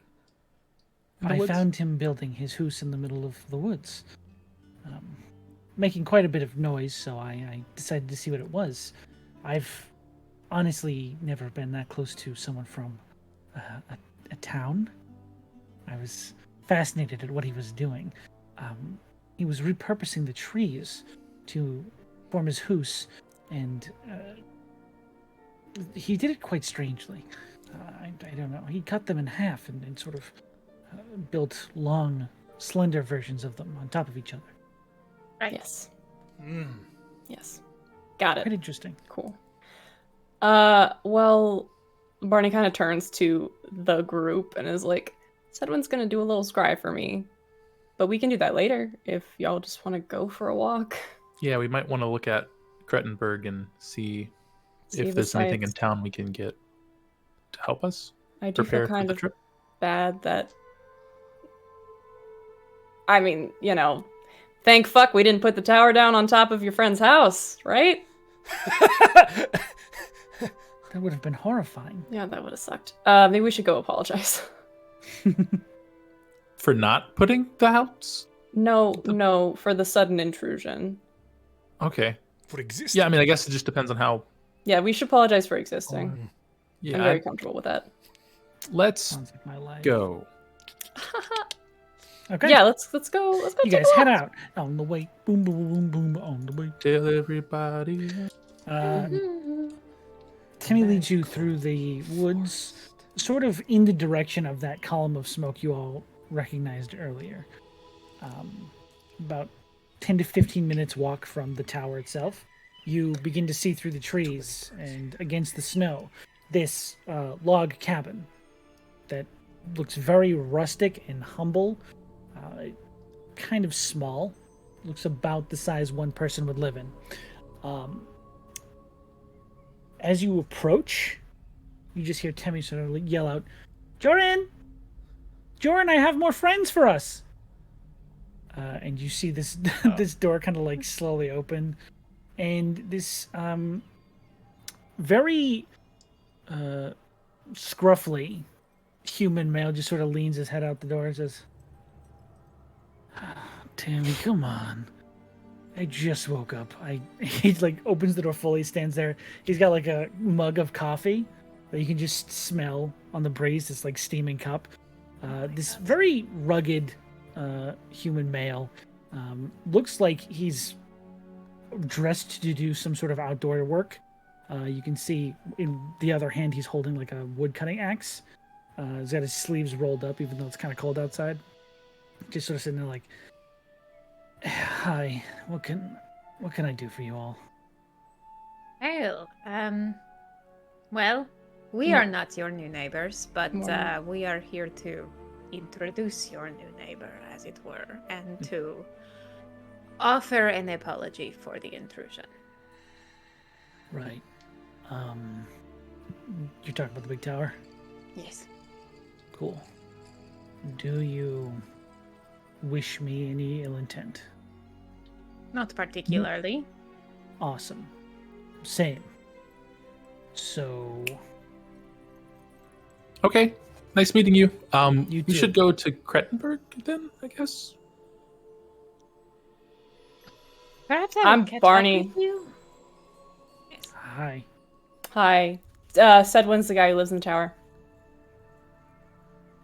in the I woods? found him building his house in the middle of the woods. Making quite a bit of noise, so I decided to see what it was. I've honestly never been that close to someone from a town. I was fascinated at what he was doing. He was repurposing the trees to form his house, and he did it quite strangely. I don't know. He cut them in half and sort of built long, slender versions of them on top of each other. Right. Yes. Mm. Yes. Got Quite it. interesting. Cool. Well, Barney kind of turns to the group and is like, Sedwin's gonna do a little scry for me, but we can do that later if y'all just want to go for a walk. Yeah, we might want to look at Krettenberg and see See if there's anything in besides- town we can get to help us I do prepare feel for kind the of trip. bad that. I mean, thank fuck we didn't put the tower down on top of your friend's house, right? That would have been horrifying. Yeah, that would have sucked. Maybe we should go apologize. For not putting the house? No, for the sudden intrusion. Okay. For existing. Yeah, I mean, I guess it just depends on how. Yeah, we should apologize for existing. I'm Yeah, very comfortable with that. let's Sounds like my life. go. Okay. Yeah, let's go. Let's go. You take guys a head walk. out on the way. Boom, boom, boom, boom, on the way. Tell everybody. Timmy leads you through the woods, sort of in the direction of that column of smoke you all recognized earlier. About 10 to 15 minutes walk from the tower itself. You begin to see through the trees and against the snow this log cabin that looks very rustic and humble, kind of small. Looks about the size one person would live in. As you approach, you just hear Temmie sort of yell out, Joran! Joran, I have more friends for us! And you see this this door kind of like slowly open, and this very scruffy human male just sort of leans his head out the door and says, Tammy, come on. I just woke up. He like opens the door fully, stands there. He's got like a mug of coffee that you can just smell on the breeze. This like steaming cup. This very rugged human male looks like he's dressed to do some sort of outdoor work. You can see in the other hand he's holding like a wood cutting axe. He's got his sleeves rolled up, even though it's kind of cold outside. Just sort of sitting there like, "Hi, what can I do for you all?" Oh, well, we are not your new neighbors, but we are here to introduce your new neighbor, as it were, and to offer an apology for the intrusion. Right. You're talking about the big tower? Yes. Cool. Do you wish me any ill intent? Not particularly. Awesome. Same. So, Okay. Nice meeting you. You We too. should go to Krettenberg then, I guess. Perhaps I'm catch up Barney. with you. Yes. hi. Hi. Sedwin's the guy who lives in the tower.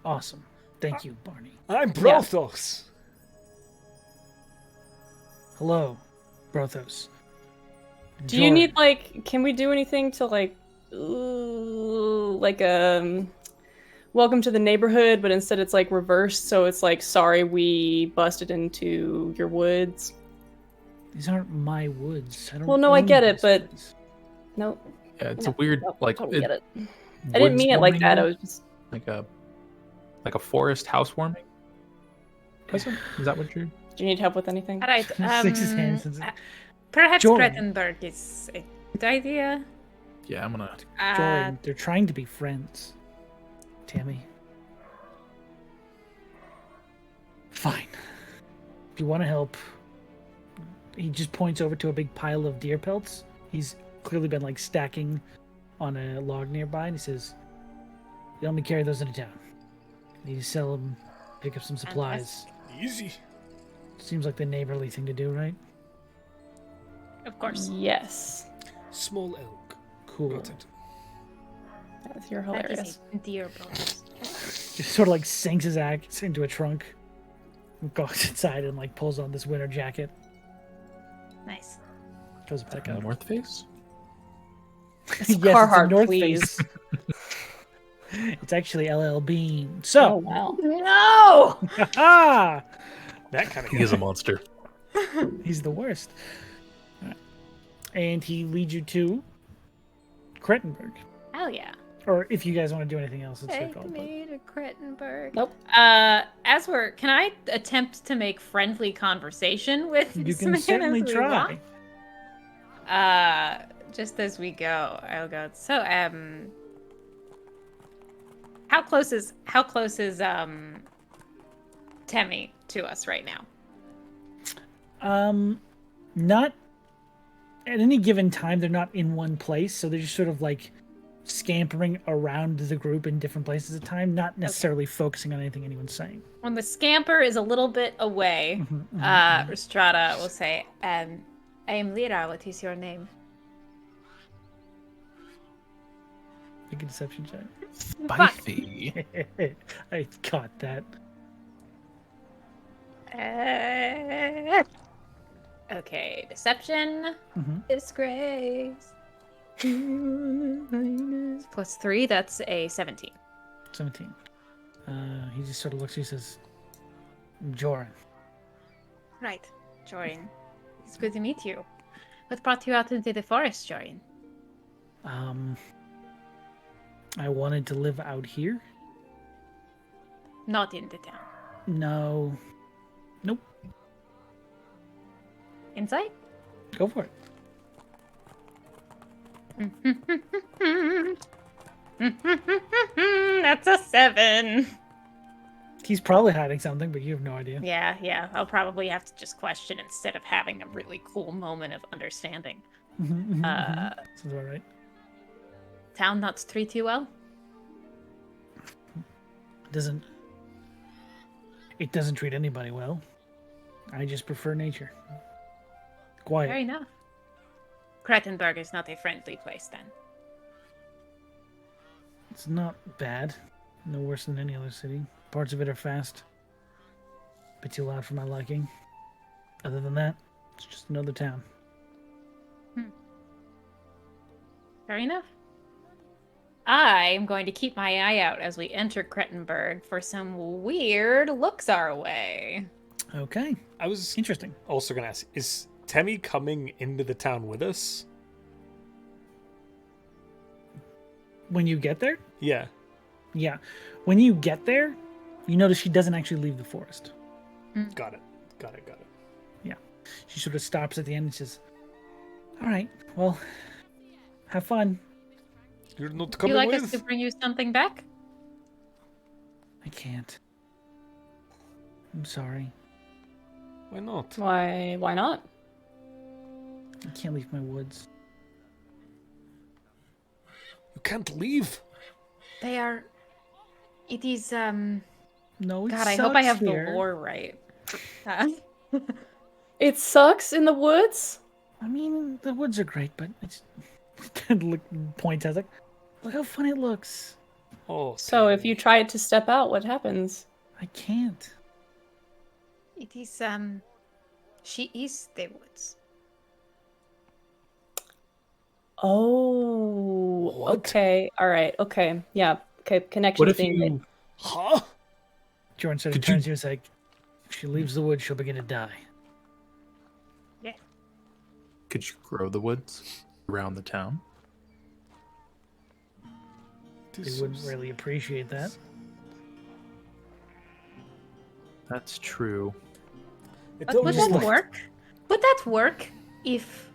Awesome. Thank you, Barney. I'm Brothos. Hello, Brothos. Do you Joran. need, like, can we do anything to, like, welcome to the neighborhood, but instead it's, like, reversed, so it's like, sorry we busted into your woods? These aren't my woods. I don't Well, no, I own get it, these but- woods. No, Yeah, it's No, a weird, no, like, totally get it. I didn't woods mean it like warming that. I though? was just like a forest housewarming present. Is that what you're? do you need help with anything? All right. Sticks his hands into- Perhaps Joran. Krettenberg is a good idea. Yeah, I'm gonna. Joran, they're trying to be friends. Tammy. Fine. If you want to help, he just points over to a big pile of deer pelts. He's clearly been like stacking on a log nearby, and he says, "You help me carry those into town. Need to sell them, pick up some supplies. Easy. Seems like the neighborly thing to do, right?" Of course. Yes. Small elk. Cool. Noted. You're That hilarious. is a dear Brothos. Just sort of like sinks his axe into a trunk, and goes inside and like pulls on this winter jacket. Nice. Goes back out. North Face. Yes, it's a Carhartt, North please. Face. It's actually LL Bean. Oh So, wow. No! ha That kind of He is a monster. he's the worst. Alright. And he leads you to Krettenberg. Hell yeah. Or if you guys want to do anything else, it's your Take call. but- me to Krettenberg. Nope. Can I attempt to make friendly conversation with You this can man certainly as we try. walk? Just as we go, I'll go. So, how close is Temmie to us right now? Not at any given time. They're not in one place, so they're just sort of like scampering around the group in different places at a time, not necessarily focusing on anything anyone's saying. When the scamper is a little bit away, Rhystrata will say, I am Lyra. What is your name? Make a deception check. Spicy. I caught that. Okay, deception. Mhm. Disgrace. +3, that's a 17. 17. He just sort of looks at you and says, "Joran." Right, Jorin. It's good to meet you. What brought you out into the forest, Jorin? I wanted to live out here. Not in the town. No. Nope. Inside? Go for it. That's a 7. He's probably hiding something, but you have no idea. Yeah. I'll probably have to just question instead of having a really cool moment of understanding. Sounds about right. Town not treat you well? It doesn't treat anybody well. I just prefer nature. Quiet. Fair enough. Krettenberg is not a friendly place then. It's not bad. No worse than any other city. Parts of it are fast. Bit too loud for my liking. Other than that, it's just another town. Fair enough. I am going to keep my eye out as we enter Krettenberg for some weird looks our way. Okay, I was interesting. also going to ask, is Temmie coming into the town with us? When you get there? Yeah. Yeah. When you get there, you notice she doesn't actually leave the forest. Got it. Yeah. She sort of stops at the end and says, all right, well, have fun. You're not Would coming you like with? us to bring you something back? I can't. I'm sorry. Why not? Why not? I can't leave my woods. You can't leave. They are. It is, No, it God, I hope I have here. the lore right. It sucks in the woods? I mean, the woods are great, but it's look points as like, look how fun it looks. Oh, So if Temmie. you try to step out, what happens? I can't. It is, she is the woods. Oh, What? okay. All right. Okay. Yeah. Okay. What Connections if being made. you? Huh? Jordan sort of Could you- turns to you and is like, if she leaves the woods, she'll begin to die. Could you grow the woods around the town? They wouldn't really appreciate that. That's true. It But would almost that like- work? Would that work if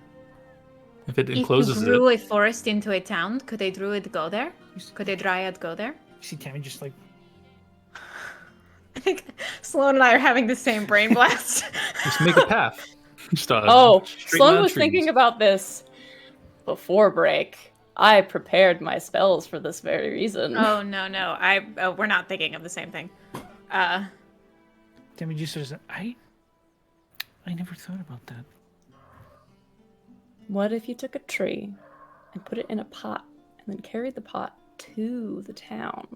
If it if you encloses grew it, a forest into a town? Could a druid go there? Could a dryad go there? You see Tammy just like, I think Sloan and I are having the same brain blast. just make a path. Just a Oh, straight Sloan line of was trees. thinking about this before break. I prepared my spells for this very reason. Oh no! We're not thinking of the same thing. Tammy just sort of said, I never thought about that. What if you took a tree and put it in a pot and then carried the pot to the town?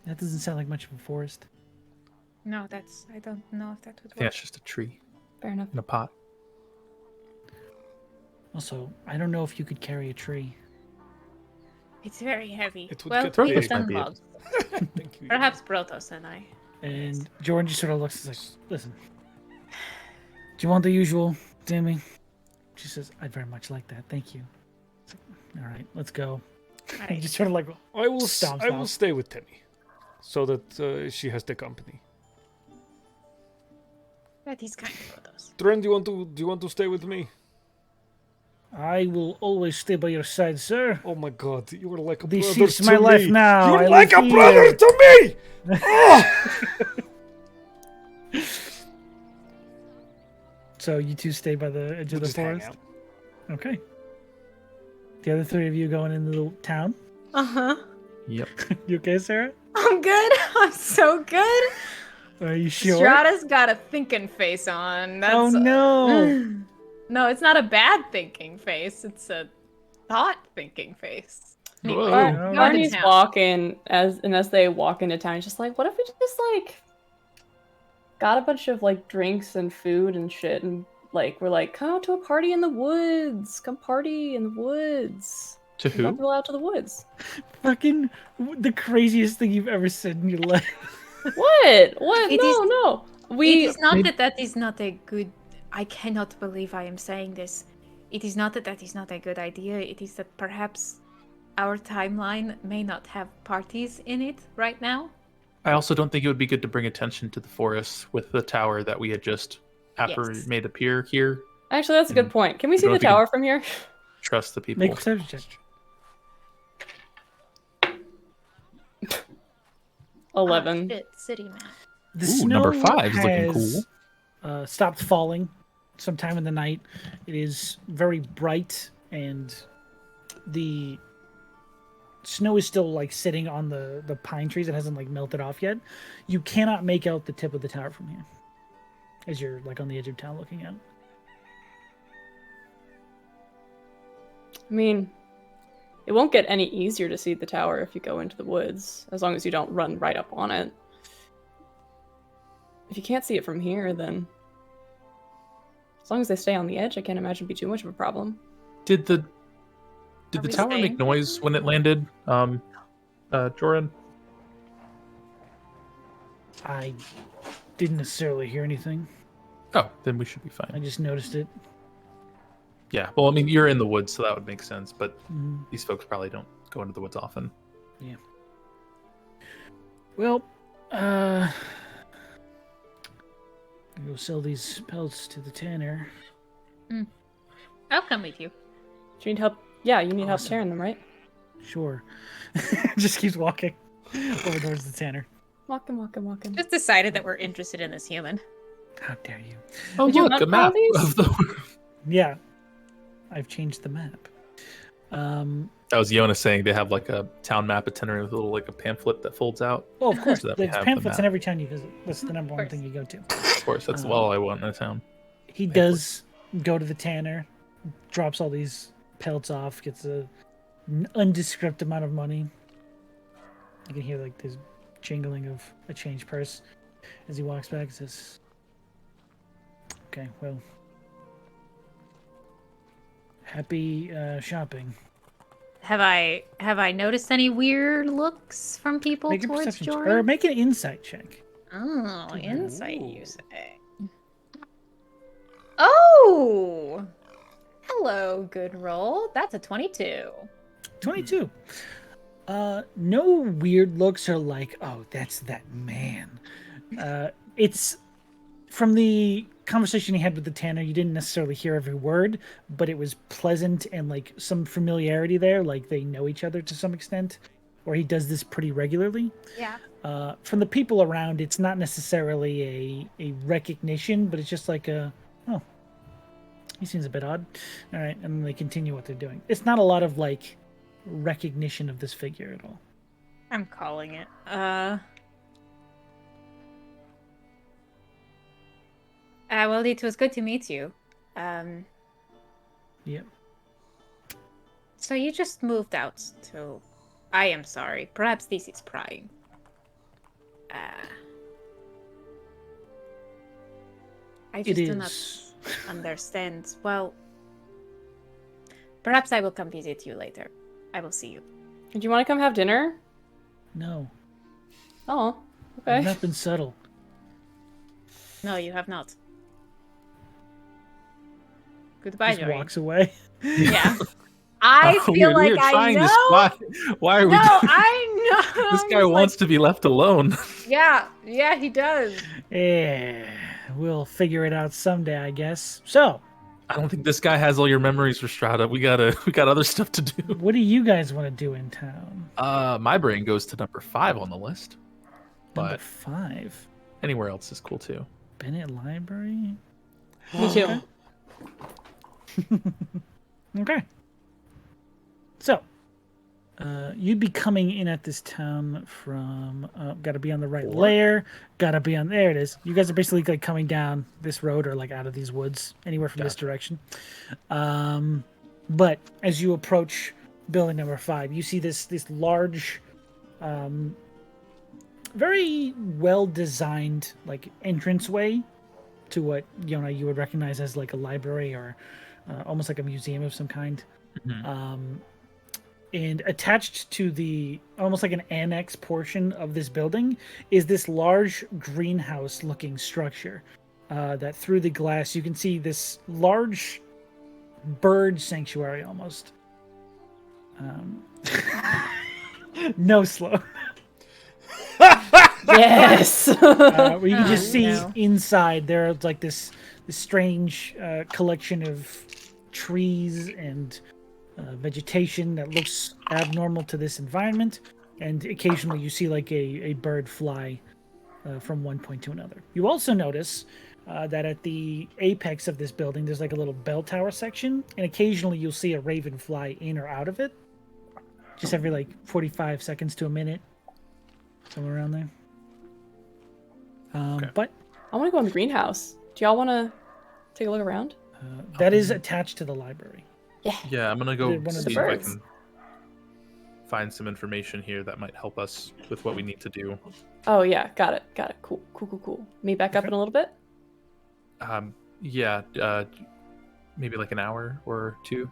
That doesn't sound like much of a forest. No, I don't know if that would Yeah, work. it's just a tree Fair enough. in a pot. Also, I don't know if you could carry a tree. It's very heavy. It would Well, get we big. have done Might be able logs. Thank you. Perhaps Brothos and I. And Jordan just sort of looks and is like, listen, do you want the usual, Tammy? She says, I'd very much like that. Thank you. It's like, all right, let's go. And Alright. just sort of like, I will. Stomps I will off. stay with Temmie, so that she has the company. That is kind of Brothos. Dren, do you want to stay with me? I will always stay by your side, sir. Oh my God, you are like a This brother is to my life me. now. You're I like a live brother here. to me. Oh! So you two stay by the edge of the Just hang forest? out. Okay. The other three of you going into the town? Uh-huh. Yep. You okay, Sarah? I'm good. I'm so good. Are you sure? Strata's got a thinking face on. That's Oh no! No, it's not a bad thinking face. It's a thought thinking face. Anyway, Whoa. Bar- go into Barney's town. walking as they walk into town, he's just like, what if we just like got a bunch of like drinks and food and shit, and like we're like, come out to a party in the woods, come party in the woods. To Invite who? people out to the woods. Fucking the craziest thing you've ever said in your life. What? What? It No, is- no. It We is not that is not a good. I cannot believe I am saying this. It is not that is not a good idea. It is that perhaps our timeline may not have parties in it right now. I also don't think it would be good to bring attention to the forest with the tower that we had just Yes. made appear here. actually that's a good point. Can we see don't the know if you can- tower from here? Trust the people. Make a perception check. 11. City map. The Ooh, number snow 5 is looking has, stopped falling sometime in the night. It is very bright, and the snow is still like sitting on the pine trees. It hasn't like melted off yet. You cannot make out the tip of the tower from here, as you're like on the edge of town looking out. I mean, it won't get any easier to see the tower if you go into the woods, as long as you don't run right up on it. If you can't see it from here, then as long as they stay on the edge, I can't imagine it'd be too much of a problem. Did the Did Are the we tower staying? make noise when it landed, Joran? I didn't necessarily hear anything. Oh, then we should be I fine. just noticed it. Yeah. Well, I mean, you're in the woods, so that would make sense. But Mhm. these folks probably don't go into the woods often. Well, go sell these pelts to the tanner. I'll come with you. Do you need help? Yeah, you need help Awesome. carrying them, right? Sure. Just keeps walking over towards the tanner. Walking. Just decided that we're interested in this human. How dare you? Oh, Did you look, hunt a map all these? of the. Yeah, I've changed the map. That was Yona saying they have like a town map itinerary with a little like a pamphlet that folds out. Oh, of course. So that we There's have the pamphlets in map. every town you visit. That's the number one course. thing you go to. Of course, that's all I want in a town. He does go to the tanner, drops all these pelts off, gets an undescript amount of money. You can hear like this jingling of a change purse as he walks back. Says, "Okay, well, happy shopping." Have I noticed any weird looks from people Make a towards perception check, or Jordan? make an insight check. Oh, insight, Ooh. you say. Oh! Hello, good roll. That's a 22. 22. No weird looks are like, oh, that's that man. It's from the conversation he had with the tanner, you didn't necessarily hear every word, but it was pleasant and like some familiarity there, like they know each other to some extent, or he does this pretty regularly. Yeah. From the people around, it's not necessarily a recognition, but it's just like a, oh, he seems a bit odd. All right, and then they continue what they're doing. It's not a lot of like recognition of this figure at all. I'm calling it. Well, it was good to meet you. Yep. So you just moved out to... I am sorry. Perhaps this is prying. I just It do not is. understand. Well, perhaps I will come visit you later. I will see you. Do you want to come have dinner? No, Oh, I've okay. not been subtle. No, you have not. Goodbye, Just Jory. walks away. Yeah. I Oh, feel we like were I trying know. Why are we? No, doing- I know. This I'm guy just wants to be left alone. like, yeah, he does. Yeah, we'll figure it out someday, I guess. So, I don't think this guy has all your memories, Rhystrata. We got other stuff to do. what do you guys want to do in town? My brain goes to number 5 on the list, Number but 5, anywhere else is cool too. Bennett Library. Me too. Okay. So, you'd be coming in at this town from, gotta be on the right layer, gotta be on, there it is. You guys are basically like coming down this road or like out of these woods, anywhere from this Gotcha. direction. But as you approach building number 5, you see this large, very well designed like entranceway to what you would recognize as like a library or almost like a museum of some kind. And attached to the almost like an annex portion of this building is this large greenhouse looking structure that through the glass you can see this large bird sanctuary almost. No slow. Yes. Where you can just Oh, see no. inside there's like this strange collection of trees and vegetation that looks abnormal to this environment, and occasionally you see like a bird fly from one point to another. You also notice that at the apex of this building there's like a little bell tower section, and occasionally you'll see a raven fly in or out of it, just every like 45 seconds to a minute, somewhere around there. Okay. But I want to go in the greenhouse. Do y'all want to take a look around? that is attached to the library. Yeah, I'm gonna go One of the see if I birds. can find some information here that might help us with what we need to do. Oh yeah, got it. Cool. Meet back up in a little bit. Yeah, maybe like an hour or two.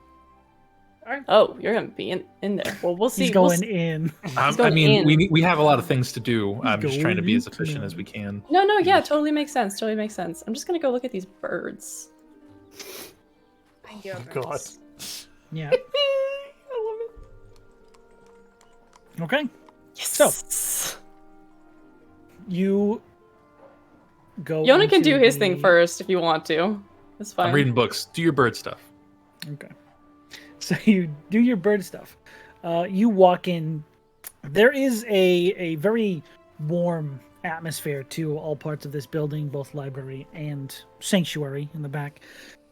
Oh, you're gonna be in there. Well, we'll see. He's We'll going s- in. I going mean, in. we have a lot of things to do. I'm just trying to be as going efficient in. as we can. No, yeah, totally makes sense. Totally makes sense. I'm just gonna go look at these birds. Your God. birds. Yeah. I love it. Okay. Yes. So. You go. Yona can into do his thing the- first if you want to. That's fine. I'm reading books. Do your bird stuff. Okay. So you do your bird stuff. You walk in. There is a very warm atmosphere to all parts of this building, both library and sanctuary in the back.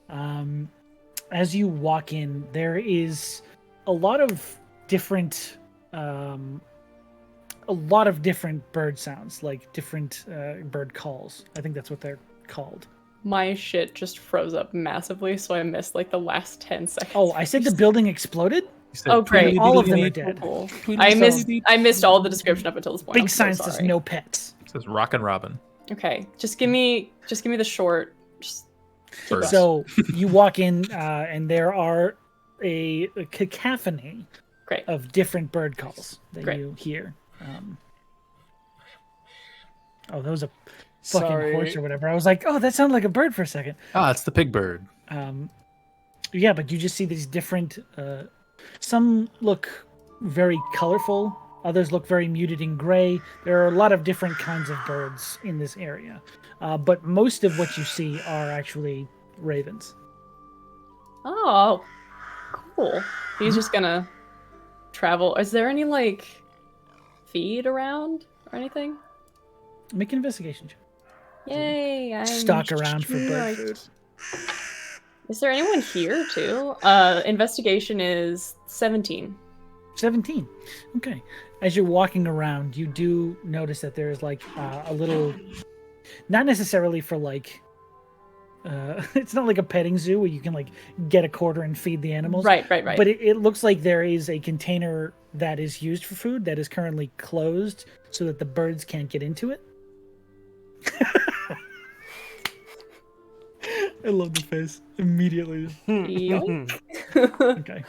As you walk in, there is a lot of different bird sounds, like different bird calls. I think that's what they're called. My shit just froze up massively, so I missed like the last 10 seconds. Oh, I said the building exploded? You said Oh, great. All of them are dead. Cool. Tweedly I missed all the description up until this point. Big I'm so signs says sorry. no pets. It says Rockin' Robin. Okay, just give me the short. Just Birds. So you walk in, and there are a cacophony great. of different bird calls that Great. you hear. Oh, that was a fucking Sorry. horse or whatever. I was like, oh, that sounded like a bird for a second. Ah, it's the pig bird. Yeah, but you just see these different. Some look very colorful. Others look very muted in gray. There are a lot of different kinds of birds in this area, but most of what you see are actually ravens. Oh, cool. He's just gonna travel. Is there any like feed around or anything? Make an investigation check. Yay! I'm Stalk around for bird sure. food. Is there anyone here too? Investigation is 17. 17. Okay. As you're walking around, you do notice that there's like a little, not necessarily for like, it's not like a petting zoo where you can like get a quarter and feed the animals. Right. But it looks like there is a container that is used for food that is currently closed so that the birds can't get into it. I love the face immediately. Yoink. Okay.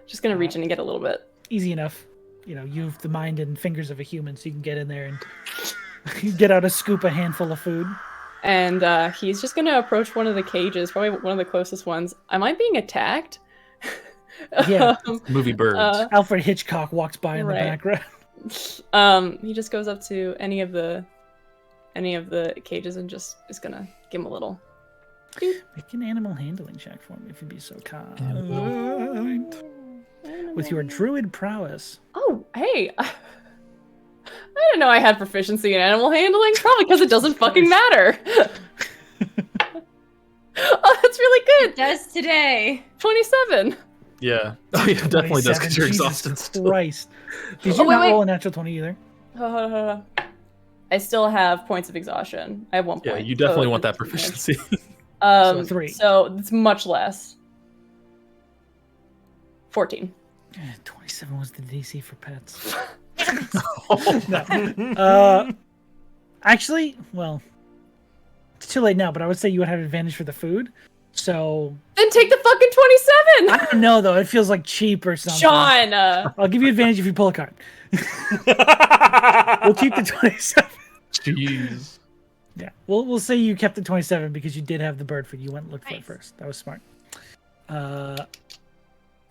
Just gonna reach in and get a little bit. Easy enough. You know, you have the mind and fingers of a human, so you can get in there and get out a scoop, a handful of food. And he's just gonna approach one of the cages, probably one of the closest ones. Am I being attacked? Yeah. Movie birds. Alfred Hitchcock walks by in Right. the background. He just goes up to any of the cages and just is gonna give him a little. Make an animal handling check for me if you'd be so kind. With your druid prowess. Oh, hey. I didn't know I had proficiency in animal handling. Probably because it doesn't fucking matter. Oh, that's really good. It does today. 27. Yeah. Oh, yeah, it definitely does 27. because you're Jesus exhausted still. Christ. Did you wait, not wait. roll a natural 20 either? I still have points of exhaustion. I have 1 point. Yeah, you definitely so want that it's- proficiency. So 3. So it's much less. 14. 27 was the DC for pets. Oh, No. Actually, well, it's too late now, but I would say you would have advantage for the food. So, Then take the fucking I 27! don't know though. It feels like cheap or something. Sean! I'll give you advantage if you pull a card. We'll keep the 27. Jeez. Yeah, we'll say you kept the 27 because you did have the bird food. You went and looked for it Nice. first. That was smart.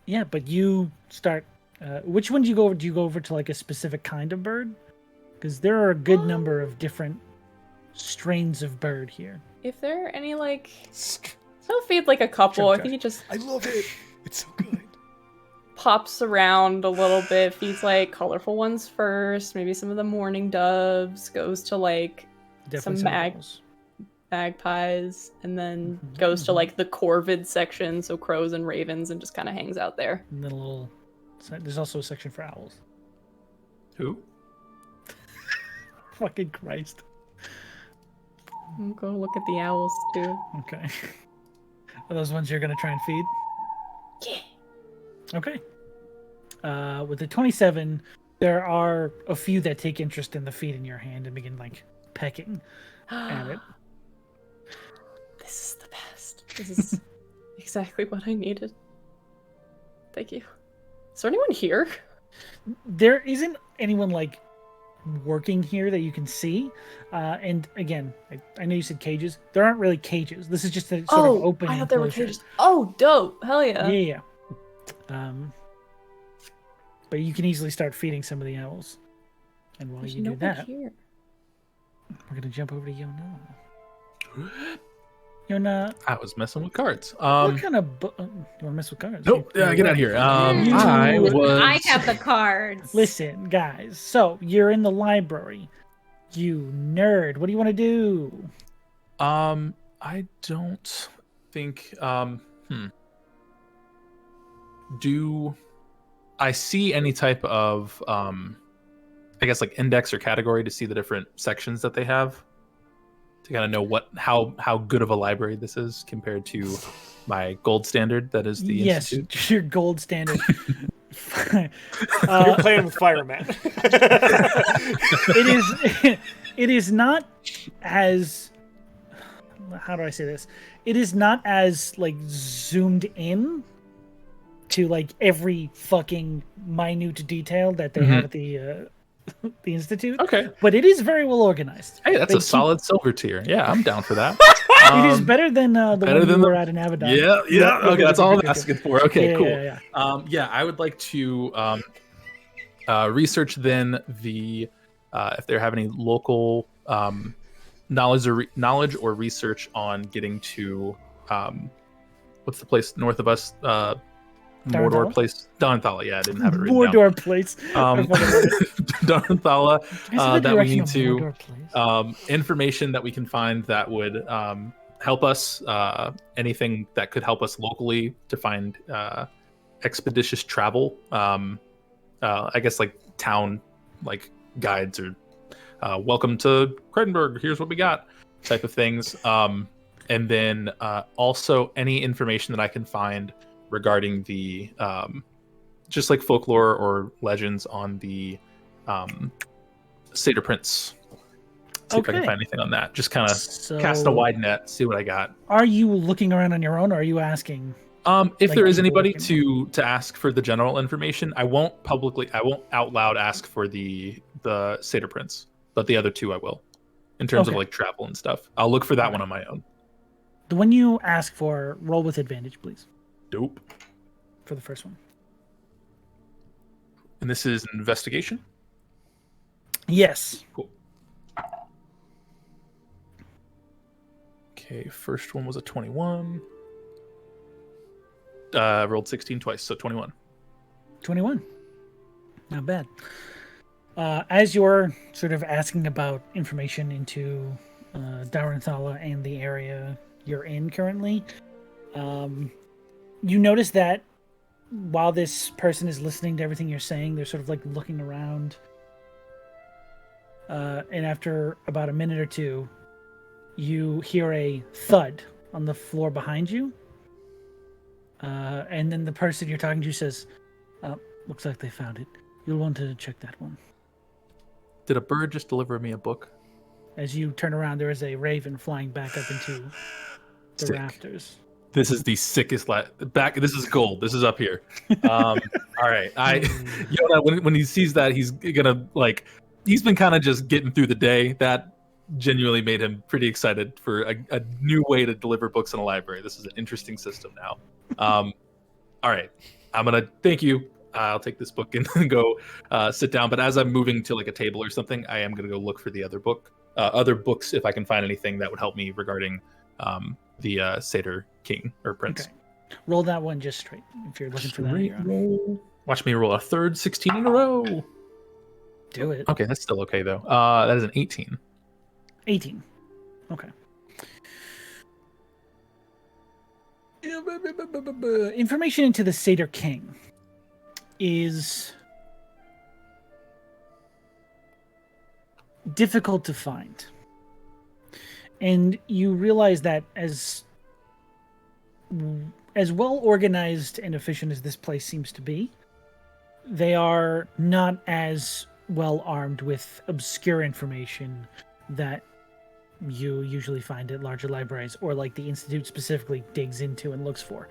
Yeah, but you start. Which one do you go over? Do you go over to like a specific kind of bird? Because there are a good number of different strains of bird here. If there are any, like... He'll feed, like, a couple. Sure, I think he just I love it. It's so good. pops around a little bit, feeds, like, colorful ones first, maybe some of the mourning doves, goes to, like, Definitely Some mag- owls. magpies, and then Mhm, goes to, mhm. like, the corvid section, so crows and ravens, and just kind of hangs out there. And then a little. There's also a section for owls. Who? Fucking Christ. I'll go look at the owls, too. Okay. Are those ones you're gonna try and feed? Yeah. Okay. With the 27, there are a few that take interest in the feed in your hand and begin like pecking at it. This is the best. This is exactly what I needed. Thank you. Is there anyone here? There isn't anyone like working here that you can see. And again, I know you said cages. There aren't really cages. This is just a sort of open I thought there were enclosure. cages. Oh, dope. Hell yeah. Yeah. But you can easily start feeding some of the owls. And while you do that, we're going to jump over to Yona. Yona, I was messing with cards. what kind of you want to mess with cards? Nope. Yeah, get out of here. I have the cards. Listen, guys. So you're in the library. You nerd. What do you want to do? I don't think. Do I see any type of I guess like index or category to see the different sections that they have to kind of know how good of a library this is compared to my gold standard that is the Institute? Yes, your gold standard. You're playing with fireman. It is not as, how do I say this? It is not as like zoomed in to like every fucking minute detail that they have at the Institute. Okay. But it is very well organized. Hey, that's a solid silver tier. Yeah, I'm down for that. It is better than the one we were at in Abaddon. Yeah. Okay, that's all I'm asking for. Okay, cool. Yeah. I would like to research then the if they have any local knowledge or research on getting to what's the place north of us? Mordor place, Darnthala. Yeah, I didn't have it written down. Mordor place. Darnthala. That we need to information that we can find that would help us. Anything that could help us locally to find expeditious travel. I guess like town like guides or welcome to Kredenberg. Here's what we got type of things. And then also any information that I can find regarding the just like folklore or legends on the Satyr Prince. See if I can find anything on that. Just kind of cast a wide net, see what I got. Are you looking around on your own, or are you asking? If there is anybody to ask for the general information, I won't out loud ask for the Satyr Prince, but the other two I will. In terms of like travel and stuff, I'll look for that one on my own. The one you ask for, roll with advantage, please. Dope. For the first one. And this is an investigation? Yes. Cool. Okay, first one was a 21. Rolled 16 twice, so 21. 21. Not bad. As you're sort of asking about information into Darnthala and the area you're in currently, you notice that while this person is listening to everything you're saying, they're sort of like looking around. And after about a minute or two, you hear a thud on the floor behind you. And then the person you're talking to says, looks like they found it. You'll want to check that one. Did a bird just deliver me a book? As you turn around, there is a raven flying back up into the rafters. This is the sickest this is gold. This is up here. All right. Yoda, when he sees that, he's gonna he's been kind of just getting through the day. That genuinely made him pretty excited for a new way to deliver books in a library. This is an interesting system now. All right. I'm gonna thank you. I'll take this book and go sit down. But as I'm moving to like a table or something, I am gonna go look for the other books if I can find anything that would help me regarding the Satyr King or Prince. Okay. Roll that one just straight if you're looking for that. Roll. Watch me roll a third 16 in a row. Do it. Okay, that's still okay though. That is an 18. 18. Okay. Information into the Satyr King is difficult to find. And you realize that as well organized and efficient as this place seems to be, they are not as well armed with obscure information that you usually find at larger libraries, or like the Institute specifically digs into and looks for.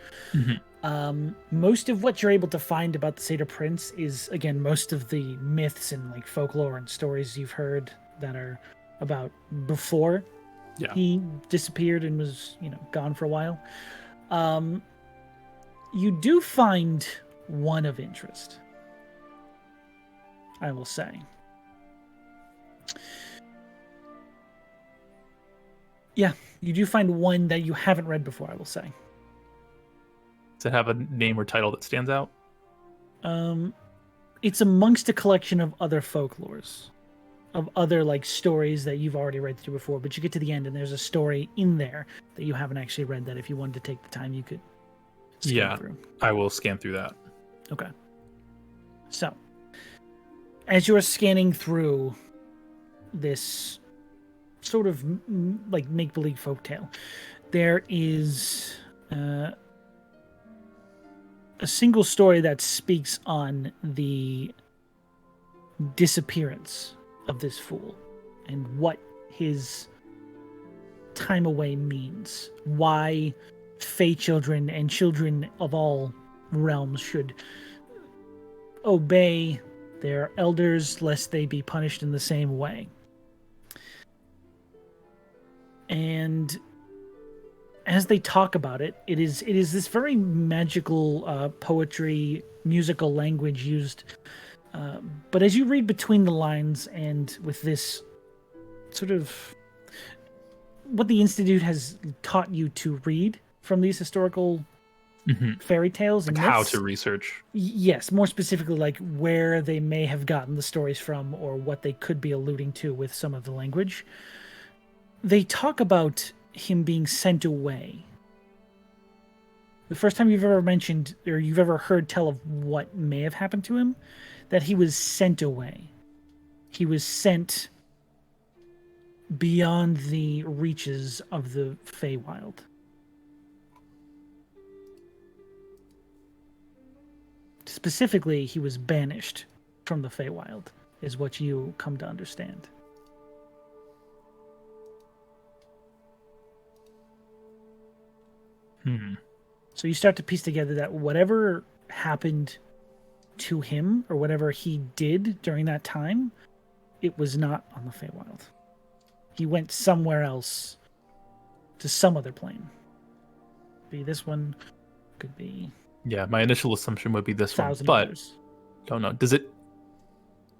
Most of what you're able to find about the Satyr Prince is, again, most of the myths and like folklore and stories you've heard that are about before he disappeared and was, gone for a while. You do find one of interest, I will say. Yeah, you do find one that you haven't read before, I will say. Does it have a name or title that stands out? It's amongst a collection of other folklores, of other like stories that you've already read through before, but you get to the end and there's a story in there that you haven't actually read that if you wanted to take the time you could scan through. I will scan through that. Okay. So, as you are scanning through this sort of like make-believe folktale, there is a single story that speaks on the disappearance of this fool and what his time away means, why Fey children and children of all realms should obey their elders lest they be punished in the same way. And as they talk about it, it is this very magical poetry, musical language used. But as you read between the lines and with this sort of what the Institute has taught you to read from these historical fairy tales and like how myths, to research. Yes, more specifically, like where they may have gotten the stories from or what they could be alluding to with some of the language. They talk about him being sent away. The first time you've ever mentioned or you've ever heard tell of what may have happened to him, that he was sent away. He was sent beyond the reaches of the Feywild. Specifically, he was banished from the Feywild, is what you come to understand. So you start to piece together that whatever happened to him, or whatever he did during that time, it was not on the Feywild. He went somewhere else, to some other plane. Be this one, could be... Yeah, my initial assumption would be this one, 1,000 but years. don't know. Does it?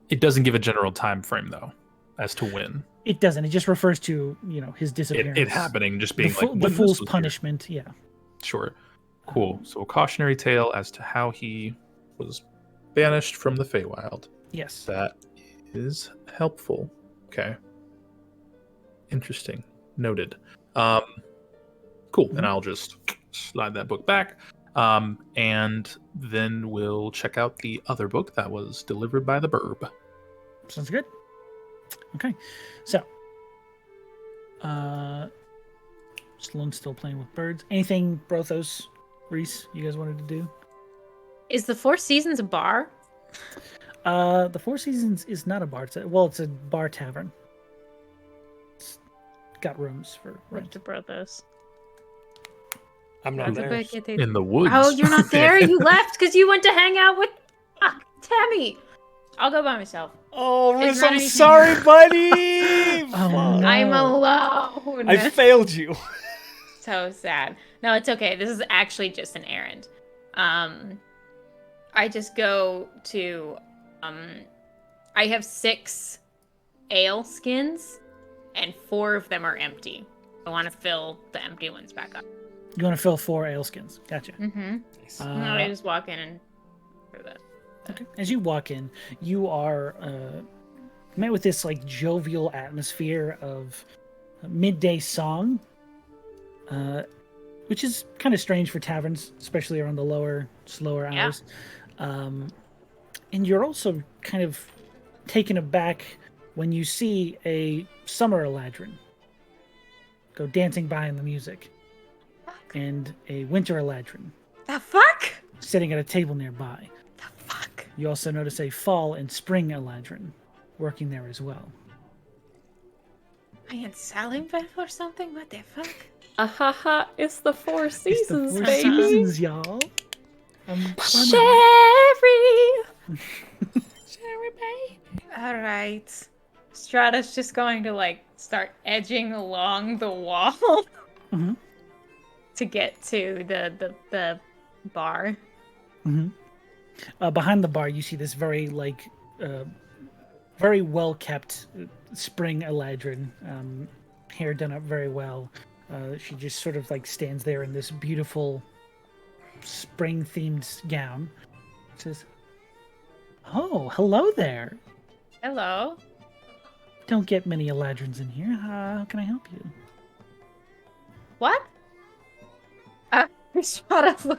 It doesn't give a general time frame though, as to when. It doesn't. It just refers to his disappearance. It happening, just being the like the when fool's this was punishment. Yeah. here. Sure, cool. So a cautionary tale as to how he was banished from the Feywild. Yes. That is helpful. Okay. Interesting. Noted. Cool. And I'll just slide that book back. And then we'll check out the other book that was delivered by the Burb. Sounds good. Okay. So, Sloane's still playing with birds. Anything, Brothos, Reese, you guys wanted to do? Is the Four Seasons a bar? The Four Seasons is not a bar. It's a bar tavern. It's got rooms for What's rent. the Brothos? I'm not there. In the woods. Oh, you're not there? You left because you went to hang out with Tammy. I'll go by myself. Oh, Is Riz, there I'm anything- sorry, buddy. Oh, Fuck. no. I'm alone. I failed you. So sad. No, it's okay. This is actually just an errand. I just go to I have 6 ale skins and 4 of them are empty. I want to fill the empty ones back up. You want to fill 4 ale skins. Gotcha. Mm-hmm. I just walk in and do that. Okay. As you walk in, you are met with this like jovial atmosphere of midday song, which is kind of strange for taverns, especially around the slower hours. And you're also kind of taken aback when you see a summer Eladrin go dancing by in the music, and a winter Eladrin The fuck? sitting at a table nearby. The fuck? You also notice a fall and spring Eladrin working there as well. I ain't selling that for something? What the fuck? Ahaha, it's the Four It's the Seasons, Four baby. Seasons, y'all. Sherry! Sherry, baby. Alright. Strata's just going to, like, start edging along the wall Mhm. to get to the bar. Behind the bar, you see this very very well kept spring Eladrin, hair done up very well. She just sort of like stands there in this beautiful spring themed gown. Says, "Oh, hello there. Hello. Don't get many Eladrins in here. How can I help you?" What? Strata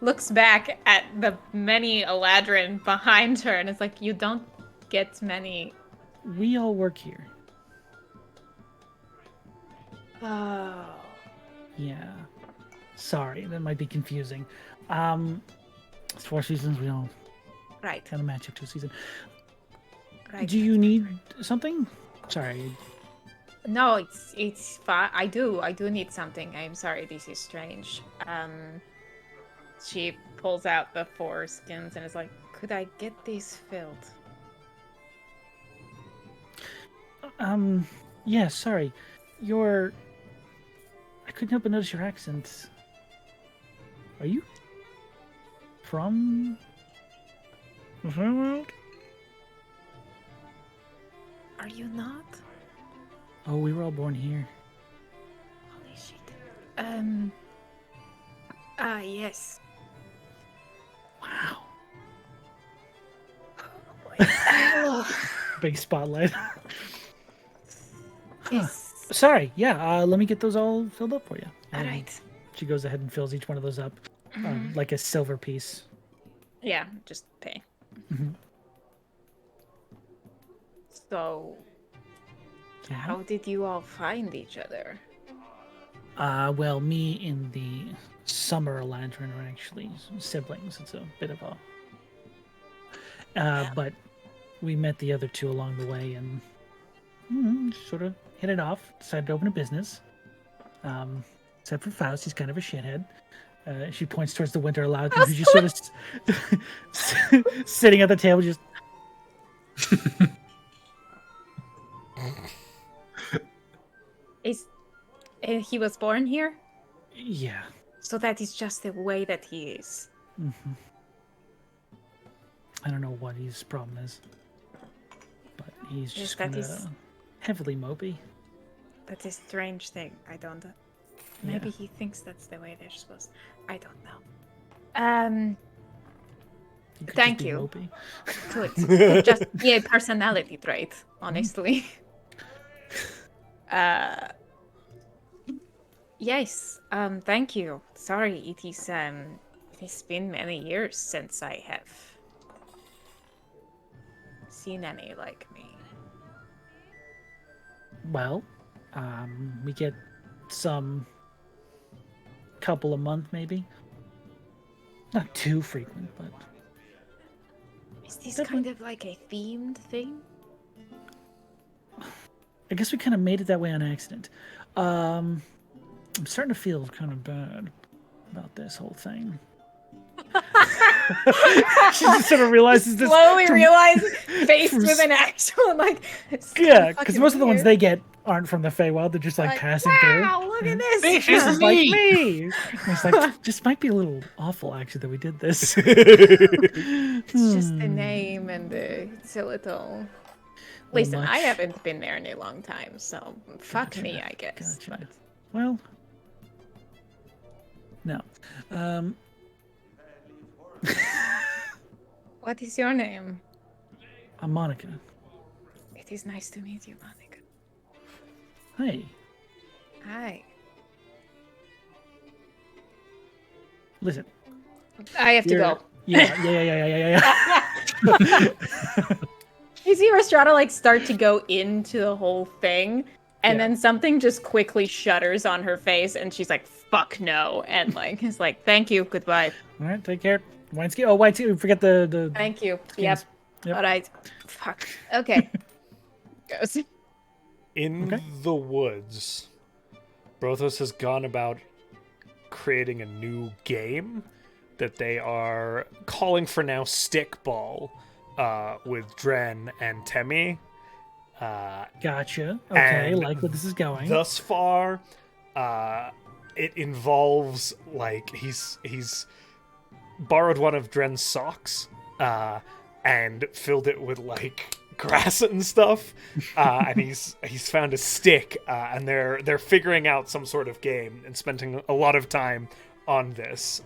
looks back at the many Eladrin behind her and is like, you don't get many. We all work here. Oh. Yeah. Sorry, that might be confusing. It's 4 seasons. We all Right. kind of match up to a season. Right. Do you need something? Sorry. No, it's fine. I do need something. I'm sorry, this is strange. She pulls out the 4 skins and is like, could I get these filled? Yeah, sorry. I couldn't help but notice your accent. Are you from the world? Are you not? Oh, we were all born here. Holy shit. Yes. Wow. Oh, Big spotlight. yes. Sorry, yeah, let me get those all filled up for you. Alright. She goes ahead and fills each one of those up, like a silver piece. Yeah, just pay. Mhm. So, how did you all find each other? Well, me and the Summer Eladrin are actually siblings. It's a bit of a... but we met the other two along the way and sort of hit it off. Decided to open a business. Except for Faust, he's kind of a shithead. She points towards the Winter Eladrin, who's just sort of sitting at the table, just... He was born here? Yeah. So that is just the way that he is. Mm-hmm. I don't know what his problem is, but he's just kind of heavily mopey. That's a strange thing. I don't... Maybe he thinks that's the way they're supposed... I don't know. He could Thank just be you. mopey. Could just be a personality trait, honestly. Yes, thank you. Sorry, it's been many years since I have seen any like me. Well, we get some couple a month, maybe. Not too frequent, but... Is this kind of like a themed thing? I guess we kind of made it that way on accident. I'm starting to feel kind of bad about this whole thing. She just sort of realizes this. Slowly faced with an actual, like... Yeah, because most of the ones they get aren't from the Feywild. They're just like passing through. Wow, look at this! This is like me! And it's like, this might be a little awful, actually, that we did this. It's just the name and it's a little... Listen, I haven't been there in a long time, so fuck me, I guess. Gotcha. But... Well, no. What is your name? I'm Monica. It is nice to meet you, Monica. Hey, Hi. listen. I have to go. Yeah. You see Rhystrata like start to go into the whole thing, and then something just quickly shudders on her face, and she's like, "Fuck no!" and like is like, "Thank you, goodbye." All right, take care. Wineskin. Oh, Wineskin. Forget the. Thank you. skins. Yep. All right. Fuck. Okay. Goes. In the woods, Brothos has gone about creating a new game that they are calling for now Stickball with Dren and Temmie. Gotcha. Okay, like where this is going. Thus far, it involves like he's borrowed one of Dren's socks and filled it with like grass and stuff, and he's found a stick, and they're figuring out some sort of game and spending a lot of time on this.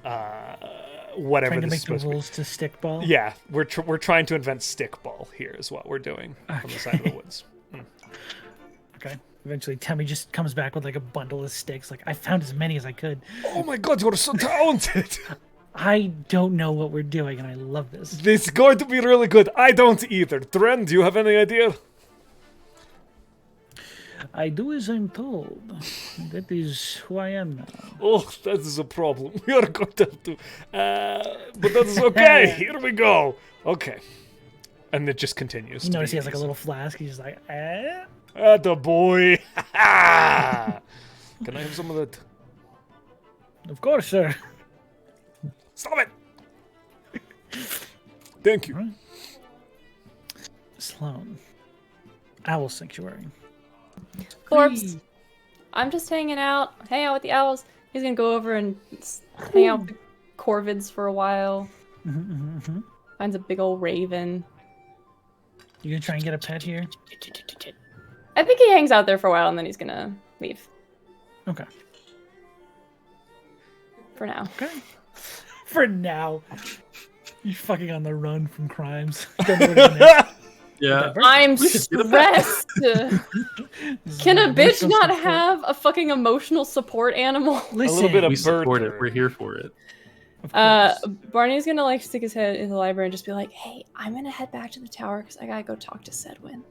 Whatever trying to this make is the supposed to be. rules to stickball. Yeah, we're trying to invent Stickball here is what we're doing on the side of the woods. Okay. Eventually, Temmie just comes back with like a bundle of sticks. Like, I found as many as I could. Oh my god, you're so talented! I don't know what we're doing, and I love this. This is going to be really good. I don't either. Dren, do you have any idea? I do as I'm told. That is who I am now. Oh, that is a problem. We are going to have to... but that is okay. Here we go. Okay. And it just continues. You notice he has like a little flask. He's just like, eh? Atta boy. Can I have some of that? Of course, sir. Stop it. Thank you. Right. Sloan. Owl Sanctuary. Corpse. I'm just hanging out with the owls. He's gonna go over and hang out with the corvids for a while. Finds a big old raven. You gonna try and get a pet here? I think he hangs out there for a while and then he's gonna leave. Okay. For now. Okay. For now. You're fucking on the run from crimes. Don't know what it is. Yeah. I'm stressed. Can a bitch not have a fucking emotional support animal? Listen, A little bit of We support bird. it. We're here for it. of course. Barney's gonna like stick his head in the library and just be like, "Hey, I'm gonna head back to the tower because I gotta go talk to Sedwin."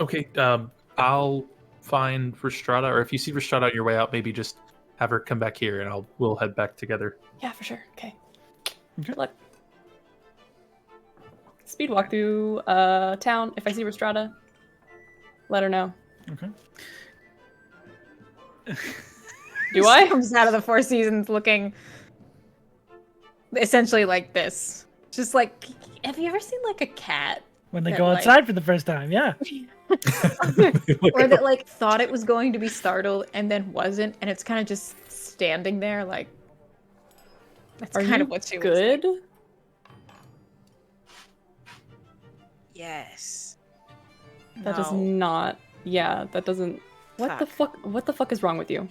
Okay. I'll find Rhystrata, or if you see Rhystrata on your way out, maybe just have her come back here, and we'll head back together. Yeah, for sure. Okay. Okay. Good luck. Speed walk through town. If I see Rhystrata, let her know. Okay. Do I? Comes out of the Four Seasons looking essentially like this. Just like, have you ever seen like a cat? When they that, go like- outside for the first time, yeah. Or that like thought it was going to be startled and then wasn't, and it's kind of just standing there like. That's Are kind you of what she was good? like. Yes. That does No. not. Yeah, that doesn't. What the fuck? What the fuck is wrong with you?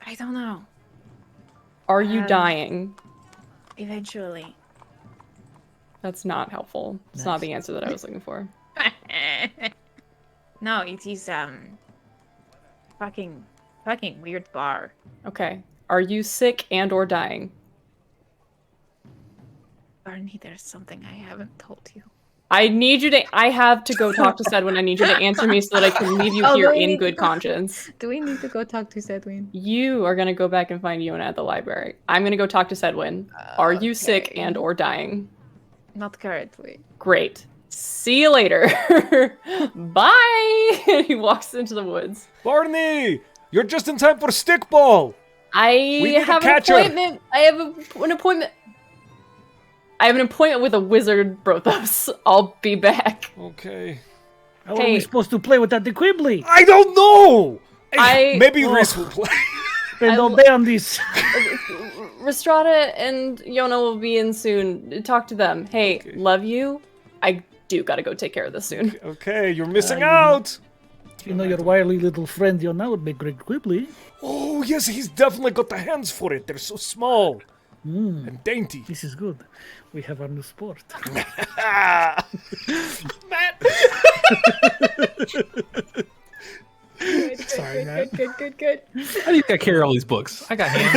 I don't know. Are you Um, dying? Eventually. That's not helpful. It's not the answer that I was looking for. No, he's fucking weird bar. Okay. Are you sick and or dying? Barney, there's something I haven't told you. I need you to. I have to go talk to Sedwin. I need you to answer me so that I can leave you Oh, here do we in need good to go- conscience. Do we need to go talk to Sedwin? You are gonna go back and find Yona at the library. I'm gonna go talk to Sedwin. Are you sick Okay. and or dying? Not currently. Great. See you later. Bye. And he walks into the woods. Barney, you're just in time for Stickball. I need a have an catcher. appointment. I have an appointment. I have an appointment with a wizard, Brothos. I'll be back. Okay. How are we supposed to play without the Quibbly? I don't know. Maybe Oh. Rhys will play. Spend all day on these. Rhystrata and Yona will be in soon. Talk to them. Hey, Okay. love you. I do gotta go take care of this soon. Okay, you're missing you- out. You know your wily little friend Yona would make great Quibbly. Oh yes, he's definitely got the hands for it. They're so small and dainty. This is good. We have our new sport. Matt. Sorry, man. Good. How do you got carry all these books? I got hands.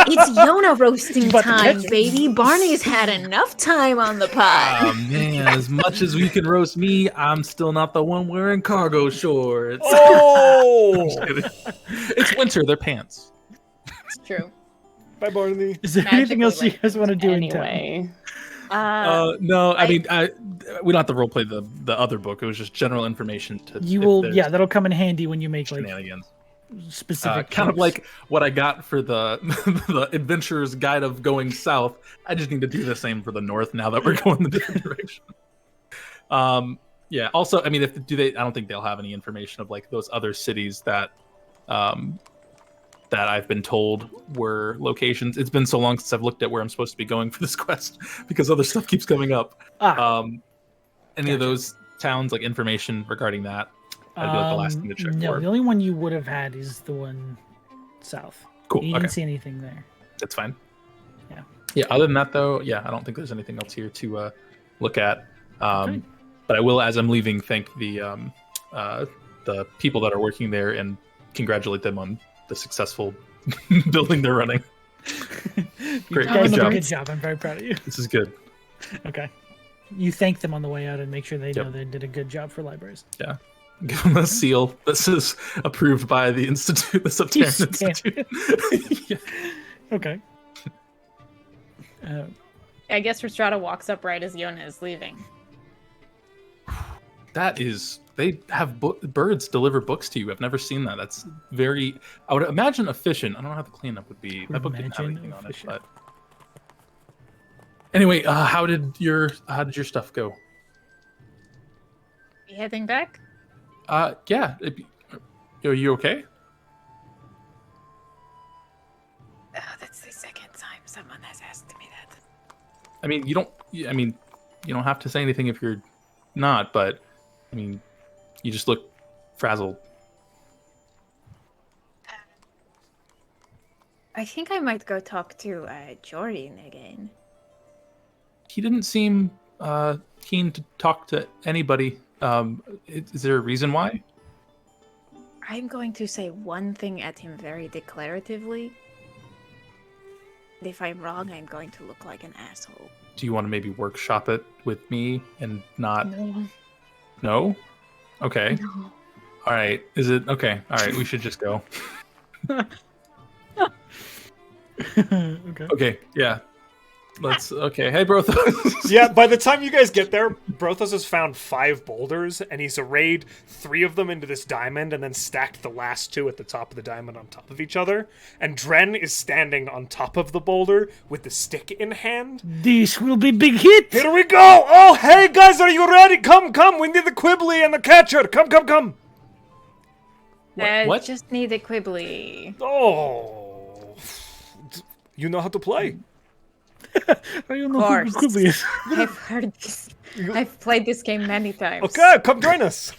It's Yona roasting about to time, catch it. baby. Barney's had enough time on the pot. Oh man, as much as we can roast me, I'm still not the one wearing cargo shorts. Oh. It's winter, they're pants. It's true. Bye, Barney. Is there anything Magically else you like guys want to do in town? Anyway, No, I mean, we don't have to roleplay the other book. It was just general information. You will, yeah, that'll come in handy when you make like shenanigans. Specific. Kind of like what I got for the the Adventurer's Guide of Going South. I just need to do the same for the North now that we're going the different direction. Yeah. Also, I mean, I don't think they'll have any information of like those other cities that that I've been told were locations. It's been so long since I've looked at where I'm supposed to be going for this quest because other stuff keeps coming up. Any of those towns, like information regarding that? That'd be like the last thing to check for. The only one you would have had is the one south. Cool. You didn't see anything there. That's fine. Yeah. Yeah. Other than that, though, I don't think there's anything else here to look at. But I will, as I'm leaving, thank the people that are working there and congratulate them on the successful building they're running. Great job. Good job. I'm very proud of you. This is good. Okay. You thank them on the way out and make sure they know they did a good job for libraries. Yeah. Give them a seal. This is approved by the Institute, the Subterran Institute. Yeah. Okay. I guess Rhystrata walks up right as Yona is leaving. That is, they have birds deliver books to you. I've never seen that. That's very, I would imagine efficient. I don't know how the cleanup would be. That book didn't have anything on it, but anyway, how did your stuff go? You heading back? Yeah. Are you okay? Oh, that's the second time someone has asked me that. I mean, you don't have to say anything if you're not, but I mean, you just look frazzled. I think I might go talk to Jordan again. He didn't seem keen to talk to anybody. Is there a reason why? I'm going to say one thing at him very declaratively. If I'm wrong, I'm going to look like an asshole. Do you want to maybe workshop it with me and not... No. No? Okay. No. All right. Is it... Okay. All right. We should just go. Okay. Yeah. Let's... Okay. Hey, Brothos. Yeah, by the time you guys get there, Brothos has found 5 boulders, and he's arrayed 3 of them into this diamond, and then stacked the last 2 at the top of the diamond on top of each other. And Dren is standing on top of the boulder with the stick in hand. This will be big hit! Here we go! Oh, hey, guys, are you ready? Come, we need the Quibbly and the catcher. Come. What? Just need a Quibbly. Oh. You know how to play. I don't know who Quibbly is. I've heard this. I've played this game many times. Okay, come join us.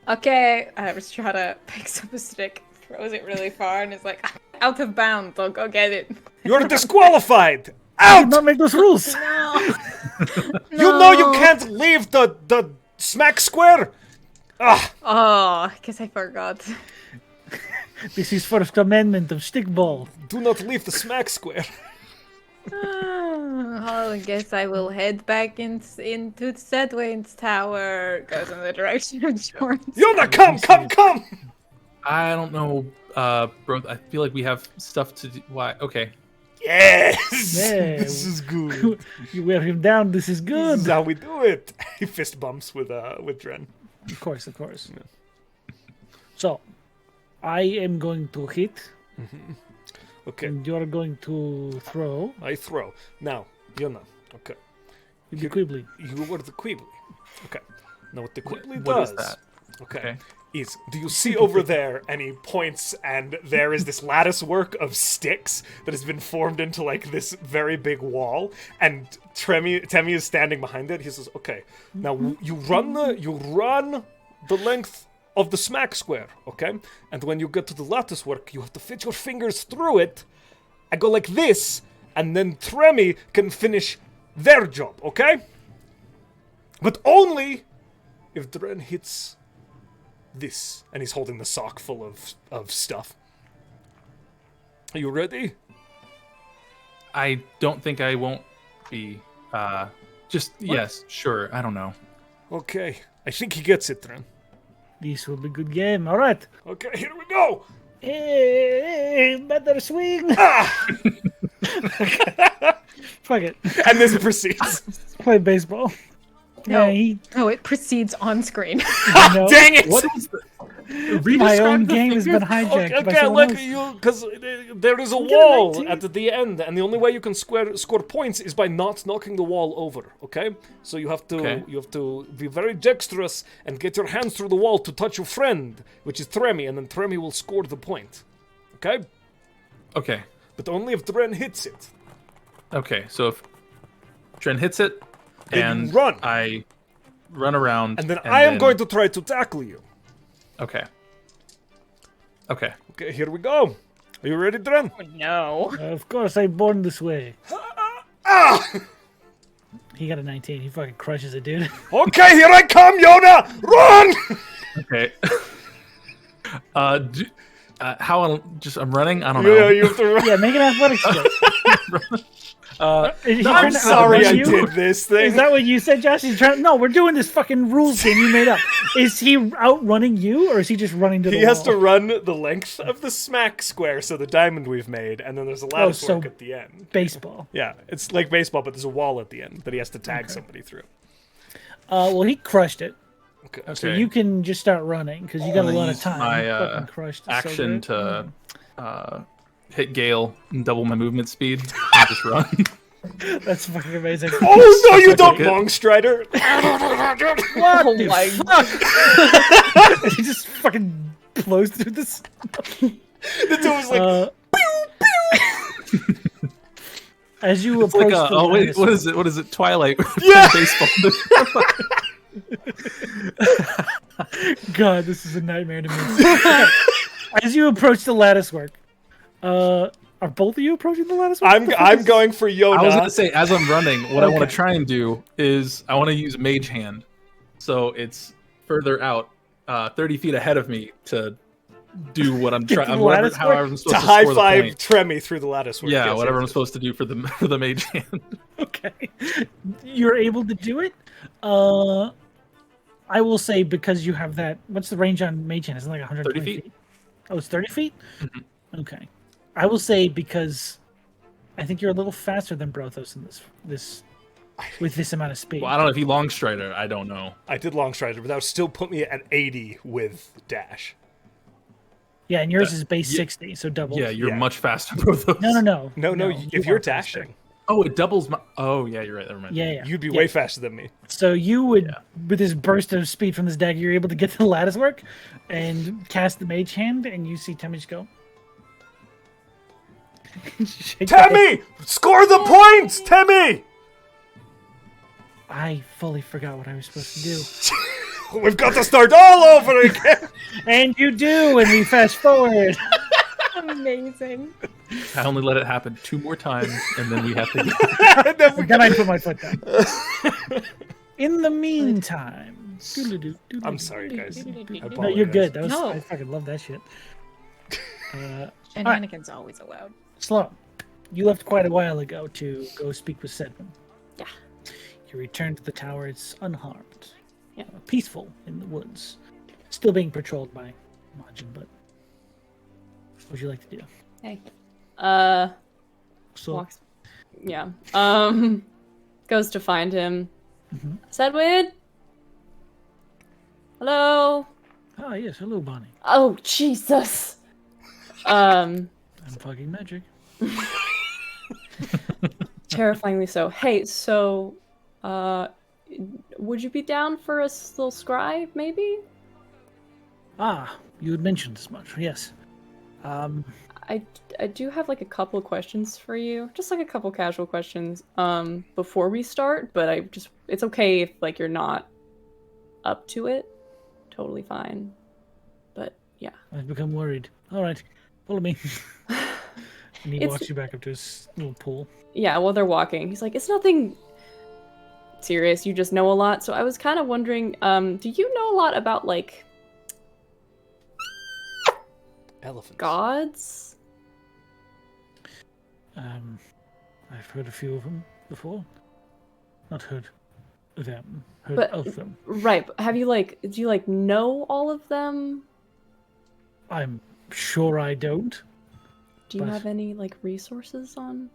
Okay, Rhystrata picks up a stick, throws it really far, and is like, out of bounds, I'll go get it. You're disqualified. I did not make those rules. No. You know you can't leave the smack square. Ah. Oh, I guess I forgot. This is First Amendment of Stickball. Do not leave the smack square. I guess I will head back into Sedwain's tower. Goes in the direction of Jordan. Yona, come! I don't know, bro. I feel like we have stuff to do. Why? Okay. Yes! Yeah. This is good. You wear him down, this is good. This is how we do it. He fist bumps with Dren. Of course. Yeah. So, I am going to hit. Mm-hmm. Okay. And you're going to throw. I throw. Now, Yona. Okay. The Quibbly. You were the Quibbly. Okay. Now what the Quibbly does... What is that? Okay. Is, do you see over there? And he points, and there is this lattice work of sticks that has been formed into like this very big wall. And Temi is standing behind it. He says, "Okay, now you run the length of the smack square, okay? And when you get to the lattice work, you have to fit your fingers through it. I go like this, and then Tremi can finish their job, okay? But only if Dren hits this." And he's holding the sock full of stuff. Are you ready? I don't think I won't be. Yes, sure. I don't know. Okay. I think he gets it, Dren. This will be a good game. All right. Okay, here we go. Hey, better swing. Ah! Fuck it. And this proceeds. Let's play baseball. No. Yeah, he, Oh, it proceeds on screen. you know, Dang it! What is the? my own Redescribe the game has been figure? hijacked by Okay, someone look, else. because there is a get a wall 19. at the end, and the only way you can score points is by not knocking the wall over. Okay, so you have to be very dexterous and get your hands through the wall to touch your friend, which is Tremi, and then Tremi will score the point. Okay, Okay. but only if Dren hits it. Okay. So if Dren hits it, Then you and run. I run around, And then I am going to try to tackle you. Okay. Okay. Okay, here we go. Are you ready, Dren? No. Of course, I'm born this way. Ah! He got a 19. He fucking crushes it, dude. Okay, here I come, Yona! Run! Okay. How I'm running? I don't know. Yeah, you have to run. Yeah, make an athletics check. Is he trying I'm to sorry I outrun you? did this thing. Is that what you said, Josh? He's trying. No, we're doing this fucking rules game you made up. Is he outrunning you, or is he just running to the He wall? has to run the length of the smack square, so the diamond we've made, and then there's a lattice so- work at the end. Baseball. Yeah, it's like baseball, but there's a wall at the end that he has to tag somebody through. Well, he crushed it. Okay. So you can just start running because you got a lot of use time. my, Fucking crushed. It's so Action good. to hit Gale and double my movement speed and just run. That's fucking amazing. Oh no, you don't, it. Longstrider! What Oh the my fuck? He just fucking blows through this. The dude was like, As you It's like approach the oh wait, lattice- what is it? What is it? Twilight. Yeah! Baseball. God, this is a nightmare to me. As you approach the lattice work, are both of you approaching the lattice work? I'm going for Yona. I was gonna say, as I'm running, what I want Okay. to try and do is I want to use Mage Hand, so it's further out, 30 feet ahead of me to do what I'm Get trying. to the Whatever, lattice however work? I'm supposed to to high score the five point. Tremi through the lattice work. Yeah, Yes, whatever yes, I'm yes. supposed to do for the Mage Hand. Okay, you're able to do it. I will say because you have that. What's the range on Mage Hand? Is it like 120 30 feet? Oh, it's 30 feet. Okay, I will say because I think you're a little faster than Brothos in this with this amount of speed. Well, I don't know if he long strider. I don't know. I did Longstrider, but that would still put me at 80 with dash. Yeah, and yours is base yeah. 60, so double. Yeah, you're Yeah. much faster, Brothos. No. No, you if you're are faster. dashing, Oh, it doubles my. Oh, yeah, you're right. Never mind. Yeah. you'd be Yeah. way faster than me. So you would, with this burst of speed from this dagger, you're able to get to the lattice work and cast the Mage Hand, and you see Temmie just go. Shake your head. Temmie! Score the points! Temmie! I fully forgot what I was supposed to do. We've got to start all over again! And you do, and we fast forward. Amazing. I only let it happen 2 more times, and then we have to. And then we Then I put my foot down. In the meantime, I'm sorry, guys. I No, you're good. apologize. That was, No. I fucking love that shit. Shenanigans always allowed. Slow. You left quite a while ago to go speak with Sedman. Yeah. You returned to the tower. It's unharmed. Yeah. Peaceful in the woods. Still being patrolled by Majin, but what would you like to do? Hey. So, Walks. Yeah. Goes to find him. Mhm. Sedwin? Hello? ah, yes. Hello, Bonnie. Oh, Jesus. I'm fucking magic. Terrifyingly so. Hey, so, would you be down for a little scribe, maybe? Ah, you had mentioned as much. Yes. I do have like a couple of questions for you, just like a couple casual questions before we start, but it's okay if like you're not up to it. Totally fine. But yeah. I've become worried. All right, follow me. And he It's- walks you back up to his little pool. Yeah, while they're walking, he's like, it's nothing serious, you just know a lot. So I was kind of wondering, do you know a lot about like Elephants. gods? I've heard a few of them before. Not heard them. Heard But- of them. Right, but do you like know all of them? I'm sure I don't. Do you But- have any like resources on?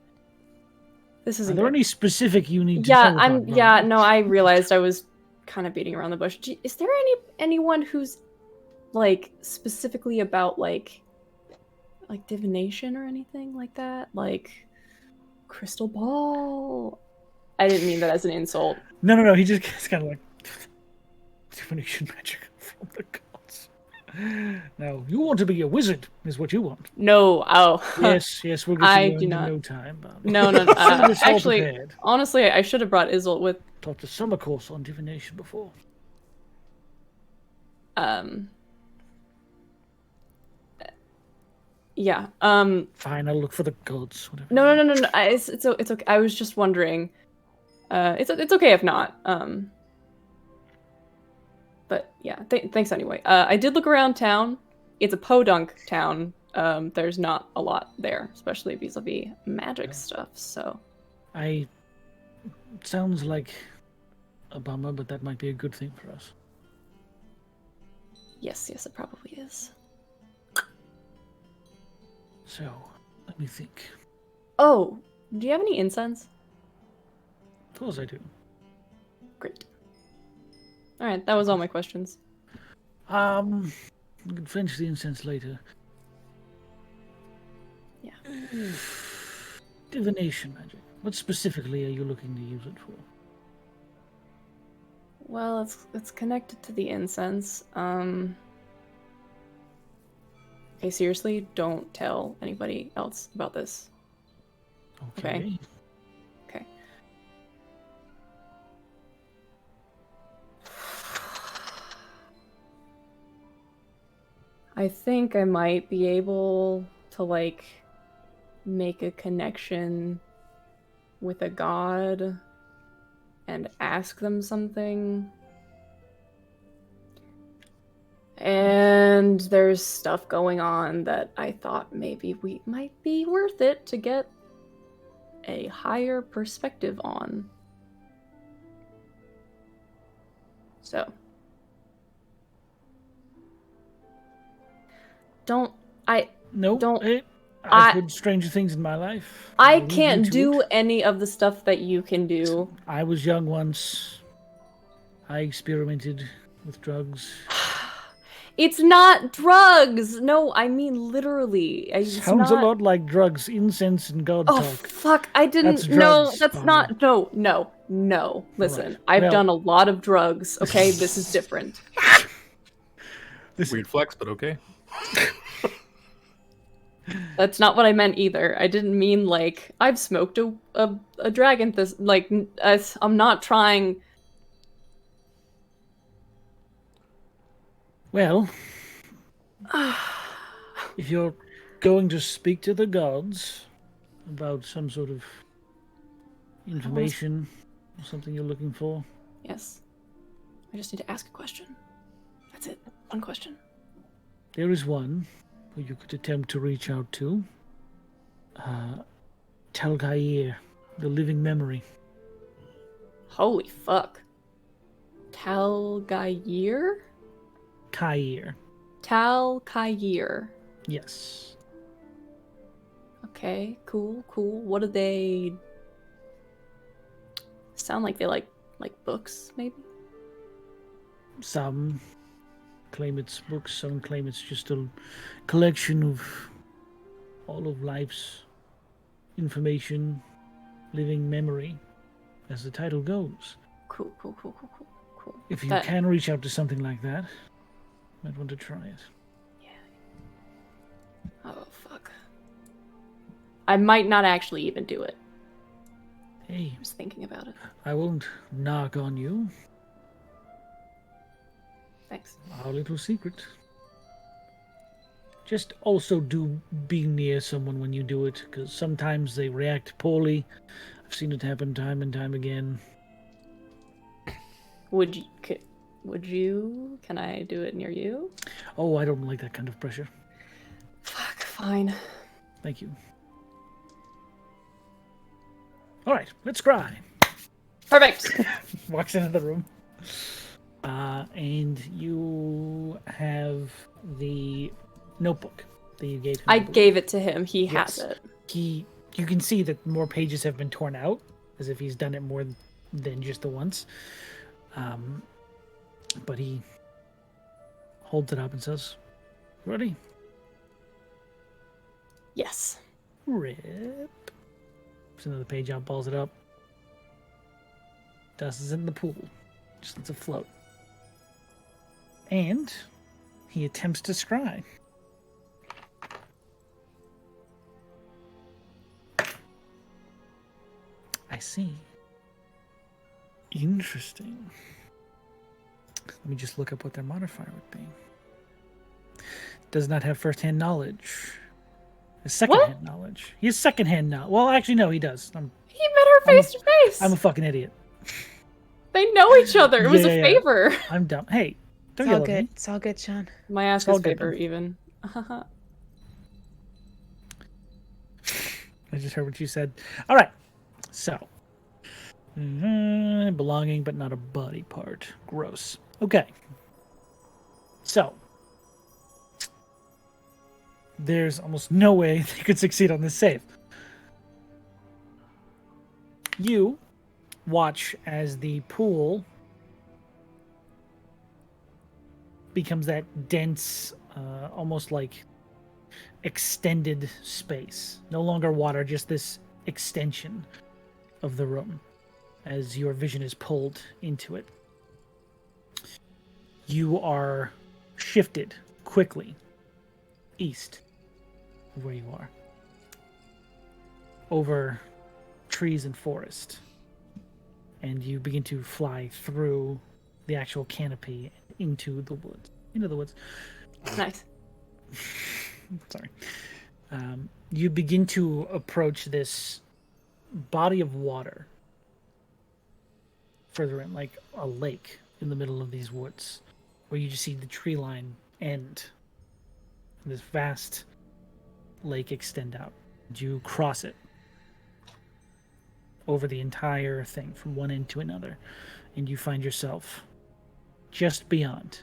This Are isn't there good. any specific you need to Yeah, tell I'm. about, Yeah, Barney? no, I realized I was kind of beating around the bush. Is there anyone who's like specifically about like divination or anything like that? Like crystal ball? I didn't mean that as an insult. No. He just gets kind of like divination magic from the gods. Now, you want to be a wizard, is what you want. No. Oh. Yes, we'll get I you do learned in not. no time. Barney. No. So it's all Actually, prepared. honestly, I should have brought Izzle with. Taught the summer course on divination before. Yeah. Fine, I'll look for the gods. Whatever. No. It's okay. I was just wondering. It's okay if not. But yeah. Thanks anyway. I did look around town. It's a podunk town. There's not a lot there, especially vis-a-vis magic stuff. So. It sounds like a bummer, but that might be a good thing for us. Yes, it probably is. So, let me think. Oh, do you have any incense? Of course I do. Great. All right, that was all my questions. We can finish the incense later. Yeah. Divination magic. What specifically are you looking to use it for? Well, it's connected to the incense. Okay, seriously, don't tell anybody else about this. Okay. Okay. I think I might be able to, like, make a connection with a god and ask them something. And there's stuff going on that I thought maybe we might be worth it to get a higher perspective on. So. I've heard stranger things in my life. I I'll leave can't you to do it. any of the stuff that you can do. I was young once. I experimented with drugs. It's not drugs! No, I mean literally. Sounds a lot like drugs, incense, and god Oh, talk. fuck, I didn't. That's No, drugs, that's Barney. not. No. Listen, Right. I've Well- done a lot of drugs, okay? This is different. Weird flex, but okay. That's not what I meant either. I didn't mean, like, I've smoked a dragon. I'm not trying. Well, if you're going to speak to the gods about some sort of information or something you're looking for, Yes. I just need to ask a question. That's it. One question. there is one who you could attempt to reach out to. Talgair, the living memory. Holy fuck. Talgair? Kair. Talgair. Yes. Okay, cool. What do they sound like? They like books, maybe? Some claim it's books, some claim it's just a collection of all of life's information, living memory, as the title goes. Cool. If you That- can reach out to something like that, you might want to try it. Oh, fuck. I might not actually even do it. Hey, I was thinking about it. I won't knock on you. Thanks. Our little secret. Just also do be near someone when you do it, because sometimes they react poorly. I've seen it happen time and time again. Would you? Can I do it near you? Oh, I don't like that kind of pressure. Fuck, fine. Thank you. All right, let's cry. Perfect. Walks into the room. And you have the notebook that you gave him. I believe. gave it to him. He Yes. has it. He You can see that more pages have been torn out, as if he's done it more than just the once. But he holds it up and says, "Ready?" Yes. Rip. There's another page out, balls it up. Dust is in the pool. Just lets it float. And he attempts to scry. I see. Interesting. Let me just look up what their modifier would be. Does not have first-hand knowledge. Second-hand knowledge. He has second-hand knowledge. Well, actually, no, he does. He met her face to face. I'm a fucking idiot. They know each other. It was a favor. I'm dumb. Hey, don't It's yell all at good. me. It's all good, Sean. My ass all is good favor then. even. I just heard what you said. All right. So, belonging, but not a body part. Gross. Okay. So, there's almost no way they could succeed on this save. You watch as the pool becomes that dense, almost like extended space. No longer water, just this extension of the room as your vision is pulled into it. You are shifted quickly east of where you are, over trees and forest, and you begin to fly through the actual canopy into the woods. Nice. Sorry. You begin to approach this body of water further in, like a lake in the middle of these woods, where you just see the tree line end, and this vast lake extend out. You cross it over the entire thing from one end to another, and you find yourself just beyond,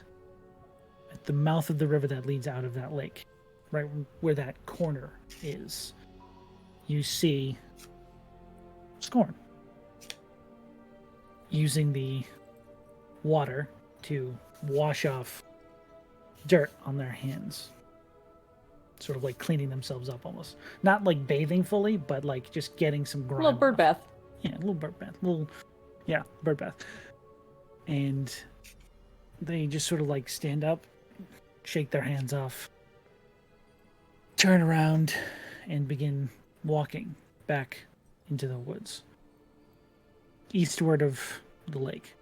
at the mouth of the river that leads out of that lake, right where that corner is. You see Scorn using the water to wash off dirt on their hands, sort of like cleaning themselves up almost. Not like bathing fully, but like just getting some grime. A little bird off. bath. Yeah, a little bird bath. Bird bath. And they just sort of like stand up, shake their hands off, turn around, and begin walking back into the woods, eastward of the lake.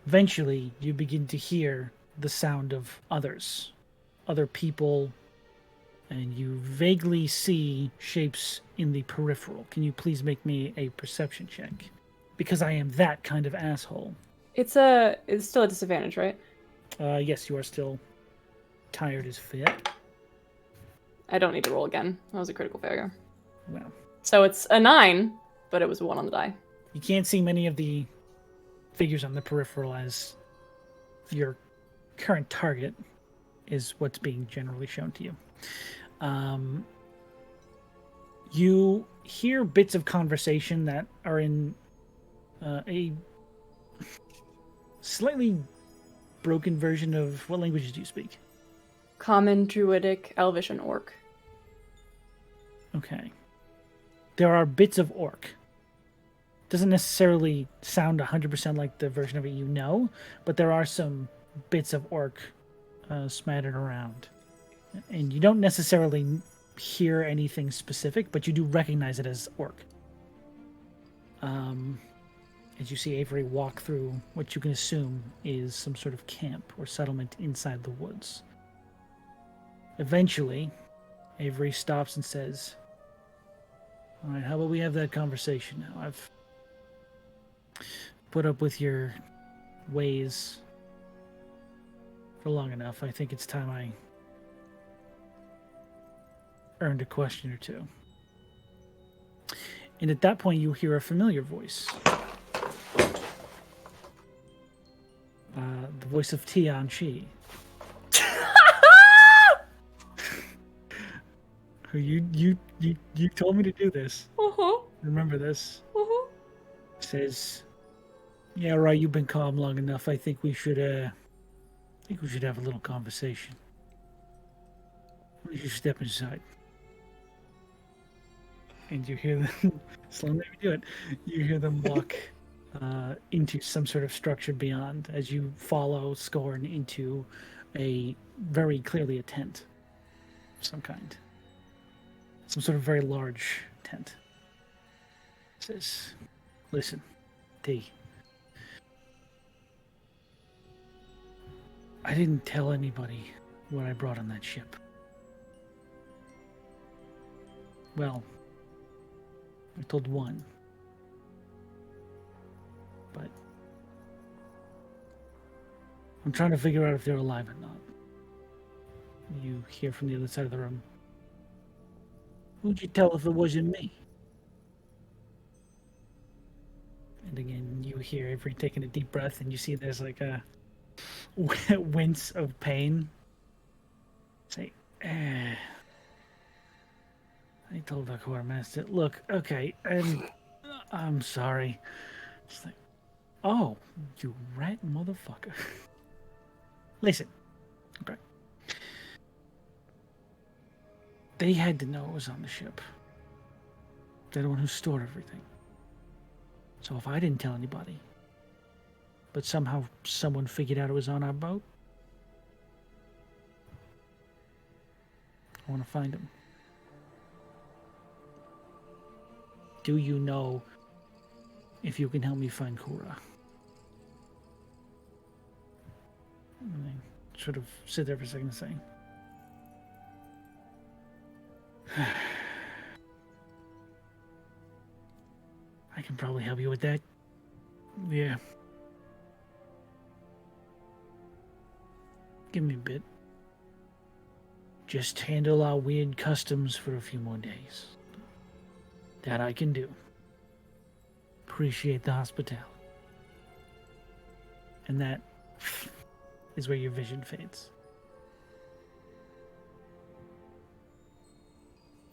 Eventually, you begin to hear the sound of other people, and you vaguely see shapes in the peripheral. Can you please make me a perception check? Because I am that kind of asshole. It's still a disadvantage, right? Yes, you are still tired as fit. I don't need to roll again. That was a critical failure. Well, So it's a 9, but it was a 1 on the die. you can't see many of the figures on the peripheral, as your current target is what's being generally shown to you. You hear bits of conversation that are in a slightly broken version of... What languages do you speak? Common, Druidic, Elvish, and Orc. Okay. There are bits of Orc. Doesn't necessarily sound 100% like the version of it you know, but there are some bits of Orc smattered around. And you don't necessarily hear anything specific, but you do recognize it as Orc. As you see Avery walk through what you can assume is some sort of camp or settlement inside the woods. Eventually, Avery stops and says, "All right, how about we have that conversation now? I've put up with your ways for long enough. I think it's time I earned a question or two." And at that point, you hear a familiar voice. The voice of Tian Chi. You told me to do this. Uh-huh. Remember this. Uh-huh. Says, yeah, right. You've been calm long enough. I think we should have a little conversation. You should step inside. And you hear them. Slow me do it. You hear them walk into some sort of structure beyond as you follow Scorn into a very clearly a tent of some kind. Some sort of very large tent. It says, listen, T. I didn't tell anybody what I brought on that ship. Well, I told one. But I'm trying to figure out if they're alive or not. You hear from the other side of the room. Who'd you tell if it wasn't me? And again, you hear Avery taking a deep breath, and you see there's like a wince of pain. Say, I told the quartermaster, look, okay, I'm sorry. It's like, oh, you rat motherfucker. Listen, okay. They had to know it was on the ship. They're the one who stored everything. So if I didn't tell anybody, but somehow someone figured out it was on our boat, I want to find him. Do you know if you can help me find Kura? And they sort of sit there for a second and say, I can probably help you with that. Yeah. Give me a bit. Just handle our weird customs for a few more days. That I can do. Appreciate the hospitality. And that is where your vision fades.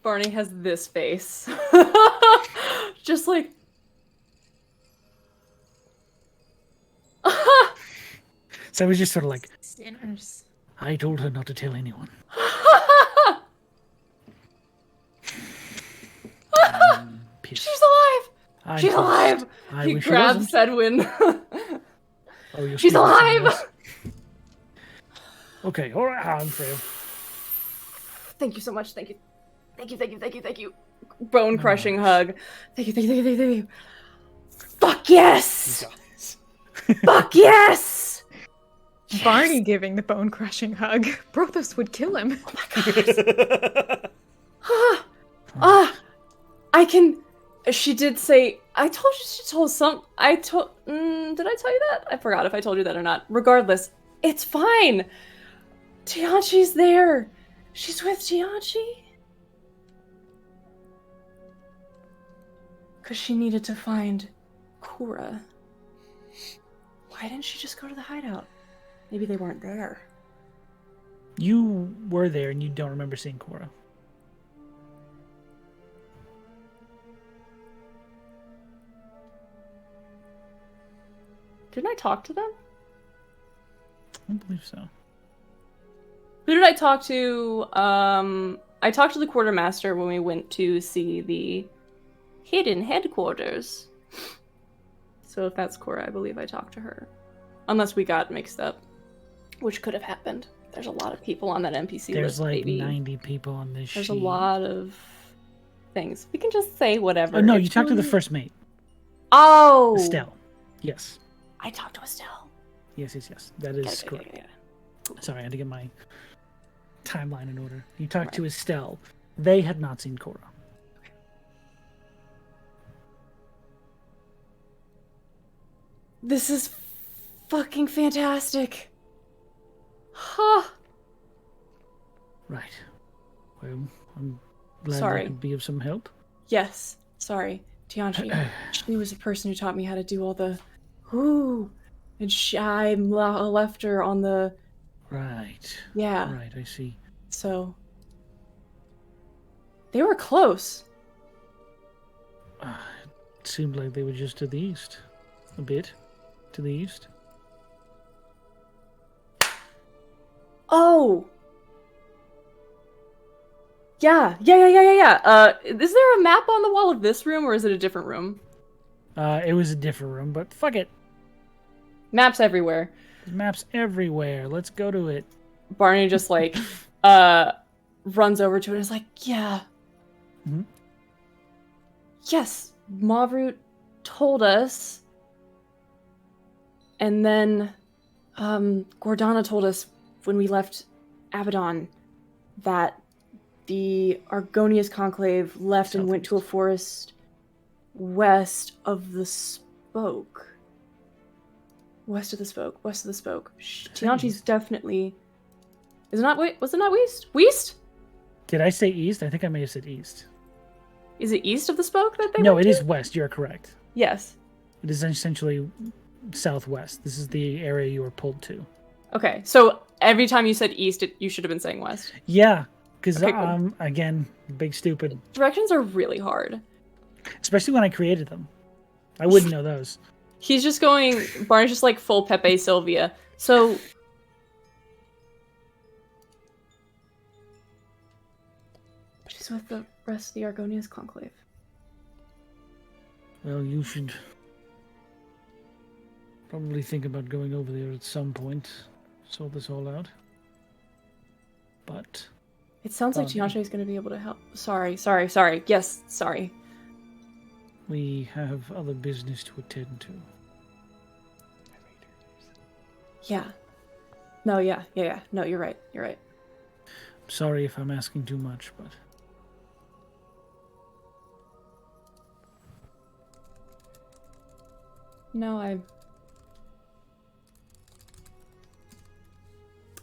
Barney has this face. Just like... So I was just sort of like, Sinners. I told her not to tell anyone. She's alive! She's alive! He wish grabs she wasn't. Sedwin. Oh, you're She's still listening to alive! this. Okay, all right, I'm through. Thank you so much. Thank you. Thank you, thank you, thank you, thank you. Bone crushing hug. Thank you, thank you, thank you, thank you. Fuck yes! Fuck yes! Barney giving the bone crushing hug. Brothos would kill him. I can. She did say. I told you she told some. I told. Did I tell you that? I forgot if I told you that or not. Regardless, it's fine. Tianchi's there. She's with Tianchi. Because she needed to find Kura. Why didn't she just go to the hideout? Maybe they weren't there. You were there and you don't remember seeing Kura. Didn't I talk to them? I don't believe so. Who did I talk to? I talked to the quartermaster when we went to see the hidden headquarters. So if that's Cora, I believe I talked to her. Unless we got mixed up, which could have happened. There's a lot of people on that NPC There's list, like baby. 90 people on this There's sheet. a lot of things. We can just say whatever. Oh, no, It's you talked to the really- first mate. Oh! Estelle. Yes. I talked to Estelle. Yes. That is correct. Okay. Sorry, I had to get my timeline in order. You talked to Estelle. They had not seen Cora. This is fucking fantastic. Huh. Right. Well, I'm glad Sorry. I could be of some help. Yes. Sorry. Tianchi. She was the person who taught me how to do all the whoo. And I left her on the... Right. Yeah. Right, I see. So... They were close. It seemed like they were just to the east. A bit. To the east. Oh! Yeah. Is there a map on the wall of this room, or is it a different room? It was a different room, but fuck it. Maps everywhere. There's maps everywhere. Let's go to it. Barney just like runs over to it and is like, yeah. Mm-hmm. Yes, Mavroot told us. And then Gordana told us when we left Abaddon that the Argonius Conclave left and went to a forest west of the Spoke. West of the Spoke. Tianchi's definitely... Was it not west? West? Did I say east? I think I may have said east. Is it east of the Spoke that they No, went it to? is west. You're correct. Yes. It is essentially southwest. This is the area you were pulled to. Okay, so every time you said east, you should have been saying west. Yeah, because Okay, cool. again, big stupid. Directions are really hard. Especially when I created them. I wouldn't know those. He's just going... Barney's just like full Pepe Sylvia. So... She's with the rest of the Argonius Conclave. Well, you should probably think about going over there at some point. Sort this all out. But... It sounds like Barney. Tianchi is going to be able to help. Sorry. Yes, sorry. we have other business to attend to. Yeah. No, yeah. No, you're right. Sorry if I'm asking too much, but... No, I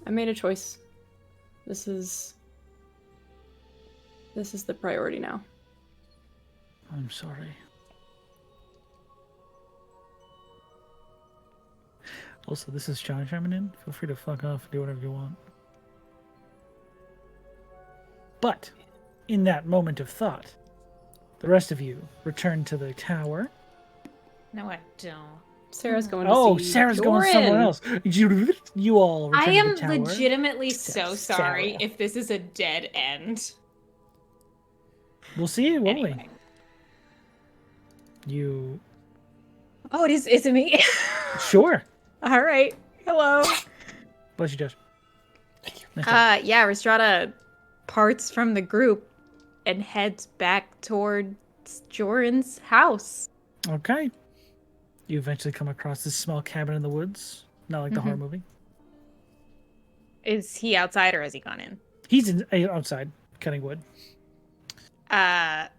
made a choice. This is the priority now. I'm sorry. Also, this is John chiming in. Feel free to fuck off and do whatever you want. But, in that moment of thought, the rest of you return to the tower. No, I don't. Sarah's going to see Sarah's going Doran. somewhere else. You all return I to am the tower. legitimately so sorry Sarah. if this is a dead end. We'll see, won't Anyway. we? You... Oh, it is. Is it me? Sure. All right. Hello. Bless you, Josh. Yeah, Rhystrata parts from the group and heads back towards Joran's house. Okay. You eventually come across this small cabin in the woods. Not like the horror movie. Is he outside or has he gone in? He's outside, cutting wood. Rhystrata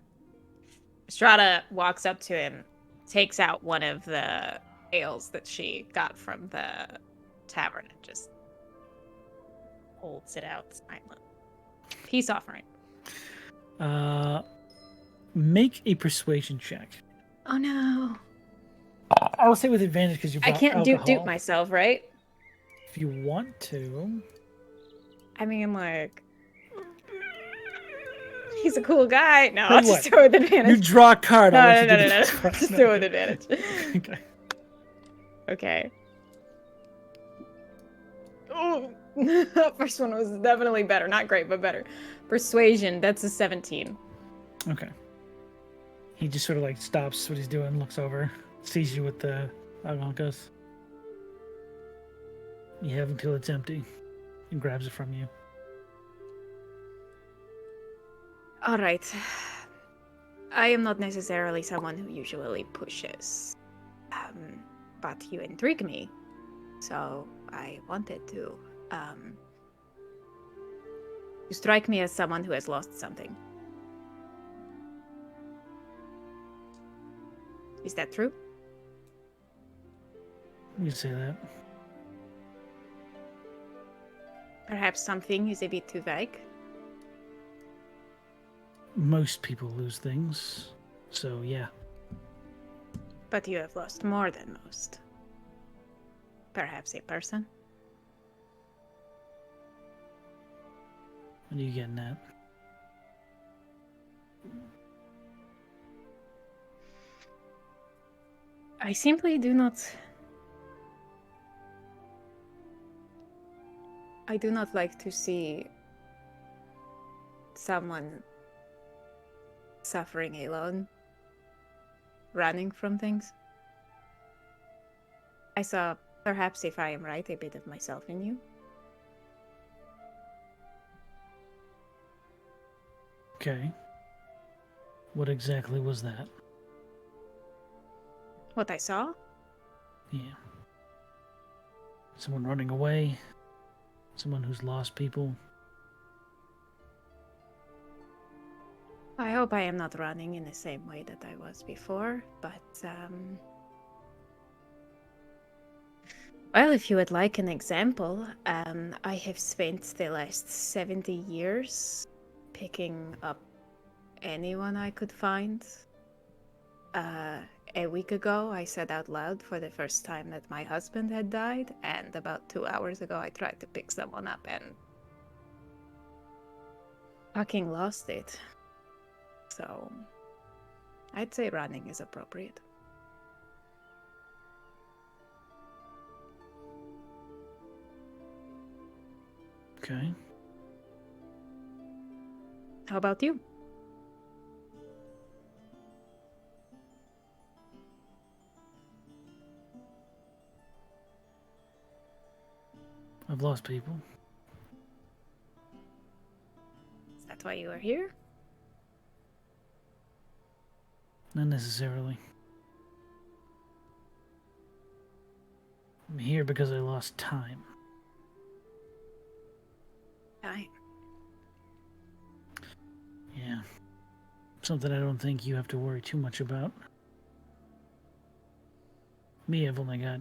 walks up to him, takes out one of the ales that she got from the tavern and just holds it out silent. Peace offering. Make a persuasion check. Oh no. I will say with advantage because you I brought can't alcohol. dupe myself, right? If you want to. I mean, like, he's a cool guy. No, Tell I'll you just what, do it with advantage. You draw a card. I'll No, let you do no. the Just do it with advantage. Okay. Okay. Oh, first one was definitely better. Not great, but better. Persuasion, that's a 17. Okay. He just sort of like stops what he's doing, looks over, sees you with the alcohol, goes, "You have until it's empty," and grabs it from you. All right. I am not necessarily someone who usually pushes. But you intrigue me. So I wanted to. You strike me as someone who has lost something. Is that true? You say that. Perhaps something is a bit too vague. Most people lose things, so yeah. But you have lost more than most. Perhaps a person? What are you getting at? I simply do not... I do not like to see someone suffering alone, running from things. I saw, perhaps if I am right, a bit of myself in you. Okay. What exactly was that? What I saw? Yeah. Someone running away? Someone who's lost people? I hope I am not running in the same way that I was before, but well, if you would like an example, I have spent the last 70 years picking up anyone I could find. A week ago, I said out loud for the first time that my husband had died, and about 2 hours ago, I tried to pick someone up and fucking lost it. So, I'd say running is appropriate. Okay. How about you? I've lost people. Is that why you are here? Not necessarily. I'm here because I lost time. Time. Yeah. Something I don't think you have to worry too much about. Me, I've only got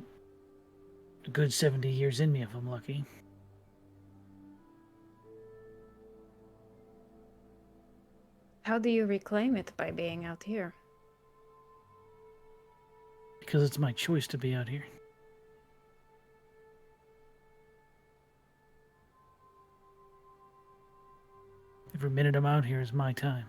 a good 70 years in me if I'm lucky. How do you reclaim it by being out here? Because it's my choice to be out here. Every minute I'm out here is my time.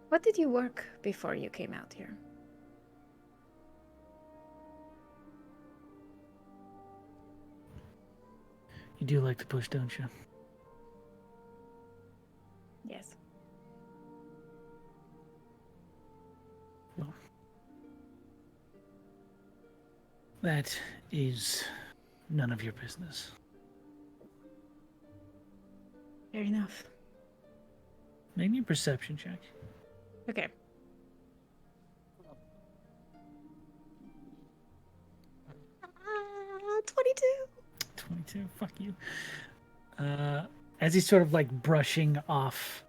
What did you work before you came out here? You do like to push, don't you? Yes. Well, that is none of your business. Fair enough. Make me a perception check. Okay. 22. 22, fuck you. As he's sort of like brushing off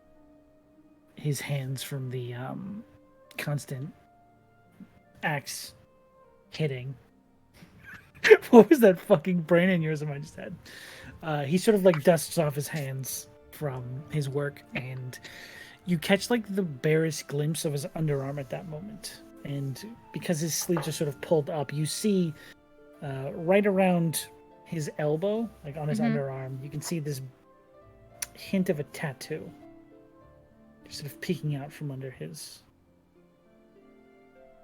his hands from the constant axe hitting. What was that fucking brain aneurysm I just had? He sort of like dusts off his hands from his work, and you catch like the barest glimpse of his underarm at that moment. And because his sleeves are sort of pulled up, you see right around his elbow, like on his underarm, you can see this hint of a tattoo just sort of peeking out from under his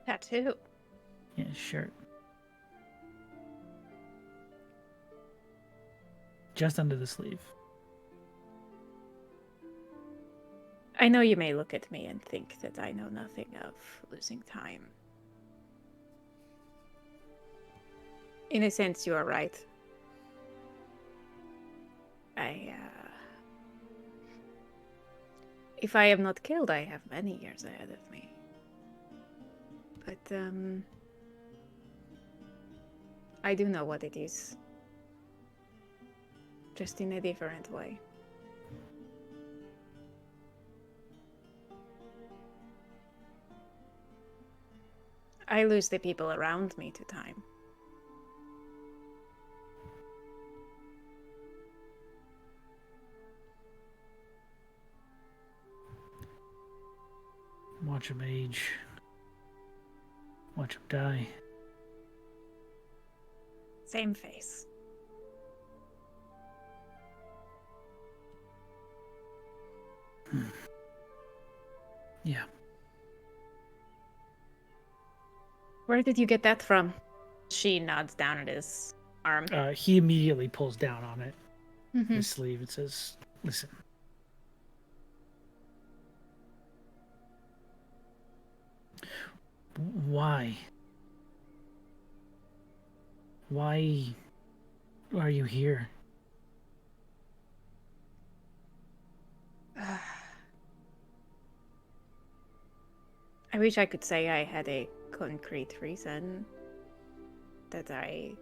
Tattoo. shirt. Just under the sleeve. I know you may look at me and think that I know nothing of losing time. In a sense, you are right. If I am not killed, I have many years ahead of me. But, I do know what it is. Just in a different way. I lose the people around me to time. Watch him age. Watch him die. Same face. Yeah. Where did you get that from? She nods down at his arm. He immediately pulls down on it. Mhm. His sleeve. It says, "Listen. Why? Why are you here?" I wish I could say I had a concrete reason that I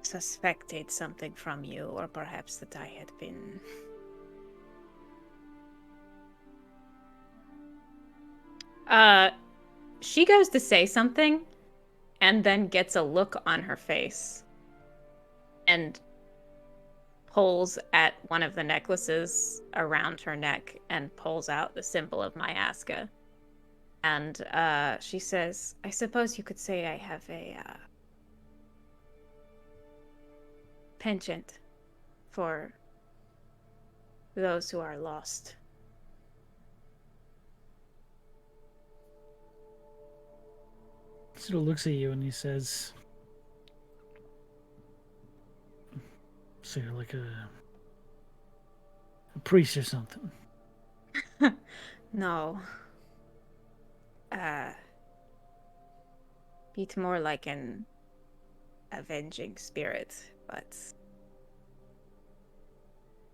suspected something from you, or perhaps that I had been... She goes to say something and then gets a look on her face and pulls at one of the necklaces around her neck and pulls out the symbol of Myaska. And she says, I suppose you could say I have a penchant for those who are lost. Sort of looks at you and he says, "So you're like a priest or something?" No. Beat more like an avenging spirit, but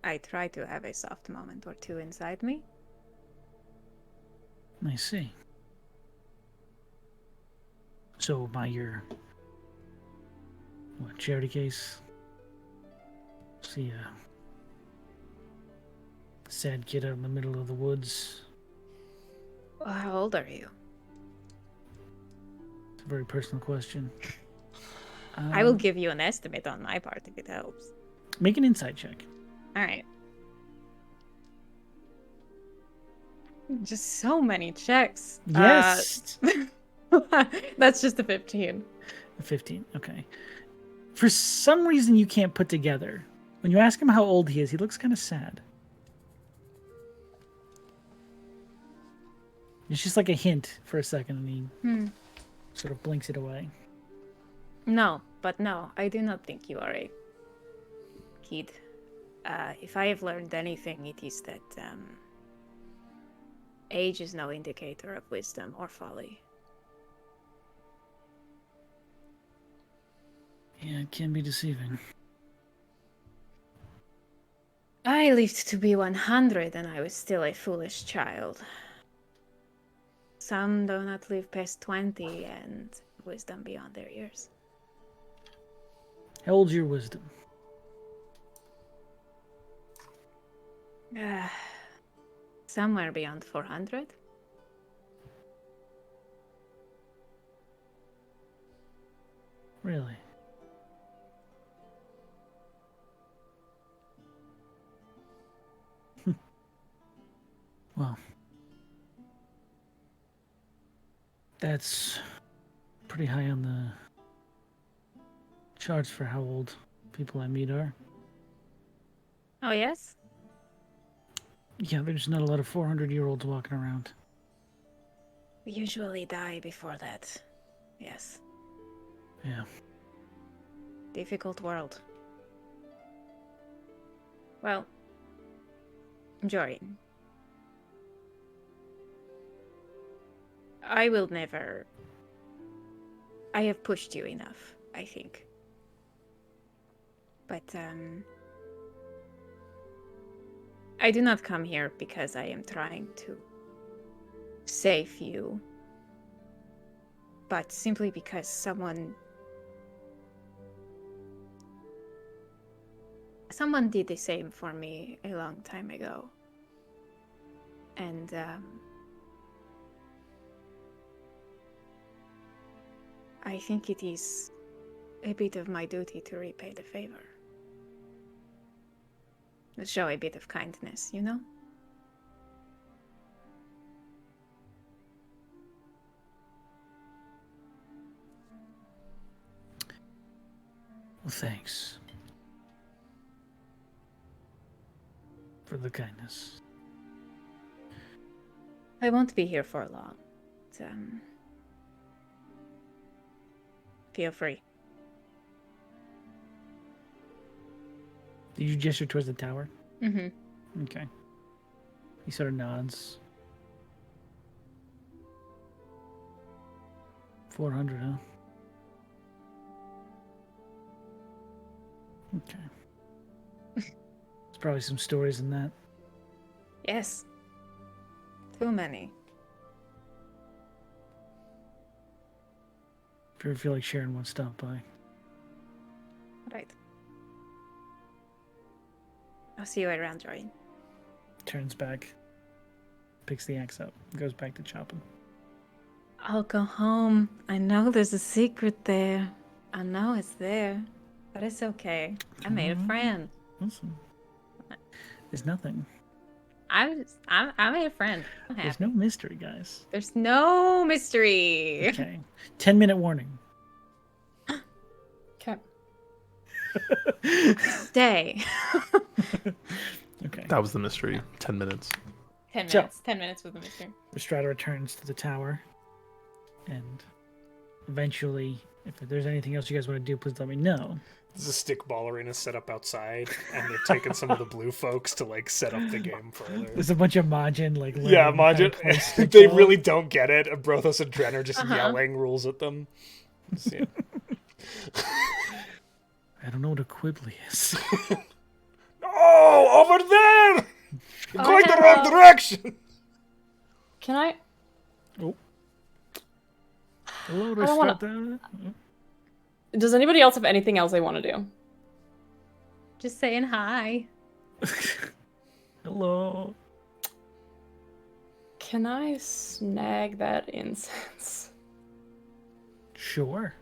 I try to have a soft moment or two inside me. I see. So by your charity case? See a sad kid out in the middle of the woods. Well, how old are you? It's a very personal question. I will give you an estimate on my part if it helps. Make an insight check. All right. Just so many checks. Yes. That's just a 15. 15. Okay. For some reason you can't put together. When you ask him how old he is, he looks kind of sad. It's just like a hint for a second, and he sort of blinks it away. No, I do not think you are a kid. If I have learned anything, it is that age is no indicator of wisdom or folly. Yeah, it can be deceiving. I lived to be 100 and I was still a foolish child. Some do not live past 20 and wisdom beyond their years. How old's your wisdom? Somewhere beyond 400. Really? Well, that's pretty high on the charts for how old people I meet are. Oh, yes? Yeah, there's not a lot of 400-year-olds walking around. We usually die before that. Yes. Yeah. Difficult world. Well, Jorin. I will never... I have pushed you enough, I think. But, I do not come here because I am trying to save you, but simply because someone did the same for me a long time ago. And, I think it is a bit of my duty to repay the favor. To show a bit of kindness, you know? Well, thanks for the kindness. I won't be here for long. But, feel free. Did you gesture towards the tower? Mm-hmm. Okay. He sort of nods. 400, huh? Okay. There's probably some stories in that. Yes. Too many. If you ever feel like Sharon wants to stop by. Right. I'll see you around, Jordan. Turns back. Picks the axe up. Goes back to chopping. I'll go home. I know there's a secret there. I know it's there. But it's okay. I made a friend. Awesome. There's nothing. I made a friend. I'm There's happy. no mystery, guys. There's no mystery. Okay. 10-minute warning. Okay. Stay. Okay. That was the mystery. 10 minutes. 10 So- minutes. 10 minutes with the mystery. Rhystrata returns to the tower. And eventually, if there's anything else you guys want to do, please let me know. There's a stickball arena set up outside, and they're taking some of the blue folks to like set up the game further. There's a bunch of Majin, like, Yeah, learning how to Majin. play They stickball. really don't get it. And Brothos and Dren are just yelling rules at them. See. I don't know what a quibbly is. Oh, over there! You're I going the have wrong a- direction. Can I? Hello, I don't wanna- Rhystrata. Does anybody else have anything else they want to do? Just saying hi. Hello. Can I snag that incense? Sure.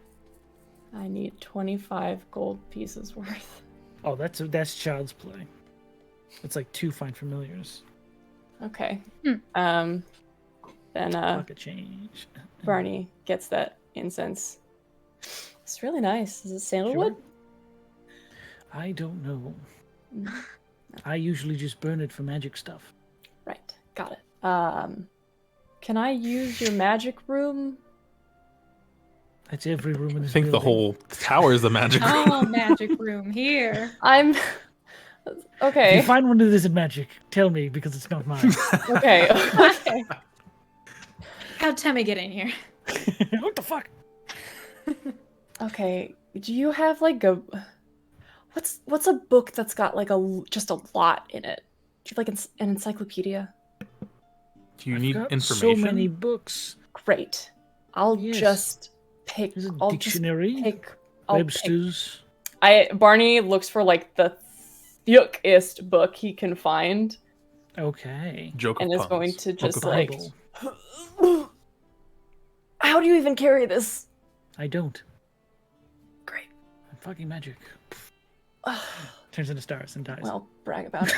I need 25 gold pieces worth. Oh, that's child's play. It's like 2 fine familiars. Okay. Hmm. Then Pocket change. Barney gets that incense. It's really nice. Is it sandalwood? I don't know. Mm. I usually just burn it for magic stuff. Right. Got it. Can I use your magic room? That's every room in I this think the building. whole tower is the magic room. Oh, magic room here. I'm If okay. you find one that isn't magic, tell me because it's not mine. Okay. Okay. How'd Temmie get in here? What the fuck? Okay. Do you have like a what's a book that's got like just a lot in it? Do you have like an encyclopedia? Do you I've need got information? So many books. Great. I'll Yes. just pick. There's a I'll dictionary, Just pick. I'll pick. Webster's. Barney looks for like the thickest book he can find, Okay. Joke of and is puns. going to Book just of like. puns. How do you even carry this? I don't. Great. I'm fucking magic. Turns into stars and dies. Well, brag about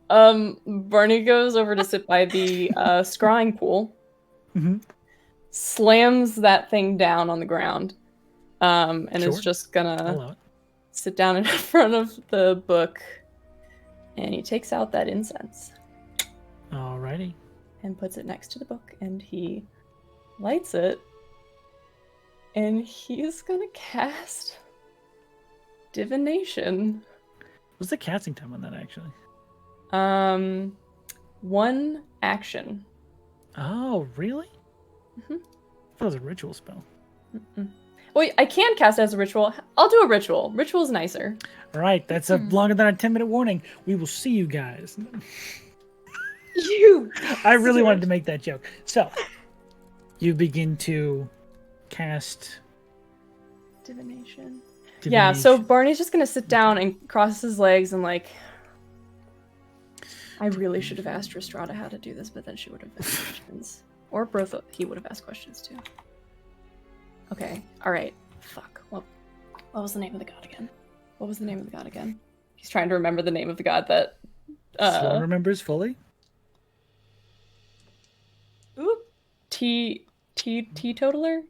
it. Barney goes over to sit by the scrying pool, Mhm. slams that thing down on the ground, and is Sure. just I gonna love it. sit down in front of the book, and he takes out that incense Alrighty. and puts it next to the book, and he lights it, and he's gonna cast divination. What's the casting time on that actually? 1 action. Oh, really? Mhm. I thought it was a ritual spell. Wait, I can cast it as a ritual. I'll do a ritual. Ritual's nicer. All right, that's a longer than a 10-minute warning. We will see you guys. You. I really wanted to make that joke. So, you begin to cast Divination. divination. Yeah, so Barney's just gonna sit down and cross his legs and like. I really should have asked Rhystrata how to do this, but then she would have asked questions. Or Brothos, he would have asked questions too. Okay, alright. Fuck. What was the name of the god again? What was the name of the god again? He's trying to remember the name of the god that. Sloan remembers fully. Oop. Teetotaler? Teetotaler.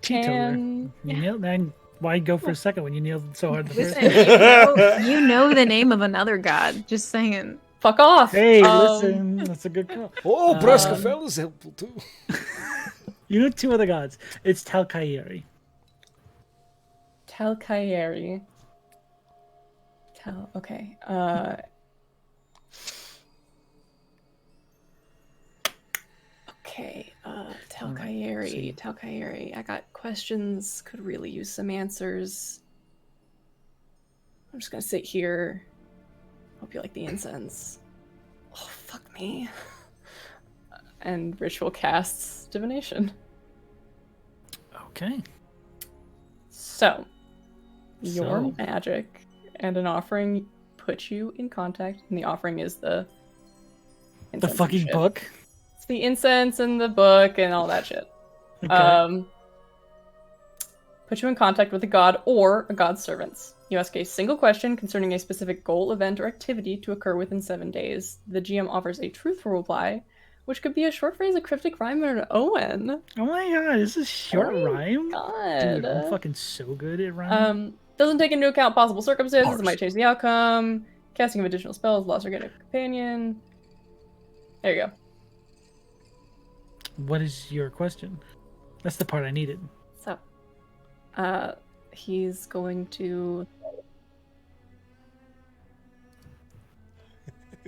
Can... You nailed that. Why go for a second when you nailed so hard the first Listen, time? you know the name of another god. Just saying. fuck off. Hey, listen, that's a good call. Oh, Breskafell is helpful too. You know 2 other gods. It's Talcairi. Talcairi. Okay. Okay. Talcairi. Talcairi. I got questions. Could really use some answers. I'm just gonna sit here. Hope you like the incense. Oh, fuck me. And ritual casts divination. Okay. So, your magic and an offering put you in contact, and the offering is the incense and fucking shit. book. It's the incense and the book and all that shit. Okay. Put you in contact with a god or a god's servants. You ask a single question concerning a specific goal, event, or activity to occur within 7 days. The GM offers a truthful reply, which could be a short phrase, a cryptic rhyme, or an omen. Oh my god, this is short rhyme. God. Dude, I'm fucking so good at rhyming. Doesn't take into account possible circumstances that might change the outcome. Casting of additional spells, loss or get a companion. There you go. What is your question? That's the part I needed. So, he's going to.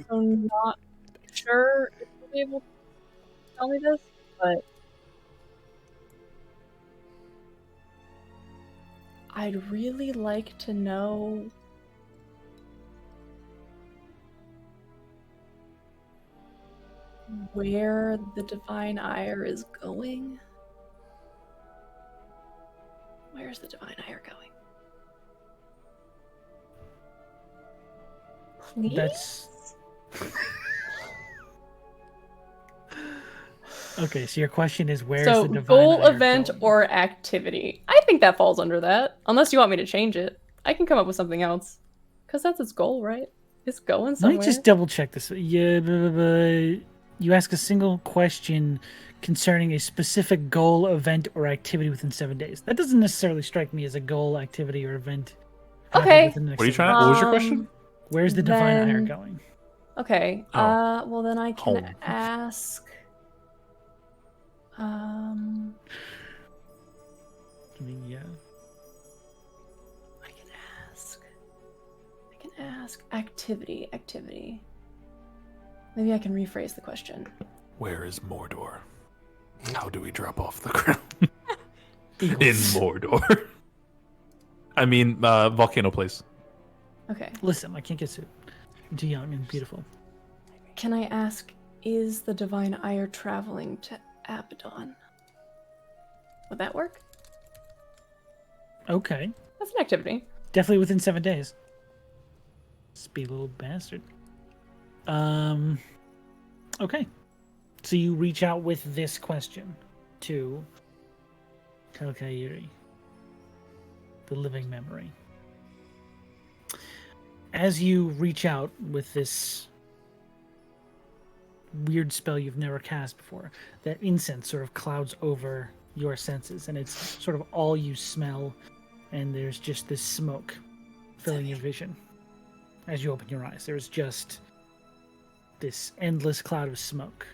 I'm not sure if you'll be able to tell me this, but I'd really like to know where the Divine Ire is going. Where's the Divine Ire going? Please? That's okay. So your question is, where's So, the divine goal, ire event, going? or activity. I think that falls under that. Unless you want me to change it. I can come up with something else. Because that's its goal, right? It's going Let somewhere. me just double check this. Yeah, you ask a single question concerning a specific goal, event, or activity within 7 days. That doesn't necessarily strike me as a goal, activity, or event. Okay. within the next What are you 7 trying? days. What was your question? Where's the divine ire then- going? Okay. Oh. Well, then I can Home. ask... I mean, yeah. I can ask activity. Maybe I can rephrase the question. Where is Mordor? How do we drop off the ground? In Eagles. Mordor. I mean, Volcano Place. Okay. Listen, I can't get sued. I'm too young and beautiful. Can I ask, is the Divine Ire traveling to Abaddon? Would that work? Okay. That's an activity. Definitely within 7 days. Speed little bastard. Okay. So you reach out with this question to Talcairi, the living memory. As you reach out with this weird spell you've never cast before, that incense sort of clouds over your senses, and it's sort of all you smell, and there's just this smoke filling your vision. As you open your eyes, there's just this endless cloud of smoke.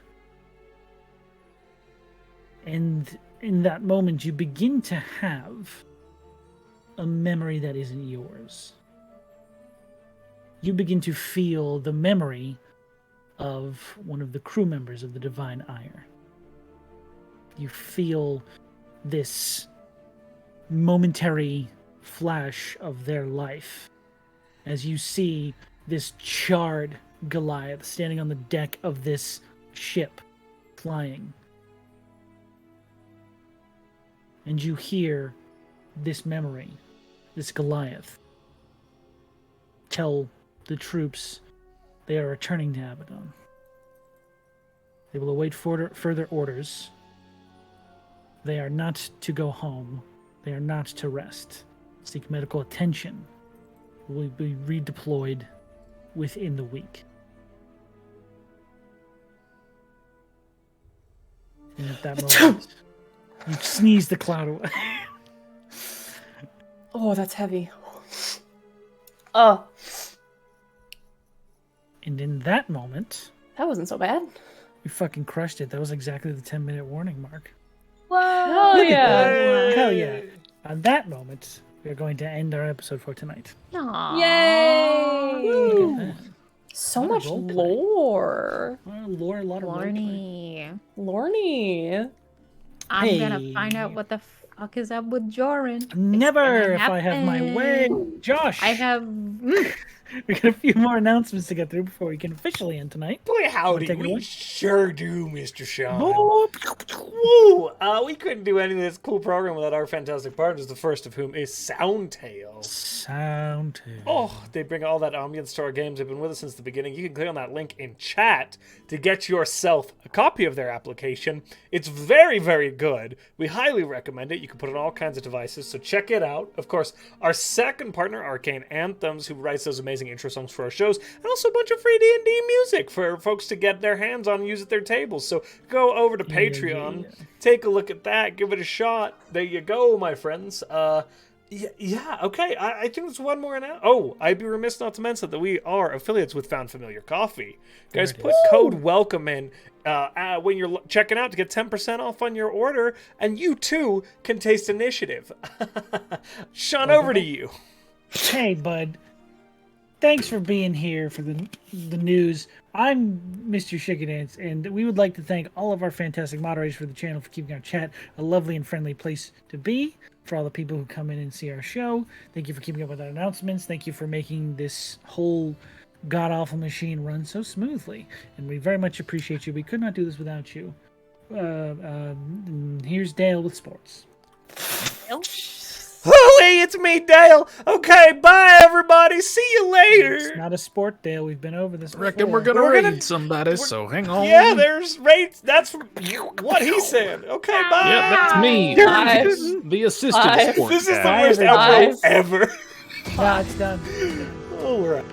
And in that moment, you begin to have a memory that isn't yours. You begin to feel the memory of one of the crew members of the Divine Ire. You feel this momentary flash of their life as you see this charred Goliath standing on the deck of this ship, flying. And you hear this memory, this Goliath, tell the troops they are returning to Abaddon. They will await further orders. They are not to go home. They are not to rest. Seek medical attention. Will be redeployed within the week. And at that moment, you sneeze the cloud away. Oh, that's heavy. Oh. And in that moment, That wasn't so bad. we fucking crushed it. That was exactly the 10-minute warning mark. Whoa! Hell Look at yeah. that. Hell yeah. On that moment, we're going to end our episode for tonight. Aw. Yay! Look at that. So What a much roleplay. lore. A lot of roleplay. Lorny. Lorny. I'm gonna find Hey. out what the fuck is up with Joran. Never, if gonna I have my way. happen. Josh, I have. we got a few more announcements to get through before we can officially end tonight. Boy, howdy, Take it we away. sure do, Mr. Sean. Whoop. Woo! We couldn't do any of this cool program without our fantastic partners, the first of whom is Soundtail. Sound. Oh, they bring all that ambience to our games. They've been with us since the beginning. You can click on that link in chat to get yourself a copy of their application. It's very, very good. We highly recommend it. You can put it on all kinds of devices, so check it out. Of course, our second partner, Arcane Anthems, who writes those amazing intro songs for our shows, and also a bunch of free D&D music for folks to get their hands on and use at their tables. So go over to Patreon, take a look at that, give it a shot. There you go, my friends. Yeah, okay. I think there's one more now. Oh, I'd be remiss not to mention that we are affiliates with Found Familiar Coffee. Guys, put code WELCOME in when you're checking out to get 10% off on your order, and you too can taste initiative. Sean, over to you. Hey, bud. Thanks for being here for the news. I'm MrShickadance, and we would like to thank all of our fantastic moderators for the channel for keeping our chat a lovely and friendly place to be. For all the people who come in and see our show, thank you for keeping up with our announcements. Thank you for making this whole god-awful machine run so smoothly, and we very much appreciate you. We could not do this without you. Here's Dale with sports. Hooey, it's me, Dale. Okay, bye, everybody. See you later. It's not a sport, Dale. We've been over this. Reckon before. we're gonna We're raid gonna- somebody, so hang on. Yeah, there's rates. That's what he said. Okay, bye. Yep, that's me. Five. The assistant Five. sport This is the guy. worst everybody. outro ever. No, it's done. All right.